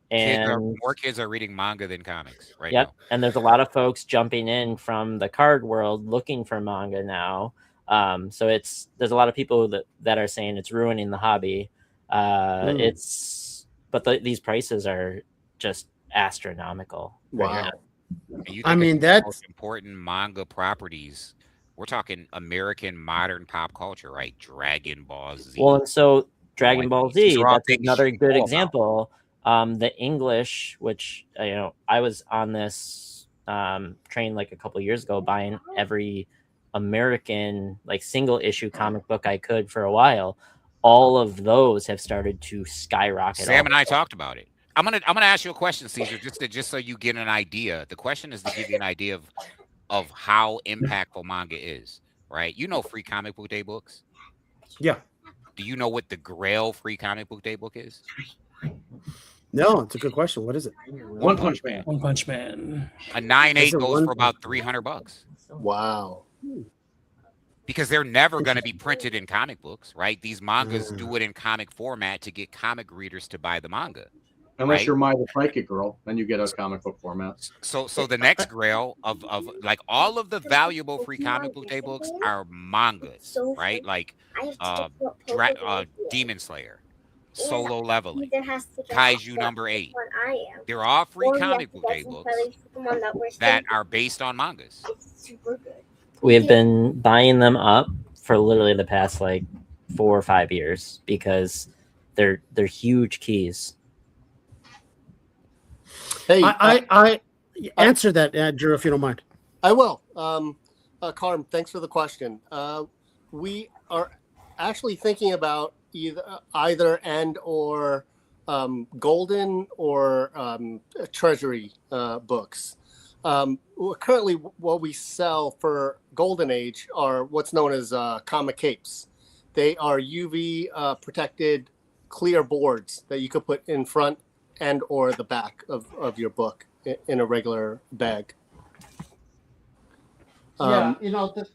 And more kids are reading manga than comics right now. And there's a lot of folks jumping in from the card world looking for manga now. So there's a lot of people that are saying it's ruining the hobby. These prices are just astronomical. Wow. Right, that's most important manga properties. We're talking American modern pop culture, right? Dragon Ball Z. Well, and so Dragon Ball Z, that's another good example. The English, which I was on this train like a couple of years ago, buying every American single issue comic book I could for a while. All of those have started to skyrocket. Sam and I talked about it. I'm gonna ask you a question, Caesar, just so you get an idea. The question is to give you an idea of how impactful manga is. right? You know Free Comic Book Day books. Yeah. Do you know what the Grail Free Comic Book Day book is? No, it's a good question. What is it? One Punch Man. One Punch Man. A 9.8 Is it goes One for about $300 Wow. because they're never going to be printed in comic books, right? These mangas do it in comic format to get comic readers to buy the manga. Unless right? you're My the Psychic Girl, then you get a comic book format. So the next grail of like all of the valuable Free Comic Book Day books are mangas, right? Like Demon Slayer, Solo Leveling, Kaiju number 8. They're all Free Comic Book Day books that are based on mangas. We have been buying them up for literally the past like 4 or 5 years because they're huge keys. Hey, I answer that, Drew, if you don't mind. I will. Carm, thanks for the question. We are actually thinking about either and or golden or treasury books. Currently, what we sell for Golden Age are what's known as comic capes. They are UV protected clear boards that you could put in front and or the back of your book in a regular bag. Yeah, you know, the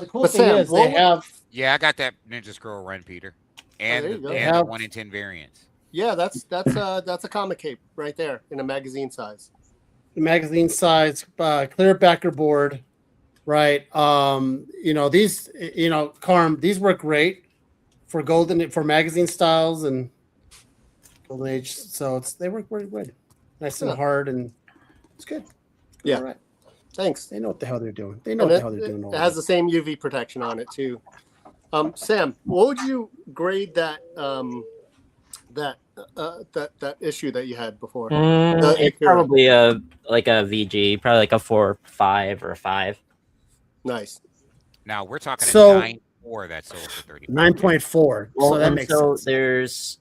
cool But thing Sam, is they have. Yeah, I got that Ninja Scroll Run, Peter, and there you go. and the 1 in 10 variants. Yeah, that's a comic cape right there in a magazine size. Magazine size, clear backer board, right? You know, these, you know, Carm, these work great for magazine styles and Golden Age. So they work very good, nice and hard, and it's good. Yeah. All right. Thanks. They know what the hell they're doing. They know what the hell they're doing. It has the same UV protection on it too. Sam, what would you grade that that issue that you had before? It's probably a VG, probably like a 4.5 or a 5. Nice. Now we're talking So- a 9.4 that sold for 30. 9.4. So that makes sense. There's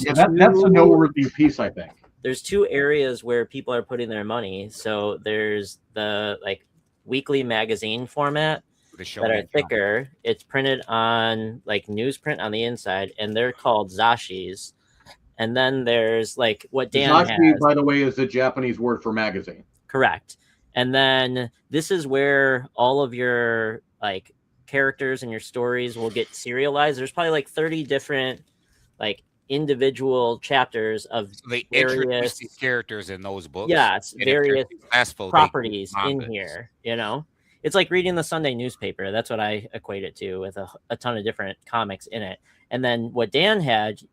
Yeah, that's a noteworthy piece, I think. there's 2 areas where people are putting their money. So there's the like weekly magazine format The show that are thicker. It's printed on like newsprint on the inside, and they're called Zashis. And then there's like what Dan Zashi, has. by the way, is the Japanese word for magazine. Correct. And then this is where all of your like characters and your stories will get serialized. There's probably like 30 different like individual chapters of They introduce various these characters in those books. yes, and if they're various successful, they properties do in mangas. here, you know. It's like reading the Sunday newspaper. That's what I equate it to, with a ton of different comics in it. And then what Dan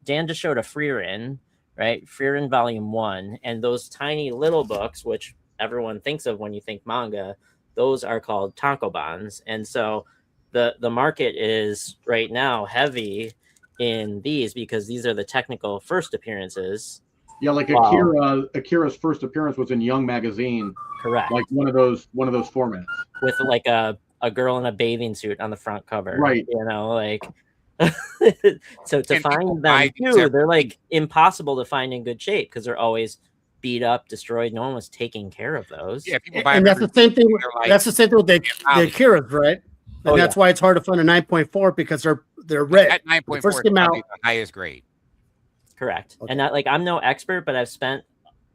just showed a Freerin, right? Freerin Volume 1. And those tiny little books, which everyone thinks of when you think manga, those are called tankobons. And so the market is right now heavy in these because these are the technical first appearances. Yeah, like Wow. Akira's first appearance was in Young Magazine, Correct. like one of those formats. With like a girl in a bathing suit on the front cover. Right. You know, like so to And people find buy them these too, every they're like week. impossible to find in good shape because they're always beat up, destroyed. No one was taking care of those. Yeah, people buy And them that's every the same thing. week, they're like, That's the same thing with the Akiras, right? And Oh, that's why it's hard to find a 9.4 because they're red. At When 9.4 they first is came out. probably the highest grade. Correct. Okay. And not like I'm no expert, but I've spent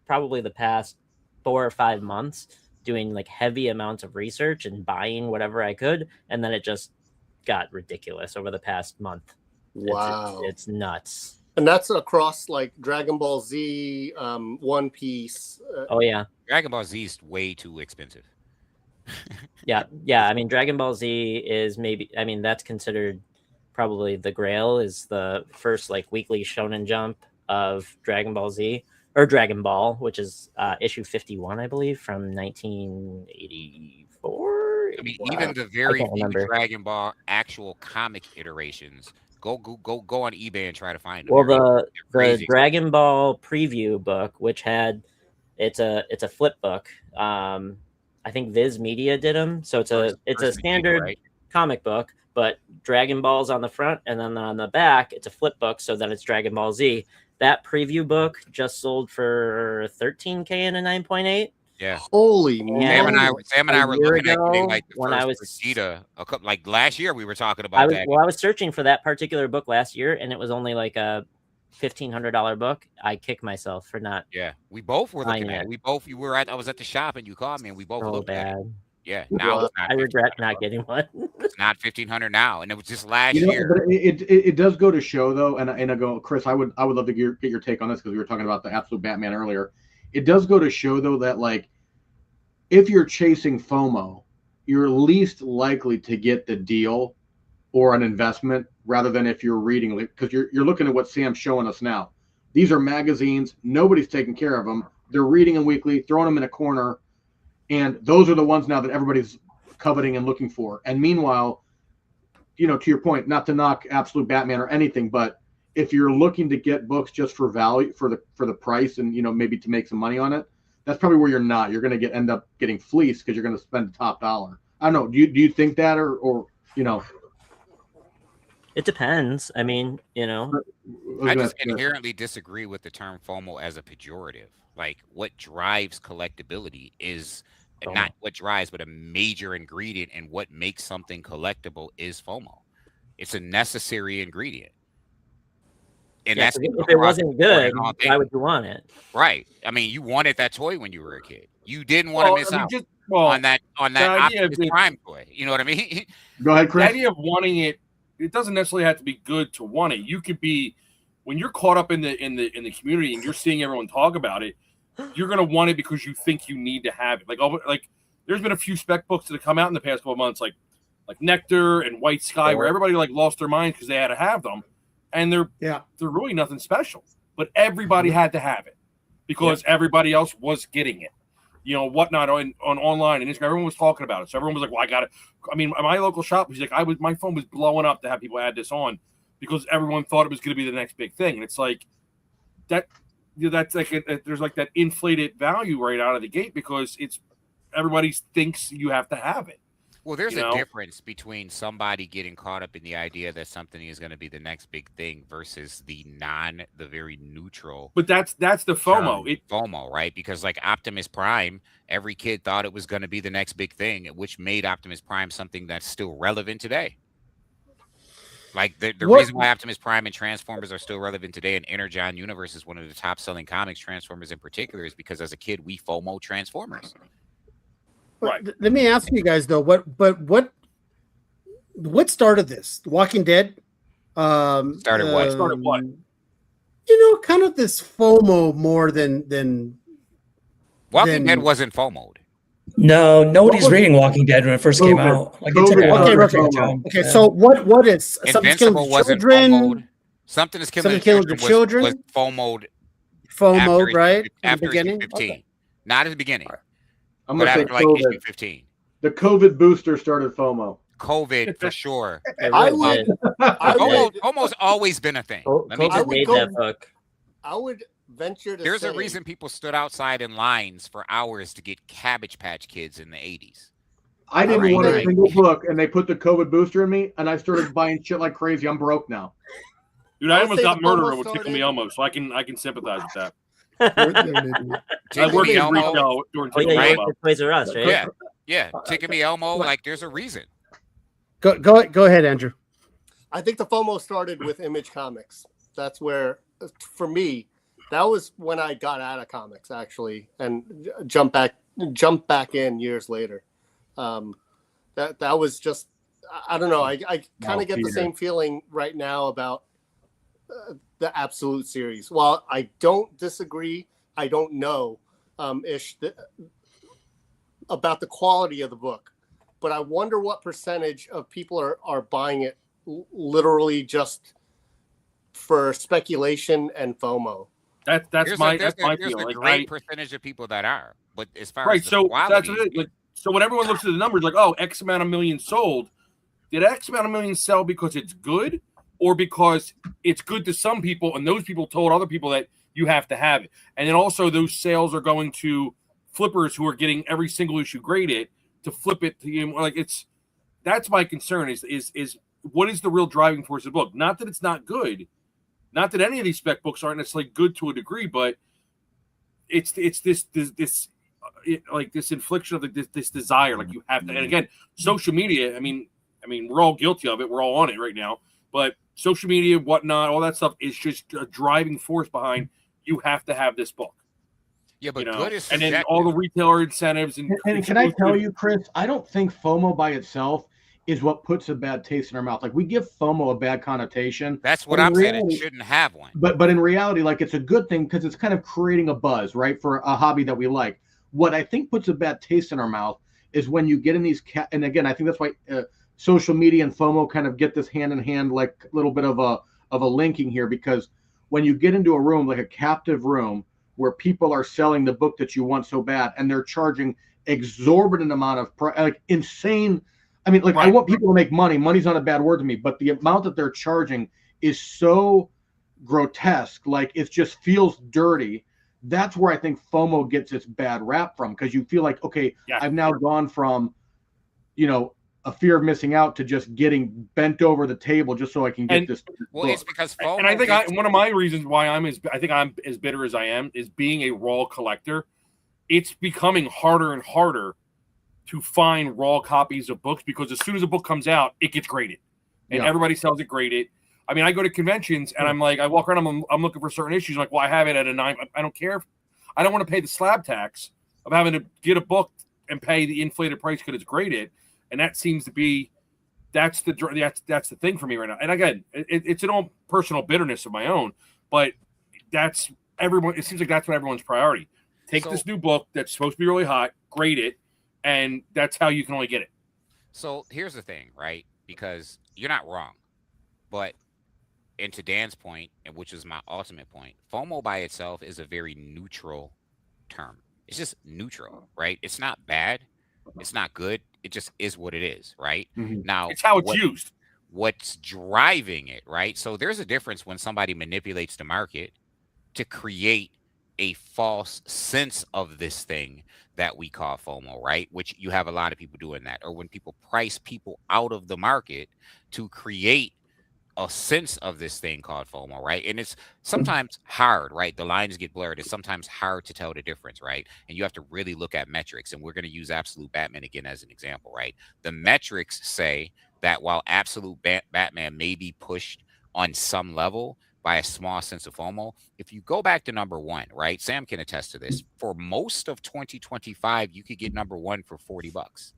probably the past 4 or 5 months doing like heavy amounts of research and buying whatever I could, and then it just got ridiculous over the past month. Wow. It's nuts. And that's across like Dragon Ball Z, One Piece. Oh yeah. Dragon Ball Z is way too expensive. Yeah. I mean, Dragon Ball Z is that's considered probably the Grail, is the first like weekly Shonen Jump of Dragon Ball Z, or Dragon Ball, which is issue 51, I believe, from 1984. I mean, Wow. even the very can't few remember. Dragon Ball actual comic iterations. Go on eBay and try to find them. Well, They're the crazy. Dragon Ball preview book, which had it's a flip book. I think Viz Media did them, so it's a First standard right? comic book, but Dragon Ball's on the front, and then on the back it's a flip book, so then it's Dragon Ball Z. That preview book just sold for $13K in a 9.8. Yeah. Holy Sam man! and I A were year looking at getting ago, like the when I first was- Precita, like last year we were talking I about was that. I was searching for that particular book last year, and it was only like a $1,500 book. I kick myself for not Yeah, we both were looking buying at it. it. I was at the shop and you called me and we both So looked at it. bad. Yeah, now it's not. I regret 1,500 not getting one. It's not 1,500 now, and it was just last You know, year. but it does go to show though, and I go, Chris, I would love to get your take on this because we were talking about the Absolute Batman earlier. It does go to show though that like if you're chasing FOMO, you're least likely to get the deal or an investment rather than if you're reading, because you're looking at what Sam's showing us now. These are magazines. Nobody's taking care of them. They're reading them weekly, throwing them in a corner, and those are the ones now that everybody's coveting and looking for. And meanwhile, you know, to your point, not to knock Absolute Batman or anything, but if you're looking to get books just for value, for the price, and you know maybe to make some money on it, that's probably where you're not. You're going to end up getting fleeced because you're going to spend the top dollar. I don't know. Do you think that or you know? It depends. I mean, you know, I just inherently disagree with the term FOMO as a pejorative. Like, what drives collectability is not what drives, but a major ingredient in what makes something collectible is FOMO. It's a necessary ingredient. And yeah, that's if it wasn't good, why would you want it? Right. I mean, you wanted that toy when you were a kid. You didn't want to miss out on that Optimus Prime toy. You know what I mean? Go ahead, Chris. The idea of wanting it, it doesn't necessarily have to be good to want it. You could be, when you're caught up in the community and you're seeing everyone talk about it, you're gonna want it because you think you need to have it. Like there's been a few spec books that have come out in the past couple of months, like Nectar and White Sky, where everybody like lost their mind because they had to have them, and they're really nothing special, but everybody had to have it because everybody else was getting it. You know, whatnot on online and Instagram, everyone was talking about it. So everyone was like, "Well, I got it." I mean, my local shop, he's like, my phone was blowing up to have people add this on because everyone thought it was going to be the next big thing, and it's like that. You know, that's like there's like that inflated value right out of the gate because it's everybody thinks you have to have it. Well, there's a difference between somebody getting caught up in the idea that something is going to be the next big thing versus the very neutral. But that's the FOMO. FOMO, right? Because like Optimus Prime, every kid thought it was going to be the next big thing, which made Optimus Prime something that's still relevant today. Like the reason why Optimus Prime and Transformers are still relevant today, and Energon Universe is one of the top selling comics, Transformers in particular, is because as a kid we FOMO Transformers. Right. Let me ask you guys though, what started this? Walking Dead? Started what? Started what? You know, kind of this FOMO more than Walking Dead wasn't FOMO'd. No, nobody's reading Walking Dead when it first came out. Like it took a while to catch on. Okay, so what is something's killing the wasn't children? FOMO'd. Something is killing the children was FOMO'd. FOMO'd, right? After the beginning? 15. Okay. Not at the beginning. I'm but gonna say after like COVID. issue 15. The COVID booster started FOMO. COVID for sure. Almost always been a thing. COVID made that book. I would venture to There's say a reason people stood outside in lines for hours to get Cabbage Patch Kids in the 80s. I didn't want a single book, and they put the COVID booster in me, and I started buying shit like crazy. I'm broke now. Dude, I almost got murdered with Tickle Me Elmo, so I can sympathize with that. I worked in retail during Tickle Me Elmo. Toys R Us, right? Yeah. Tickle Me Elmo, like there's a reason. Go ahead, Andrew. I think the FOMO started with Image Comics. That's where, for me, that was when I got out of comics actually, and jumped back in years later. That was just, I don't know. I kind of get the same feeling right now about the Absolute series. While I don't disagree, I don't know about the quality of the book, but I wonder what percentage of people are buying it literally just for speculation and FOMO. That's my there's feeling. a great percentage of people that are, but as far as so quality, that's it. Like, so when everyone looks at the numbers, like, oh, X amount of millions sold, did X amount of millions sell because it's good, or because it's good to some people and those people told other people that you have to have it, and then also those sales are going to flippers who are getting every single issue graded to flip it to you. Like that's my concern is what is the real driving force of the book? Not that it's not good. Not that any of these spec books aren't necessarily good to a degree, but it's this like this infliction of this desire, like you have to. And again, social media. I mean, we're all guilty of it. We're all on it right now. But social media, whatnot, all that stuff is just a driving force behind. You have to have this book. Yeah, but you know? good is and subjective. then all the retailer incentives and can I tell you, Chris? I don't think FOMO by itself is what puts a bad taste in our mouth. Like we give FOMO a bad connotation. That's what I'm saying. It shouldn't have one. But in reality, like it's a good thing because it's kind of creating a buzz, right, for a hobby that we like. What I think puts a bad taste in our mouth is when you get in these and again, I think that's why social media and FOMO kind of get this hand in hand, like a little bit of a linking here, because when you get into a room like a captive room where people are selling the book that you want so bad and they're charging exorbitant amount of like insane. I mean, like, right. I want people to make money. Money's not a bad word to me, but the amount that they're charging is so grotesque. Like, it just feels dirty. That's where I think FOMO gets its bad rap from, because you feel like, okay, yeah. I've now gone from, a fear of missing out to just getting bent over the table just so I can get this. Well, book. It's because FOMO. And I think one of my reasons why I'm as bitter as I am is being a raw collector. It's becoming harder and harder to find raw copies of books, because as soon as a book comes out, it gets graded, and everybody sells it graded. I mean, I go to conventions and I'm like, I walk around, I'm looking for certain issues. I'm like, well, I have it at a 9. I don't care. I don't want to pay the slab tax of having to get a book and pay the inflated price because it's graded. And that seems to be, that's the thing for me right now. And again, it's an own personal bitterness of my own, but that's everyone. It seems like that's what everyone's priority. Take this new book that's supposed to be really hot, grade it, and that's how you can only get it. So here's the thing, right? Because you're not wrong, but and to Dan's point, and which is my ultimate point, FOMO by itself is a very neutral term. It's just neutral, right? It's not bad. It's not good. It just is what it is, right? Mm-hmm. Now, it's how it's used. What's driving it, right? So there's a difference when somebody manipulates the market to create a false sense of this thing that we call FOMO, right? Which you have a lot of people doing that. Or when people price people out of the market to create a sense of this thing called FOMO, right? And it's sometimes hard, right? The lines get blurred. It's sometimes hard to tell the difference, right? And you have to really look at metrics. And we're going to use Absolute Batman again as an example, right? The metrics say that while Absolute Batman may be pushed on some level by a small sense of FOMO, if you go back to number 1, right? Sam can attest to this. For most of 2025, you could get number 1 for $40.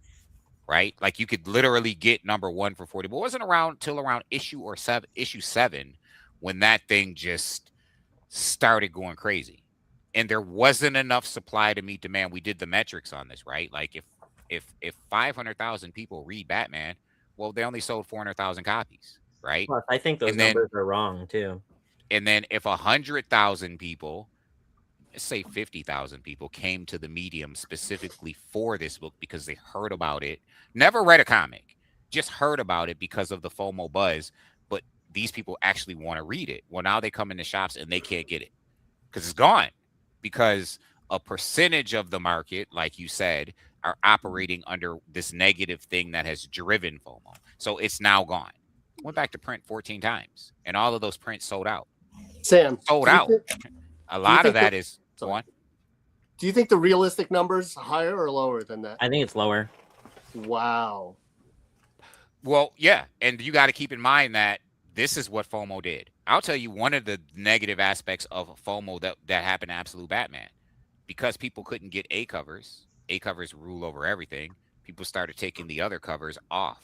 Right? Like you could literally get number 1 for 40, but it wasn't around till around issue 7 when that thing just started going crazy. And there wasn't enough supply to meet demand. We did the metrics on this, right? Like if 500,000 people read Batman, well, they only sold 400,000 copies, right? Plus, I think those numbers are wrong too. And then if 100,000 people, let's say 50,000 people came to the medium specifically for this book because they heard about it, never read a comic, just heard about it because of the FOMO buzz, but these people actually want to read it. Well, now they come in the shops and they can't get it because it's gone, because a percentage of the market, like you said, are operating under this negative thing that has driven FOMO. So it's now gone. Went back to print 14 times and all of those prints sold out. Sam, sold out. A lot of that is one. Do you think the realistic number's higher or lower than that? I think it's lower. Wow. Well, yeah. And you got to keep in mind that this is what FOMO did. I'll tell you one of the negative aspects of FOMO that happened to Absolute Batman. Because people couldn't get A covers rule over everything. People started taking the other covers off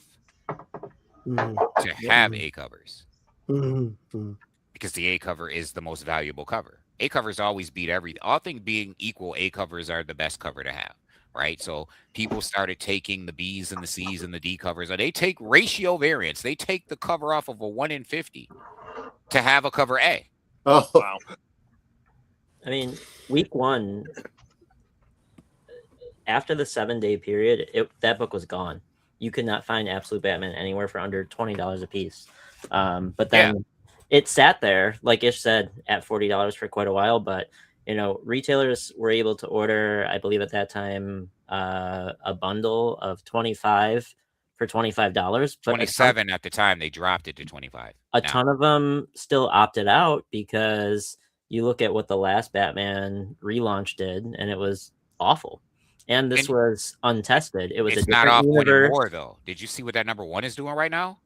to have A covers. Because the A cover is the most valuable cover. A covers always beat everything. All things being equal, A covers are the best cover to have, right? So people started taking the B's and the C's and the D covers. They take ratio variants. They take the cover off of a 1 in 50 to have a cover A. Oh, wow. I mean, week 1, after the 7-day period, that book was gone. You could not find Absolute Batman anywhere for under $20 a piece. But then it sat there, like Ish said, at $40 for quite a while. But, retailers were able to order, I believe at that time, a bundle of 25 for $25. But 27 at the time, they dropped it to 25. A ton of them still opted out because you look at what the last Batman relaunch did, and it was awful. And this And was untested. It was a it's not different off winning universe. more though. Did you see what that number 1 is doing right now?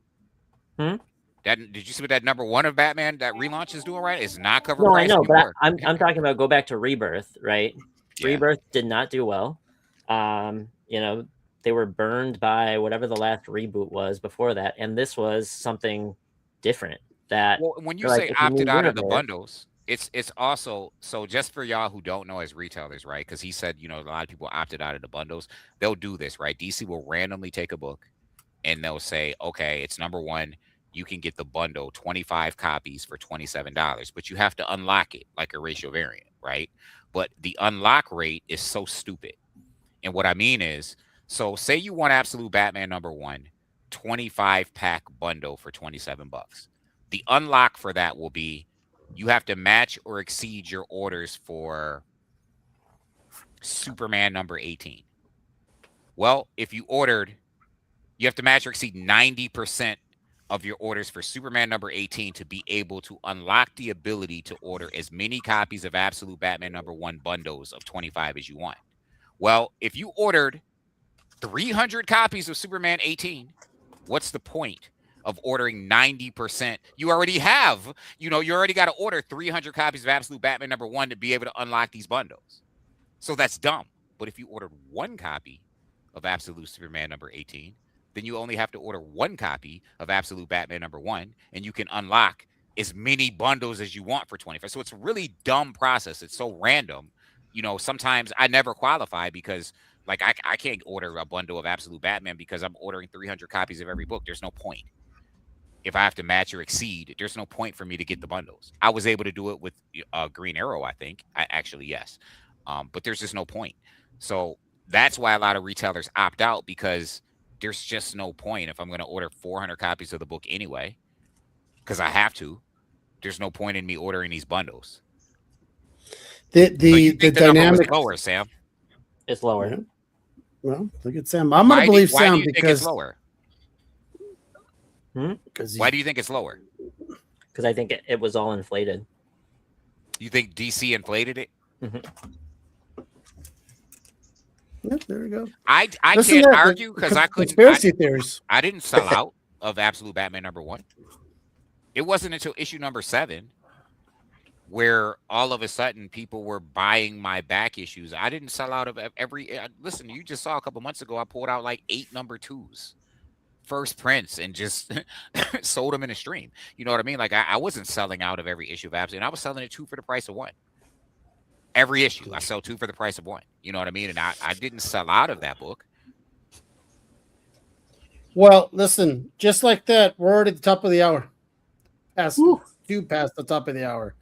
Hmm? Did you see what that number 1 of Batman that relaunch is doing right? It's not cover No, I price know, but anymore. I'm talking about go back to Rebirth, right? Yeah. Rebirth did not do well. They were burned by whatever the last reboot was before that, and this was something different. That Well, when you like, say it's a new opted out of the universe. bundles, it's also so just for y'all who don't know as retailers, right? Because he said, a lot of people opted out of the bundles. They'll do this, right? DC will randomly take a book and they'll say, okay, it's number 1. You can get the bundle 25 copies for $27, but you have to unlock it like a ratio variant, right? But the unlock rate is so stupid. And what I mean is, so say you want Absolute Batman number 1, 25 pack bundle for $27. The unlock for that will be you have to match or exceed your orders for Superman number 18. Well, if you have to match or exceed 90% of your orders for Superman number 18 to be able to unlock the ability to order as many copies of Absolute Batman number 1 bundles of 25 as you want. Well, if you ordered 300 copies of Superman 18, what's the point of ordering 90%? You already have, you already got to order 300 copies of Absolute Batman number 1 to be able to unlock these bundles. So that's dumb. But if you ordered 1 copy of Absolute Superman number 18, then you only have to order 1 copy of Absolute Batman number 1, and you can unlock as many bundles as you want for 25. So it's a really dumb process. It's so random. Sometimes I never qualify because like I can't order a bundle of Absolute Batman because I'm ordering 300 copies of every book. There's no point. If I have to match or exceed, there's no point for me to get the bundles. I was able to do it with Green Arrow, I think. Yes. But there's just no point. So that's why a lot of retailers opt out, because there's just no point. If I'm going to order 400 copies of the book anyway, because I have to, there's no point in me ordering these bundles. The dynamic dynamic lower, Sam. It's lower. Yeah. Well, look at Sam. I'm going to believe Sam think because it's lower. Why do you think it's lower? Because I think it was all inflated. You think DC inflated it? Mm-hmm. Yep, there we go. I can't argue because I couldn't. Conspiracy theories. I didn't sell out of Absolute Batman number 1. It wasn't until issue number 7 where all of a sudden people were buying my back issues. I didn't sell out of every. Listen, you just saw a couple months ago, I pulled out like 8 number 2s, first prints, and just sold them in a stream. You know what I mean? Like I wasn't selling out of every issue of Absolute, and I was selling it 2 for the price of 1. Every issue, I sell 2 for the price of 1. You know what I mean? And I didn't sell out of that book. Well, listen, just like that, we're already at the top of the hour. Past the top of the hour.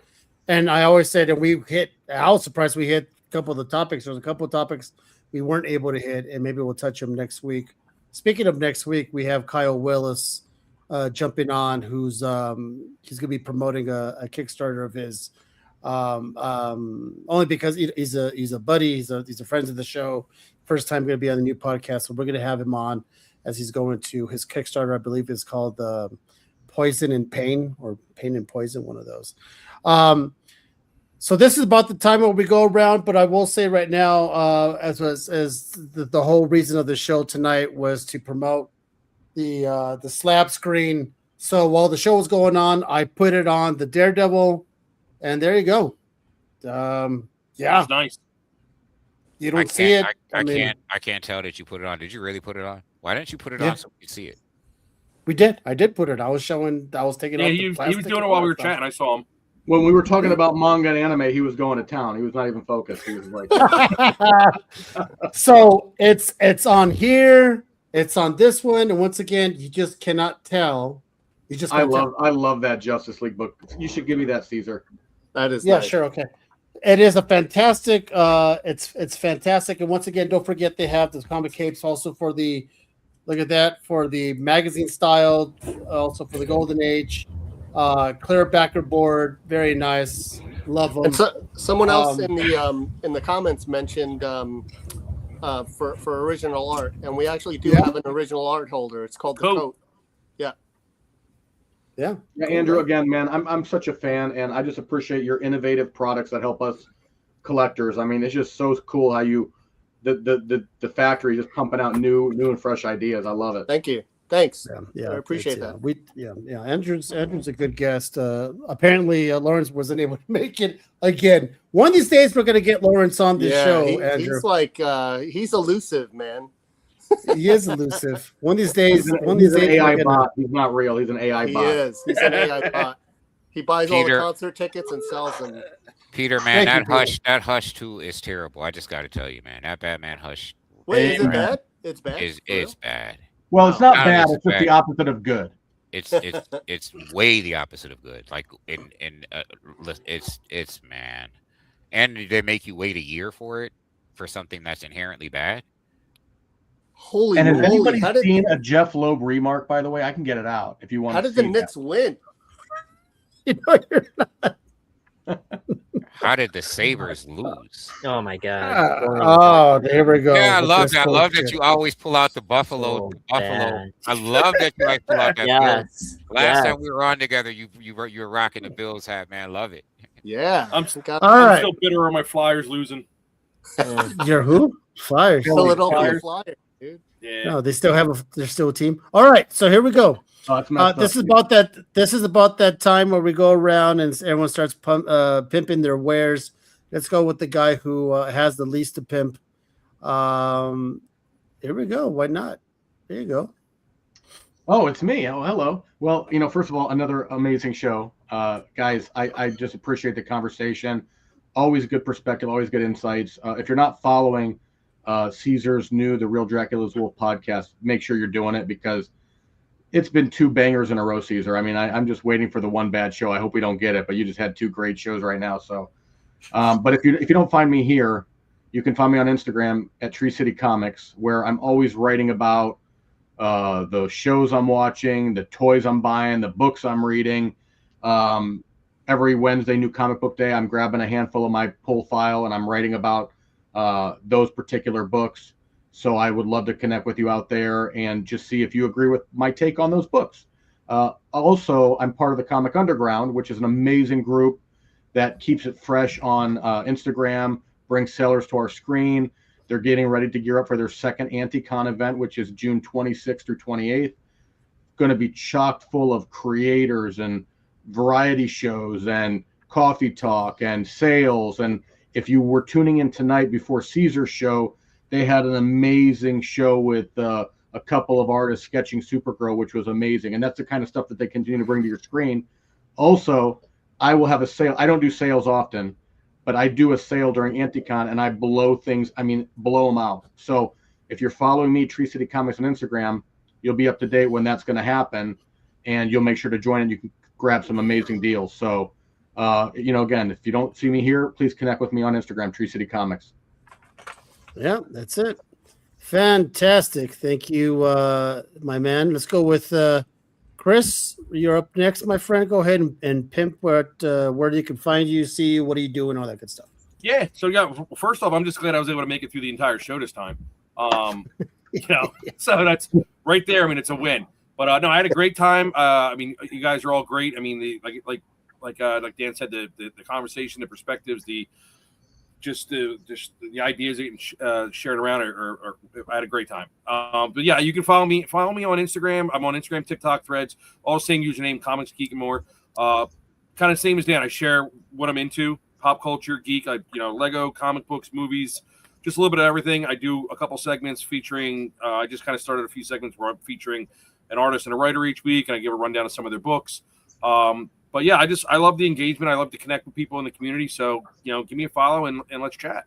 And I always say that I was surprised we hit a couple of the topics. There's a couple of topics we weren't able to hit, and maybe we'll touch them next week. Speaking of next week, we have Kyle Willis jumping on, who's he's going to be promoting a Kickstarter of his. Only because he's a buddy, he's a friend of the show. First time going to be on the new podcast, so we're going to have him on as he's going to his Kickstarter. I believe is called Poison and Pain, or Pain and Poison, one of those. So this is about the time where we go around, but I will say right now, as the whole reason of the show tonight was to promote the slab screen. So while the show was going on, I put it on the Daredevil. And there you go. Yeah, it's nice. You don't see it. I can't tell that you put it on. Did you really put it on? Why didn't you put it on so we could see it? We did. I did put it. I was taking. Yeah, he was doing it while we were chatting. I saw him. When we were talking about manga and anime, he was going to town. He was not even focused. He was like, so it's on here. It's on this one, and once again, you just cannot tell. I love that Justice League book. You should give me that, Caesar. That is nice. Nice. Sure, okay. It is a fantastic. It's fantastic, and once again, don't forget they have the comic capes also for the. Look at that for the magazine style, also for the Golden Age. Clear backer board, very nice. Love them. And someone else in the comments mentioned for original art, and we actually do have an original art holder. It's called the Coat. Yeah, Andrew, again, man, I'm such a fan, and I just appreciate your innovative products that help us collectors. I mean, it's just so cool how you the factory just pumping out new and fresh ideas. I love it. Thank you. Thanks. Yeah, I appreciate that. Andrew's a good guest. Apparently, Lawrence wasn't able to make it again. One of these days, we're going to get Lawrence on this show. Andrew, he's like he's elusive, man. He is elusive. One of these days, He's an AI bot. He's not real. He's an AI bot. He is. He's an AI bot. He buys all the concert tickets and sells them. Peter, man, that Hush 2 is terrible. I just got to tell you, man, that Batman Hush. Wait, is it bad? It's bad. It's bad. Well, it's not bad. It's It's just the opposite of good. It's way the opposite of good. Like it's man, and they make you wait a year for something that's inherently bad. Holy and moly! Has anybody seen a Jeff Loeb remark? By the way, I can get it out if you want. How did the Knicks win? You know, you're not. How did the Sabres lose? Oh my God! Oh, there we go. Yeah, I love that. I love that you always pull out the Buffalo. Bad. I love that you like pull out that. Yes. Last time we were on together, you were rocking the Bills hat, man. Love it. Yeah. I'm still bitter on my Flyers losing. You're who? Flyers. Philadelphia Flyers, dude. Yeah. No, they're still a team. All right, so here we go. This is about that time where we go around and everyone starts pimping their wares. Let's go with the guy who has the least to pimp. Here we go. Why not? There you go. Oh, it's me. Oh, hello. Well, first of all, another amazing show. Guys, I just appreciate the conversation. Always good perspective, always good insights. If you're not following Caesar's new The Real Dracula's Wolf podcast, make sure you're doing it because it's been 2 bangers in a row, Caesar. I mean, I'm just waiting for the one bad show. I hope we don't get it, but you just had 2 great shows right now. So, but if you don't find me here, you can find me on Instagram at Tree City Comics, where I'm always writing about the shows I'm watching, the toys I'm buying, the books I'm reading. Every Wednesday, New Comic Book Day, I'm grabbing a handful of my pull file and I'm writing about those particular books. So I would love to connect with you out there and just see if you agree with my take on those books. Also, I'm part of the Comic Underground, which is an amazing group that keeps it fresh on Instagram, brings sellers to our screen. They're getting ready to gear up for their second Anti-Con event, which is June 26th through 28th. Going to be chock full of creators and variety shows and coffee talk and sales. And if you were tuning in tonight before Caesar's show, they had an amazing show with a couple of artists sketching Supergirl, which was amazing. And that's the kind of stuff that they continue to bring to your screen. Also, I will have a sale. I don't do sales often, but I do a sale during Anti-Con and I blow them out. So if you're following me, Tree City Comics on Instagram, you'll be up to date when that's going to happen and you'll make sure to join and you can grab some amazing deals. So, again, if you don't see me here, please connect with me on Instagram, Tree City Comics. Yeah, that's it. Fantastic. Thank you, my man. Let's go with Chris. You're up next, my friend. Go ahead and pimp where you can find you, see you, what are you doing, all that good stuff. Yeah. So first off, I'm just glad I was able to make it through the entire show this time. So that's right there. I mean, it's a win. But no, I had a great time. I mean, you guys are all great. I mean, like Dan said, the conversation, the perspectives, the ideas getting shared around are I had a great time. But yeah, you can follow me on Instagram. I'm on Instagram, TikTok, Threads, all same username, Comics Geek and More. Kind of same as Dan. I share what I'm into, pop culture, geek, Lego, comic books, movies, just a little bit of everything. I do a couple segments featuring. I just kind of started a few segments where I'm featuring an artist and a writer each week, and I give a rundown of some of their books. But yeah, I love the engagement. I love to connect with people in the community. So, give me a follow and let's chat.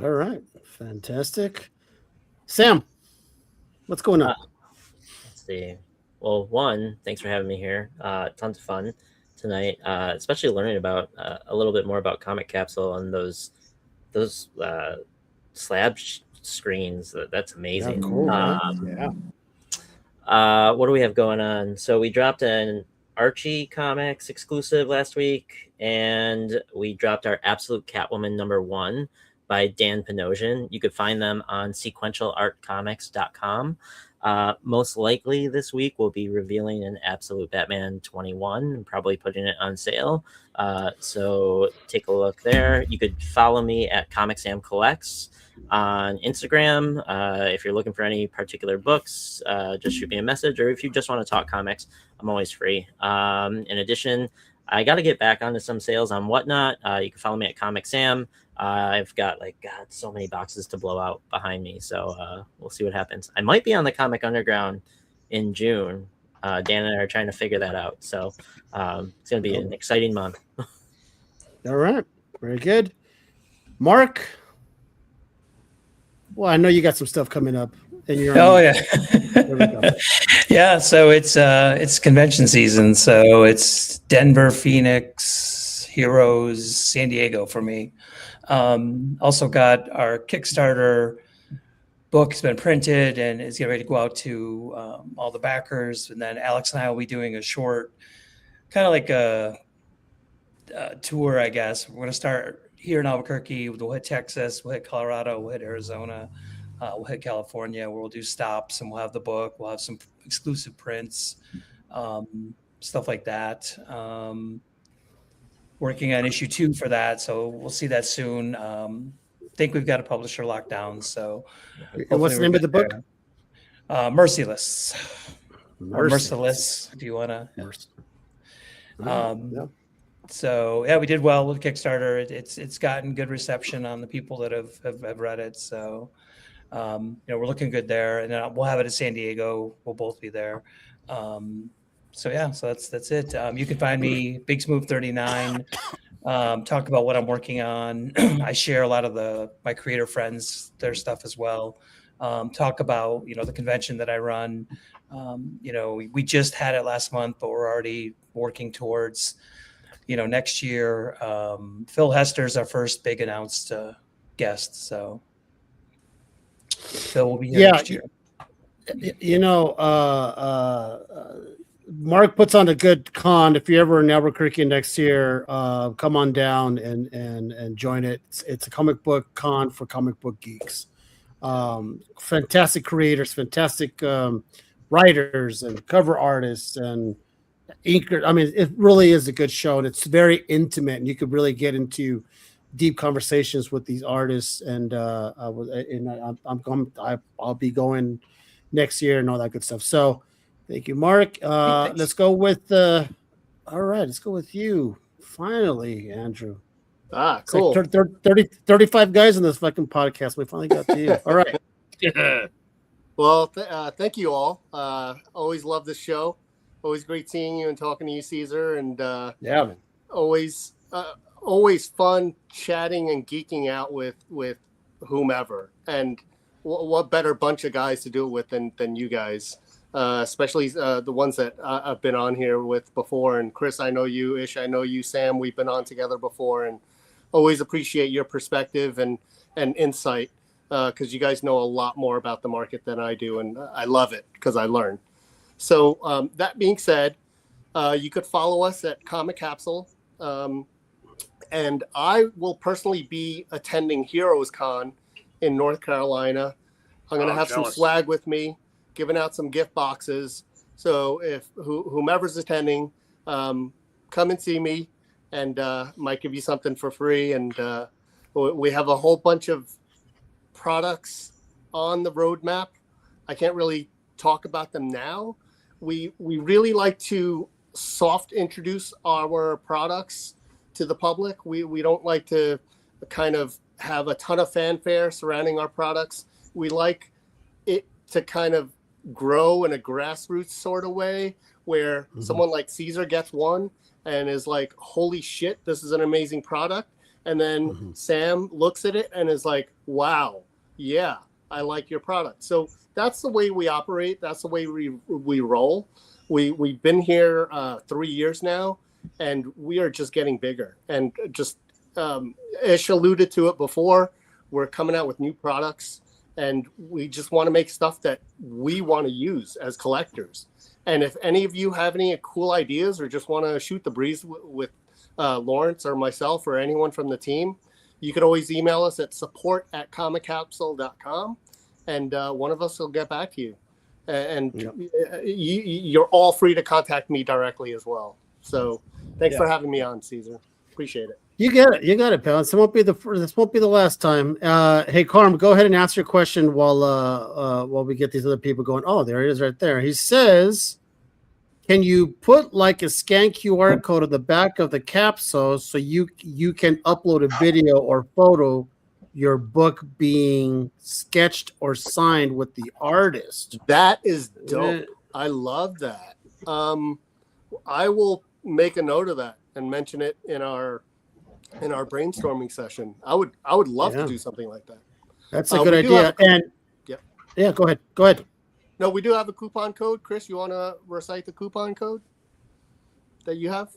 All right. Fantastic. Sam, what's going on? Let's see. Well, one, thanks for having me here. Tons of fun tonight, especially learning about a little bit more about Comic Capsule and those slab screens. That's amazing. Yeah, cool, what do we have going on? So we dropped an Archie Comics exclusive last week, and we dropped our Absolute Catwoman #1 by Dan Panosian. You could find them on sequentialartcomics.com. Most likely this week we'll be revealing an Absolute Batman 21 and probably putting it on sale. So take a look there. You could follow me at Comic Sam Collects on Instagram. If you're looking for any particular books, just shoot me a message, or if you just want to talk comics, I'm always free. In addition, I got to get back onto some sales on Whatnot. You can follow me at Comic Sam. I've got so many boxes to blow out behind me, so we'll see what happens. I might be on the Comic Underground in June. Dan and I are trying to figure that out, so it's going to be an exciting month. All right, very good. Mark, well, I know you got some stuff coming up. Yeah. There we go. Yeah, so it's convention season, so it's Denver, Phoenix, Heroes, San Diego for me. Also got our Kickstarter book has been printed and is getting ready to go out to all the backers. And then Alex and I will be doing a short, kind of like a tour, I guess. We're going to start here in Albuquerque. We'll hit Texas, we'll hit Colorado, we'll hit Arizona, we'll hit California, where we'll do stops and we'll have the book. We'll have some exclusive prints, stuff like that. Working on issue 2 for that, so we'll see that soon. Think we've got a publisher locked down. So, and what's the name of the book? Merciless. Or Merciless, if you want to. Yeah. So yeah, we did well with Kickstarter. It's gotten good reception on the people that have read it. So we're looking good there, and then we'll have it at San Diego. We'll both be there. So that's it. You can find me Big Smooth 39. Talk about what I'm working on. I share a lot of my creator friends, their stuff as well. Talk about the convention that I run. We just had it last month, but we're already working towards next year. Phil Hester's our first big announced guest, so Phil will be here next year. Mark puts on a good con. If you're ever in Albuquerque next year, come on down and join it. It's a comic book con for comic book geeks. Fantastic creators, fantastic writers and cover artists and inkers. I mean, it really is a good show, and it's very intimate, and you could really get into deep conversations with these artists. And I'll be going next year and all that good stuff. So. Thank you, Mark. Let's go with all right, let's go with you. Finally, Andrew. Ah, cool. Like 35 guys on this fucking podcast. We finally got to you. All right. Well, thank you all. Always love this show. Always great seeing you and talking to you, Caesar. And yeah, man. Always fun chatting and geeking out with whomever. And what better bunch of guys to do it with than you guys. Especially the ones that I've been on here with before. And Chris, I know you. Ish, I know you. Sam, we've been on together before, and always appreciate your perspective and insight because you guys know a lot more about the market than I do, and I love it because I learn. So that being said, you could follow us at ComicCapsule, and I will personally be attending Heroes Con in North Carolina. I'm going to have some swag with me, giving out some gift boxes. So if whomever's attending, come and see me, and might give you something for free. And we have a whole bunch of products on the roadmap. I can't really talk about them now. We really like to soft introduce our products to the public. We don't like to kind of have a ton of fanfare surrounding our products. We like it to kind of grow in a grassroots sort of way where someone like Caesar gets one and is like, holy shit, this is an amazing product. And then Sam looks at it and is like, wow, yeah, I like your product. So that's the way we operate. That's the way we roll. We've been here 3 years now, and we are just getting bigger. And just Ish alluded to it before, we're coming out with new products. And we just want to make stuff that we want to use as collectors. And if any of you have any cool ideas or just want to shoot the breeze with Lawrence or myself or anyone from the team, you could always email us at support@comiccapsule.com, and one of us will get back to you. and you're all free to contact me directly as well. So thanks for having me on, Caesar. Appreciate it. You got it, pal. This won't be the last time. Hey, Carm, go ahead and answer your question while we get these other people going. Oh, there he is, right there. He says, "Can you put like a scan QR code on the back of the capsule so you can upload a video or photo your book being sketched or signed with the artist?" That is dope. I love that. I will make a note of that and mention it in our brainstorming session. I would love to do something like that. That's a good idea. Go ahead. No, we do have a coupon code. Chris, you want to recite the coupon code that you have?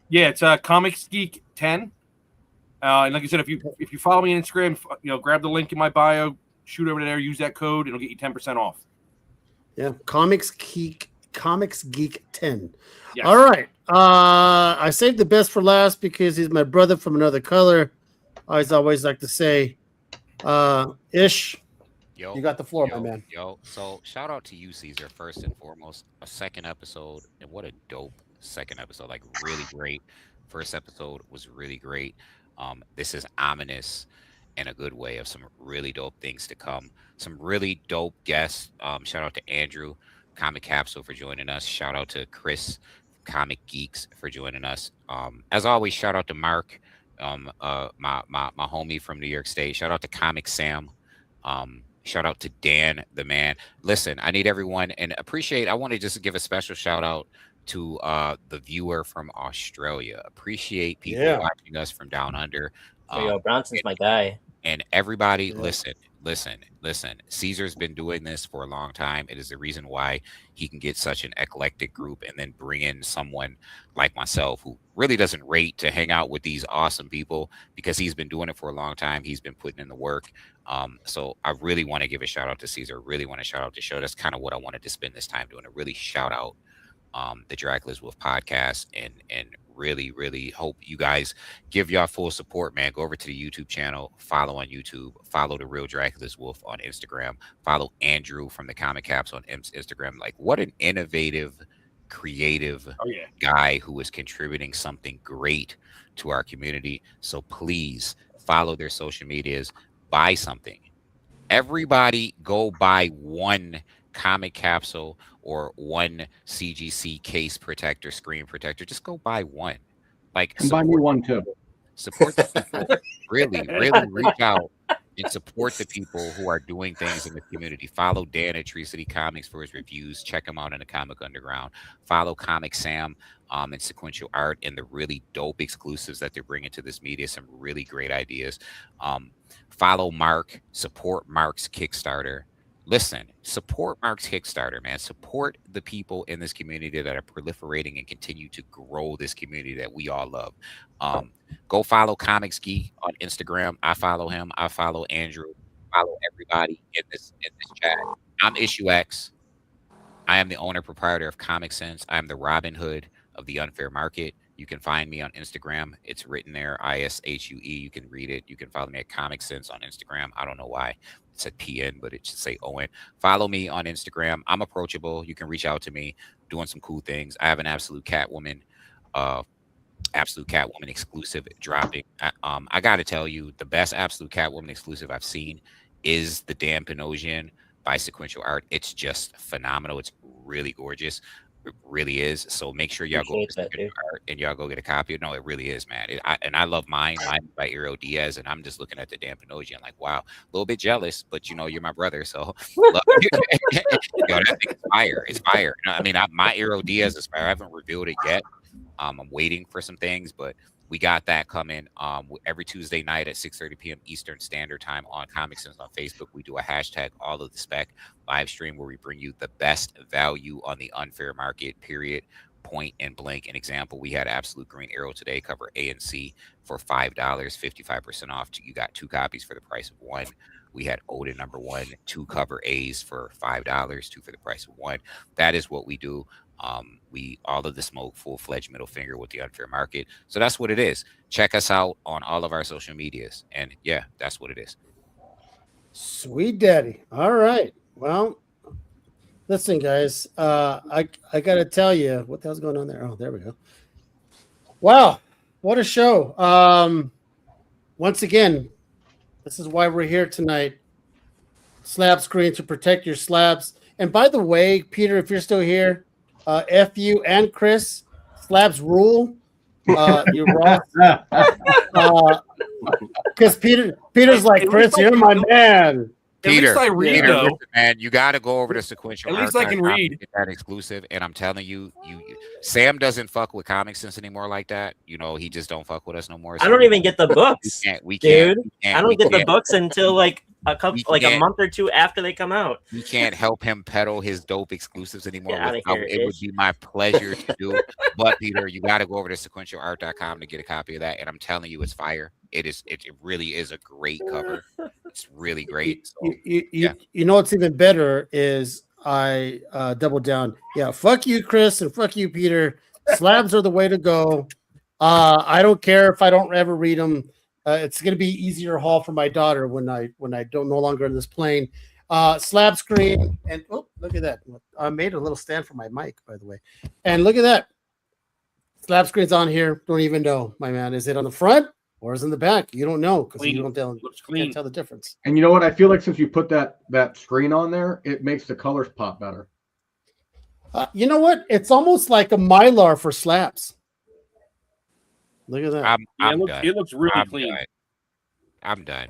Yeah, it's Comics Geek 10. And like I said, if you follow me on Instagram, grab the link in my bio, shoot over there, use that code, it'll get you 10% off. Yeah, Comics Geek 10. Yes. All right. I saved the best for last because he's my brother from another color. I always like to say, Ish, you got the floor, my man. So shout out to you, Caesar, first and foremost. A second episode, and what a dope second episode. Like, really great. First episode was really great. This is ominous in a good way of some really dope things to come. Some really dope guests. Shout out to Andrew, Comic Capsule, for joining us. Shout out to Chris, Comic Geeks, for joining us. As always, shout out to Mark, my homie from New York State. Shout out to Comic Sam. Shout out to Dan, the man. Listen, I need everyone and I want to just give a special shout out to the viewer from Australia. Appreciate people watching us from down under. Bronson's my guy. And everybody, listen. Caesar's been doing this for a long time. It is the reason why he can get such an eclectic group and then bring in someone like myself who really doesn't rate to hang out with these awesome people, because he's been doing it for a long time. He's been putting in the work. So I really want to give a shout out to Caesar. Really want to shout out the show. That's kind of what I wanted to spend this time doing, to really shout out the Dracula's Wolf podcast, and really hope you guys give y'all full support, man. Go over to the YouTube channel, follow on YouTube, follow the Real Dracula's Wolf on Instagram, follow Andrew from the Comic Capsule on Instagram. Like, what an innovative, creative guy who is contributing something great to our community. So please follow their social medias, buy something. Everybody go buy one Comic Capsule or one CGC case protector, screen protector. Just go buy one. Like, buy me one too. Support the people. really reach out and support the people who are doing things in the community. Follow Dan at Tree City Comics for his reviews. Check him out in the Comic Underground. Follow Comic Sam and Sequential Art and the really dope exclusives that they're bringing to this media. Some really great ideas. Follow Mark. Support Mark's Kickstarter. Listen, support Mark's Kickstarter, man. Support the people in this community that are proliferating and continue to grow this community that we all love. Go follow Comics Geek on Instagram. I follow him. I follow Andrew. Follow everybody in this chat. I'm Issue X. I am the owner proprietor of Comic Sense. I'm the Robin Hood of the unfair market. You can find me on Instagram. It's written there, ISHUE. You can read it. You can follow me at Comic Sense on Instagram. I don't know why it said PN, but it should say ON. Follow me on Instagram. I'm approachable. You can reach out to me, doing some cool things. I have an Absolute Catwoman exclusive dropping. I got to tell you, the best Absolute Catwoman exclusive I've seen is the Dan Panosian by Sequential Art. It's just phenomenal. It's really gorgeous. It really is. So make sure y'all go and y'all go get a copy. No, it really is, man. I love mine by Aero Diaz, and I'm just looking at the Dan Panosian like, wow, a little bit jealous, but you're my brother, so that thing is fire. It's fire. I mean, my Aero Diaz is fire. I haven't revealed it yet. I'm waiting for some things, but we got that coming every Tuesday night at 6:30 p.m. Eastern Standard Time on Comic Sense on Facebook. We do a hashtag all of the spec live stream where we bring you the best value on the unfair market, period, point and blank. An example, we had Absolute Green Arrow today, cover A and C for $5, 55% off. You got 2 copies for the price of 1. We had Odin #1, 2 cover A's for $5, 2 for the price of 1. That is what we do. We all of the smoke, full-fledged middle finger with the unfair market. So that's what it is. Check us out on all of our social medias. And yeah, that's what it is. Sweet daddy. All right. Well, Listen, guys, I gotta tell you what the hell's going on there. Oh, there we go. Wow, what a show! Once again, this is why we're here tonight. Slab screen to protect your slabs. And by the way, Peter, if you're still here, F you and Chris, slabs rule. You're wrong. Because Peter's like, Chris, you're my man. Peter, At least I read, Peter, though. listen, man, you got to go over to sequential. At least I can read. Get that exclusive, and I'm telling you, Sam doesn't fuck with Comic Sense anymore like that. You know, he just don't fuck with us no more. I don't even get the books, dude. I don't get the books until like a month or two after they come out. We can't help him peddle his dope exclusives anymore. It would be my pleasure to do. But Peter, you got to go over to sequentialart.com to get a copy of that. And I'm telling you, it's fire. It is. It really is a great cover. It's really great. So, you know what's even better is I double down. Yeah, fuck you, Chris, and fuck you, Peter. Slabs are the way to go. I don't care if I don't ever read them. It's going to be easier haul for my daughter when I don't no longer in this plane. Slab screen, and oh, look at that! I made a little stand for my mic, by the way. And look at that. Slab screen's on here. Don't even know, my man. Is it on the front or is it in the back? You don't know because you don't can't tell the difference. And you know what? I feel like since you put that screen on there, it makes the colors pop better. You know what? It's almost like a Mylar for slabs. Look at that. It looks really clean. I'm done.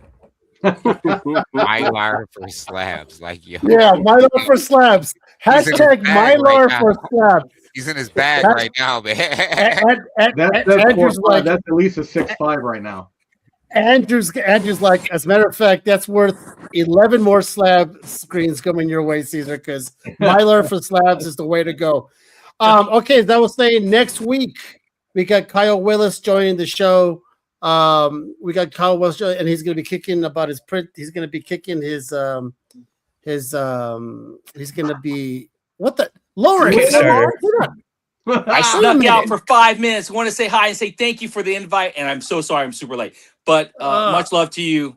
Mylar for slabs, like yo. Yeah, Mylar for slabs. Hashtag Mylar for slabs. He's in his bag right now, man. Andrew's like, that's at least a 6'5" right now. Andrew's like, as a matter of fact, that's worth 11 more slab screens coming your way, Caesar, because Mylar for slabs is the way to go. Okay, that was saying next week we got Kyle Willis joining the show. We got Kyle Willis, and he's going to be kicking about his print. He's going to be kicking his he's going to be what the Lawrence. I snuck out for 5 minutes. I want to say hi and say thank you for the invite, and I'm so sorry I'm super late. But much love to you,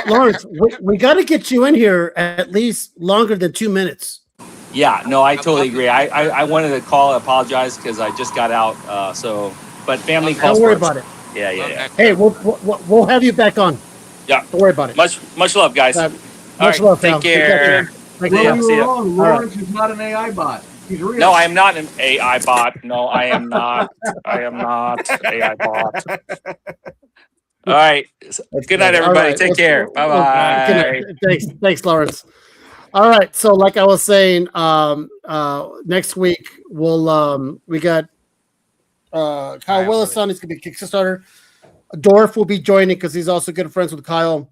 Lawrence, we got to get you in here at least longer than 2 minutes. Yeah, no, I totally agree. I wanted to call and apologize because I just got out. But family calls. Don't worry first. about it. Yeah. Hey, we'll have you back on. Yeah. Don't worry about it. Much love, guys. Much love. Take care. Lawrence is not an AI bot. He's real. No, I am not an AI bot. No, I am not. I am not AI bot. All right. Good night, everybody. Right. Take care. Bye-bye. Thanks, Lawrence. All right. So, like I was saying, next week we got Kyle Willis on. He's going to be Kickstarter. Dorf will be joining because he's also good friends with Kyle.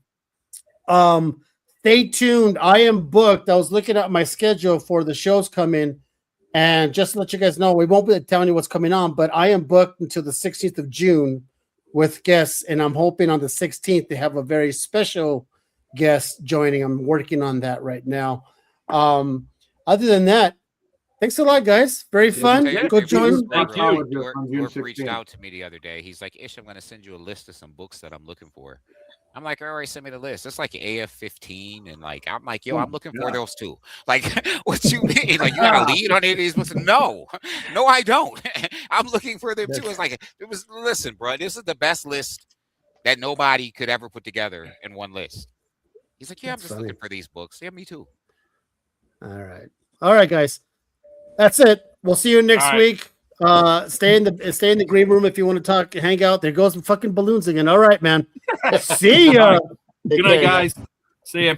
Stay tuned. I am booked. I was looking at my schedule for the shows coming, and just to let you guys know, we won't be telling you what's coming on, but I am booked until the 16th of June with guests, and I'm hoping on the 16th they have a very special guest joining. I'm working on that right now. Other than that, thanks a lot, guys. Very fun. Go join. Dorf reached out to me the other day. He's like, Ish, I'm going to send you a list of some books that I'm looking for. I'm like, all right, send me the list. It's like AF-15, and like, I'm like, yo, I'm looking for those too. Like, what you mean? Like, you got a lead on any of these books? No, I don't. I'm looking for them too. It's like, listen, bro, this is the best list that nobody could ever put together in one list. He's like, yeah, I'm just looking for these books. Yeah, me too. All right, guys. That's it. We'll see you next week. Stay in the green room if you want to talk, hang out. There goes some fucking balloons again. All right, man. See ya. Good night, guys. See ya.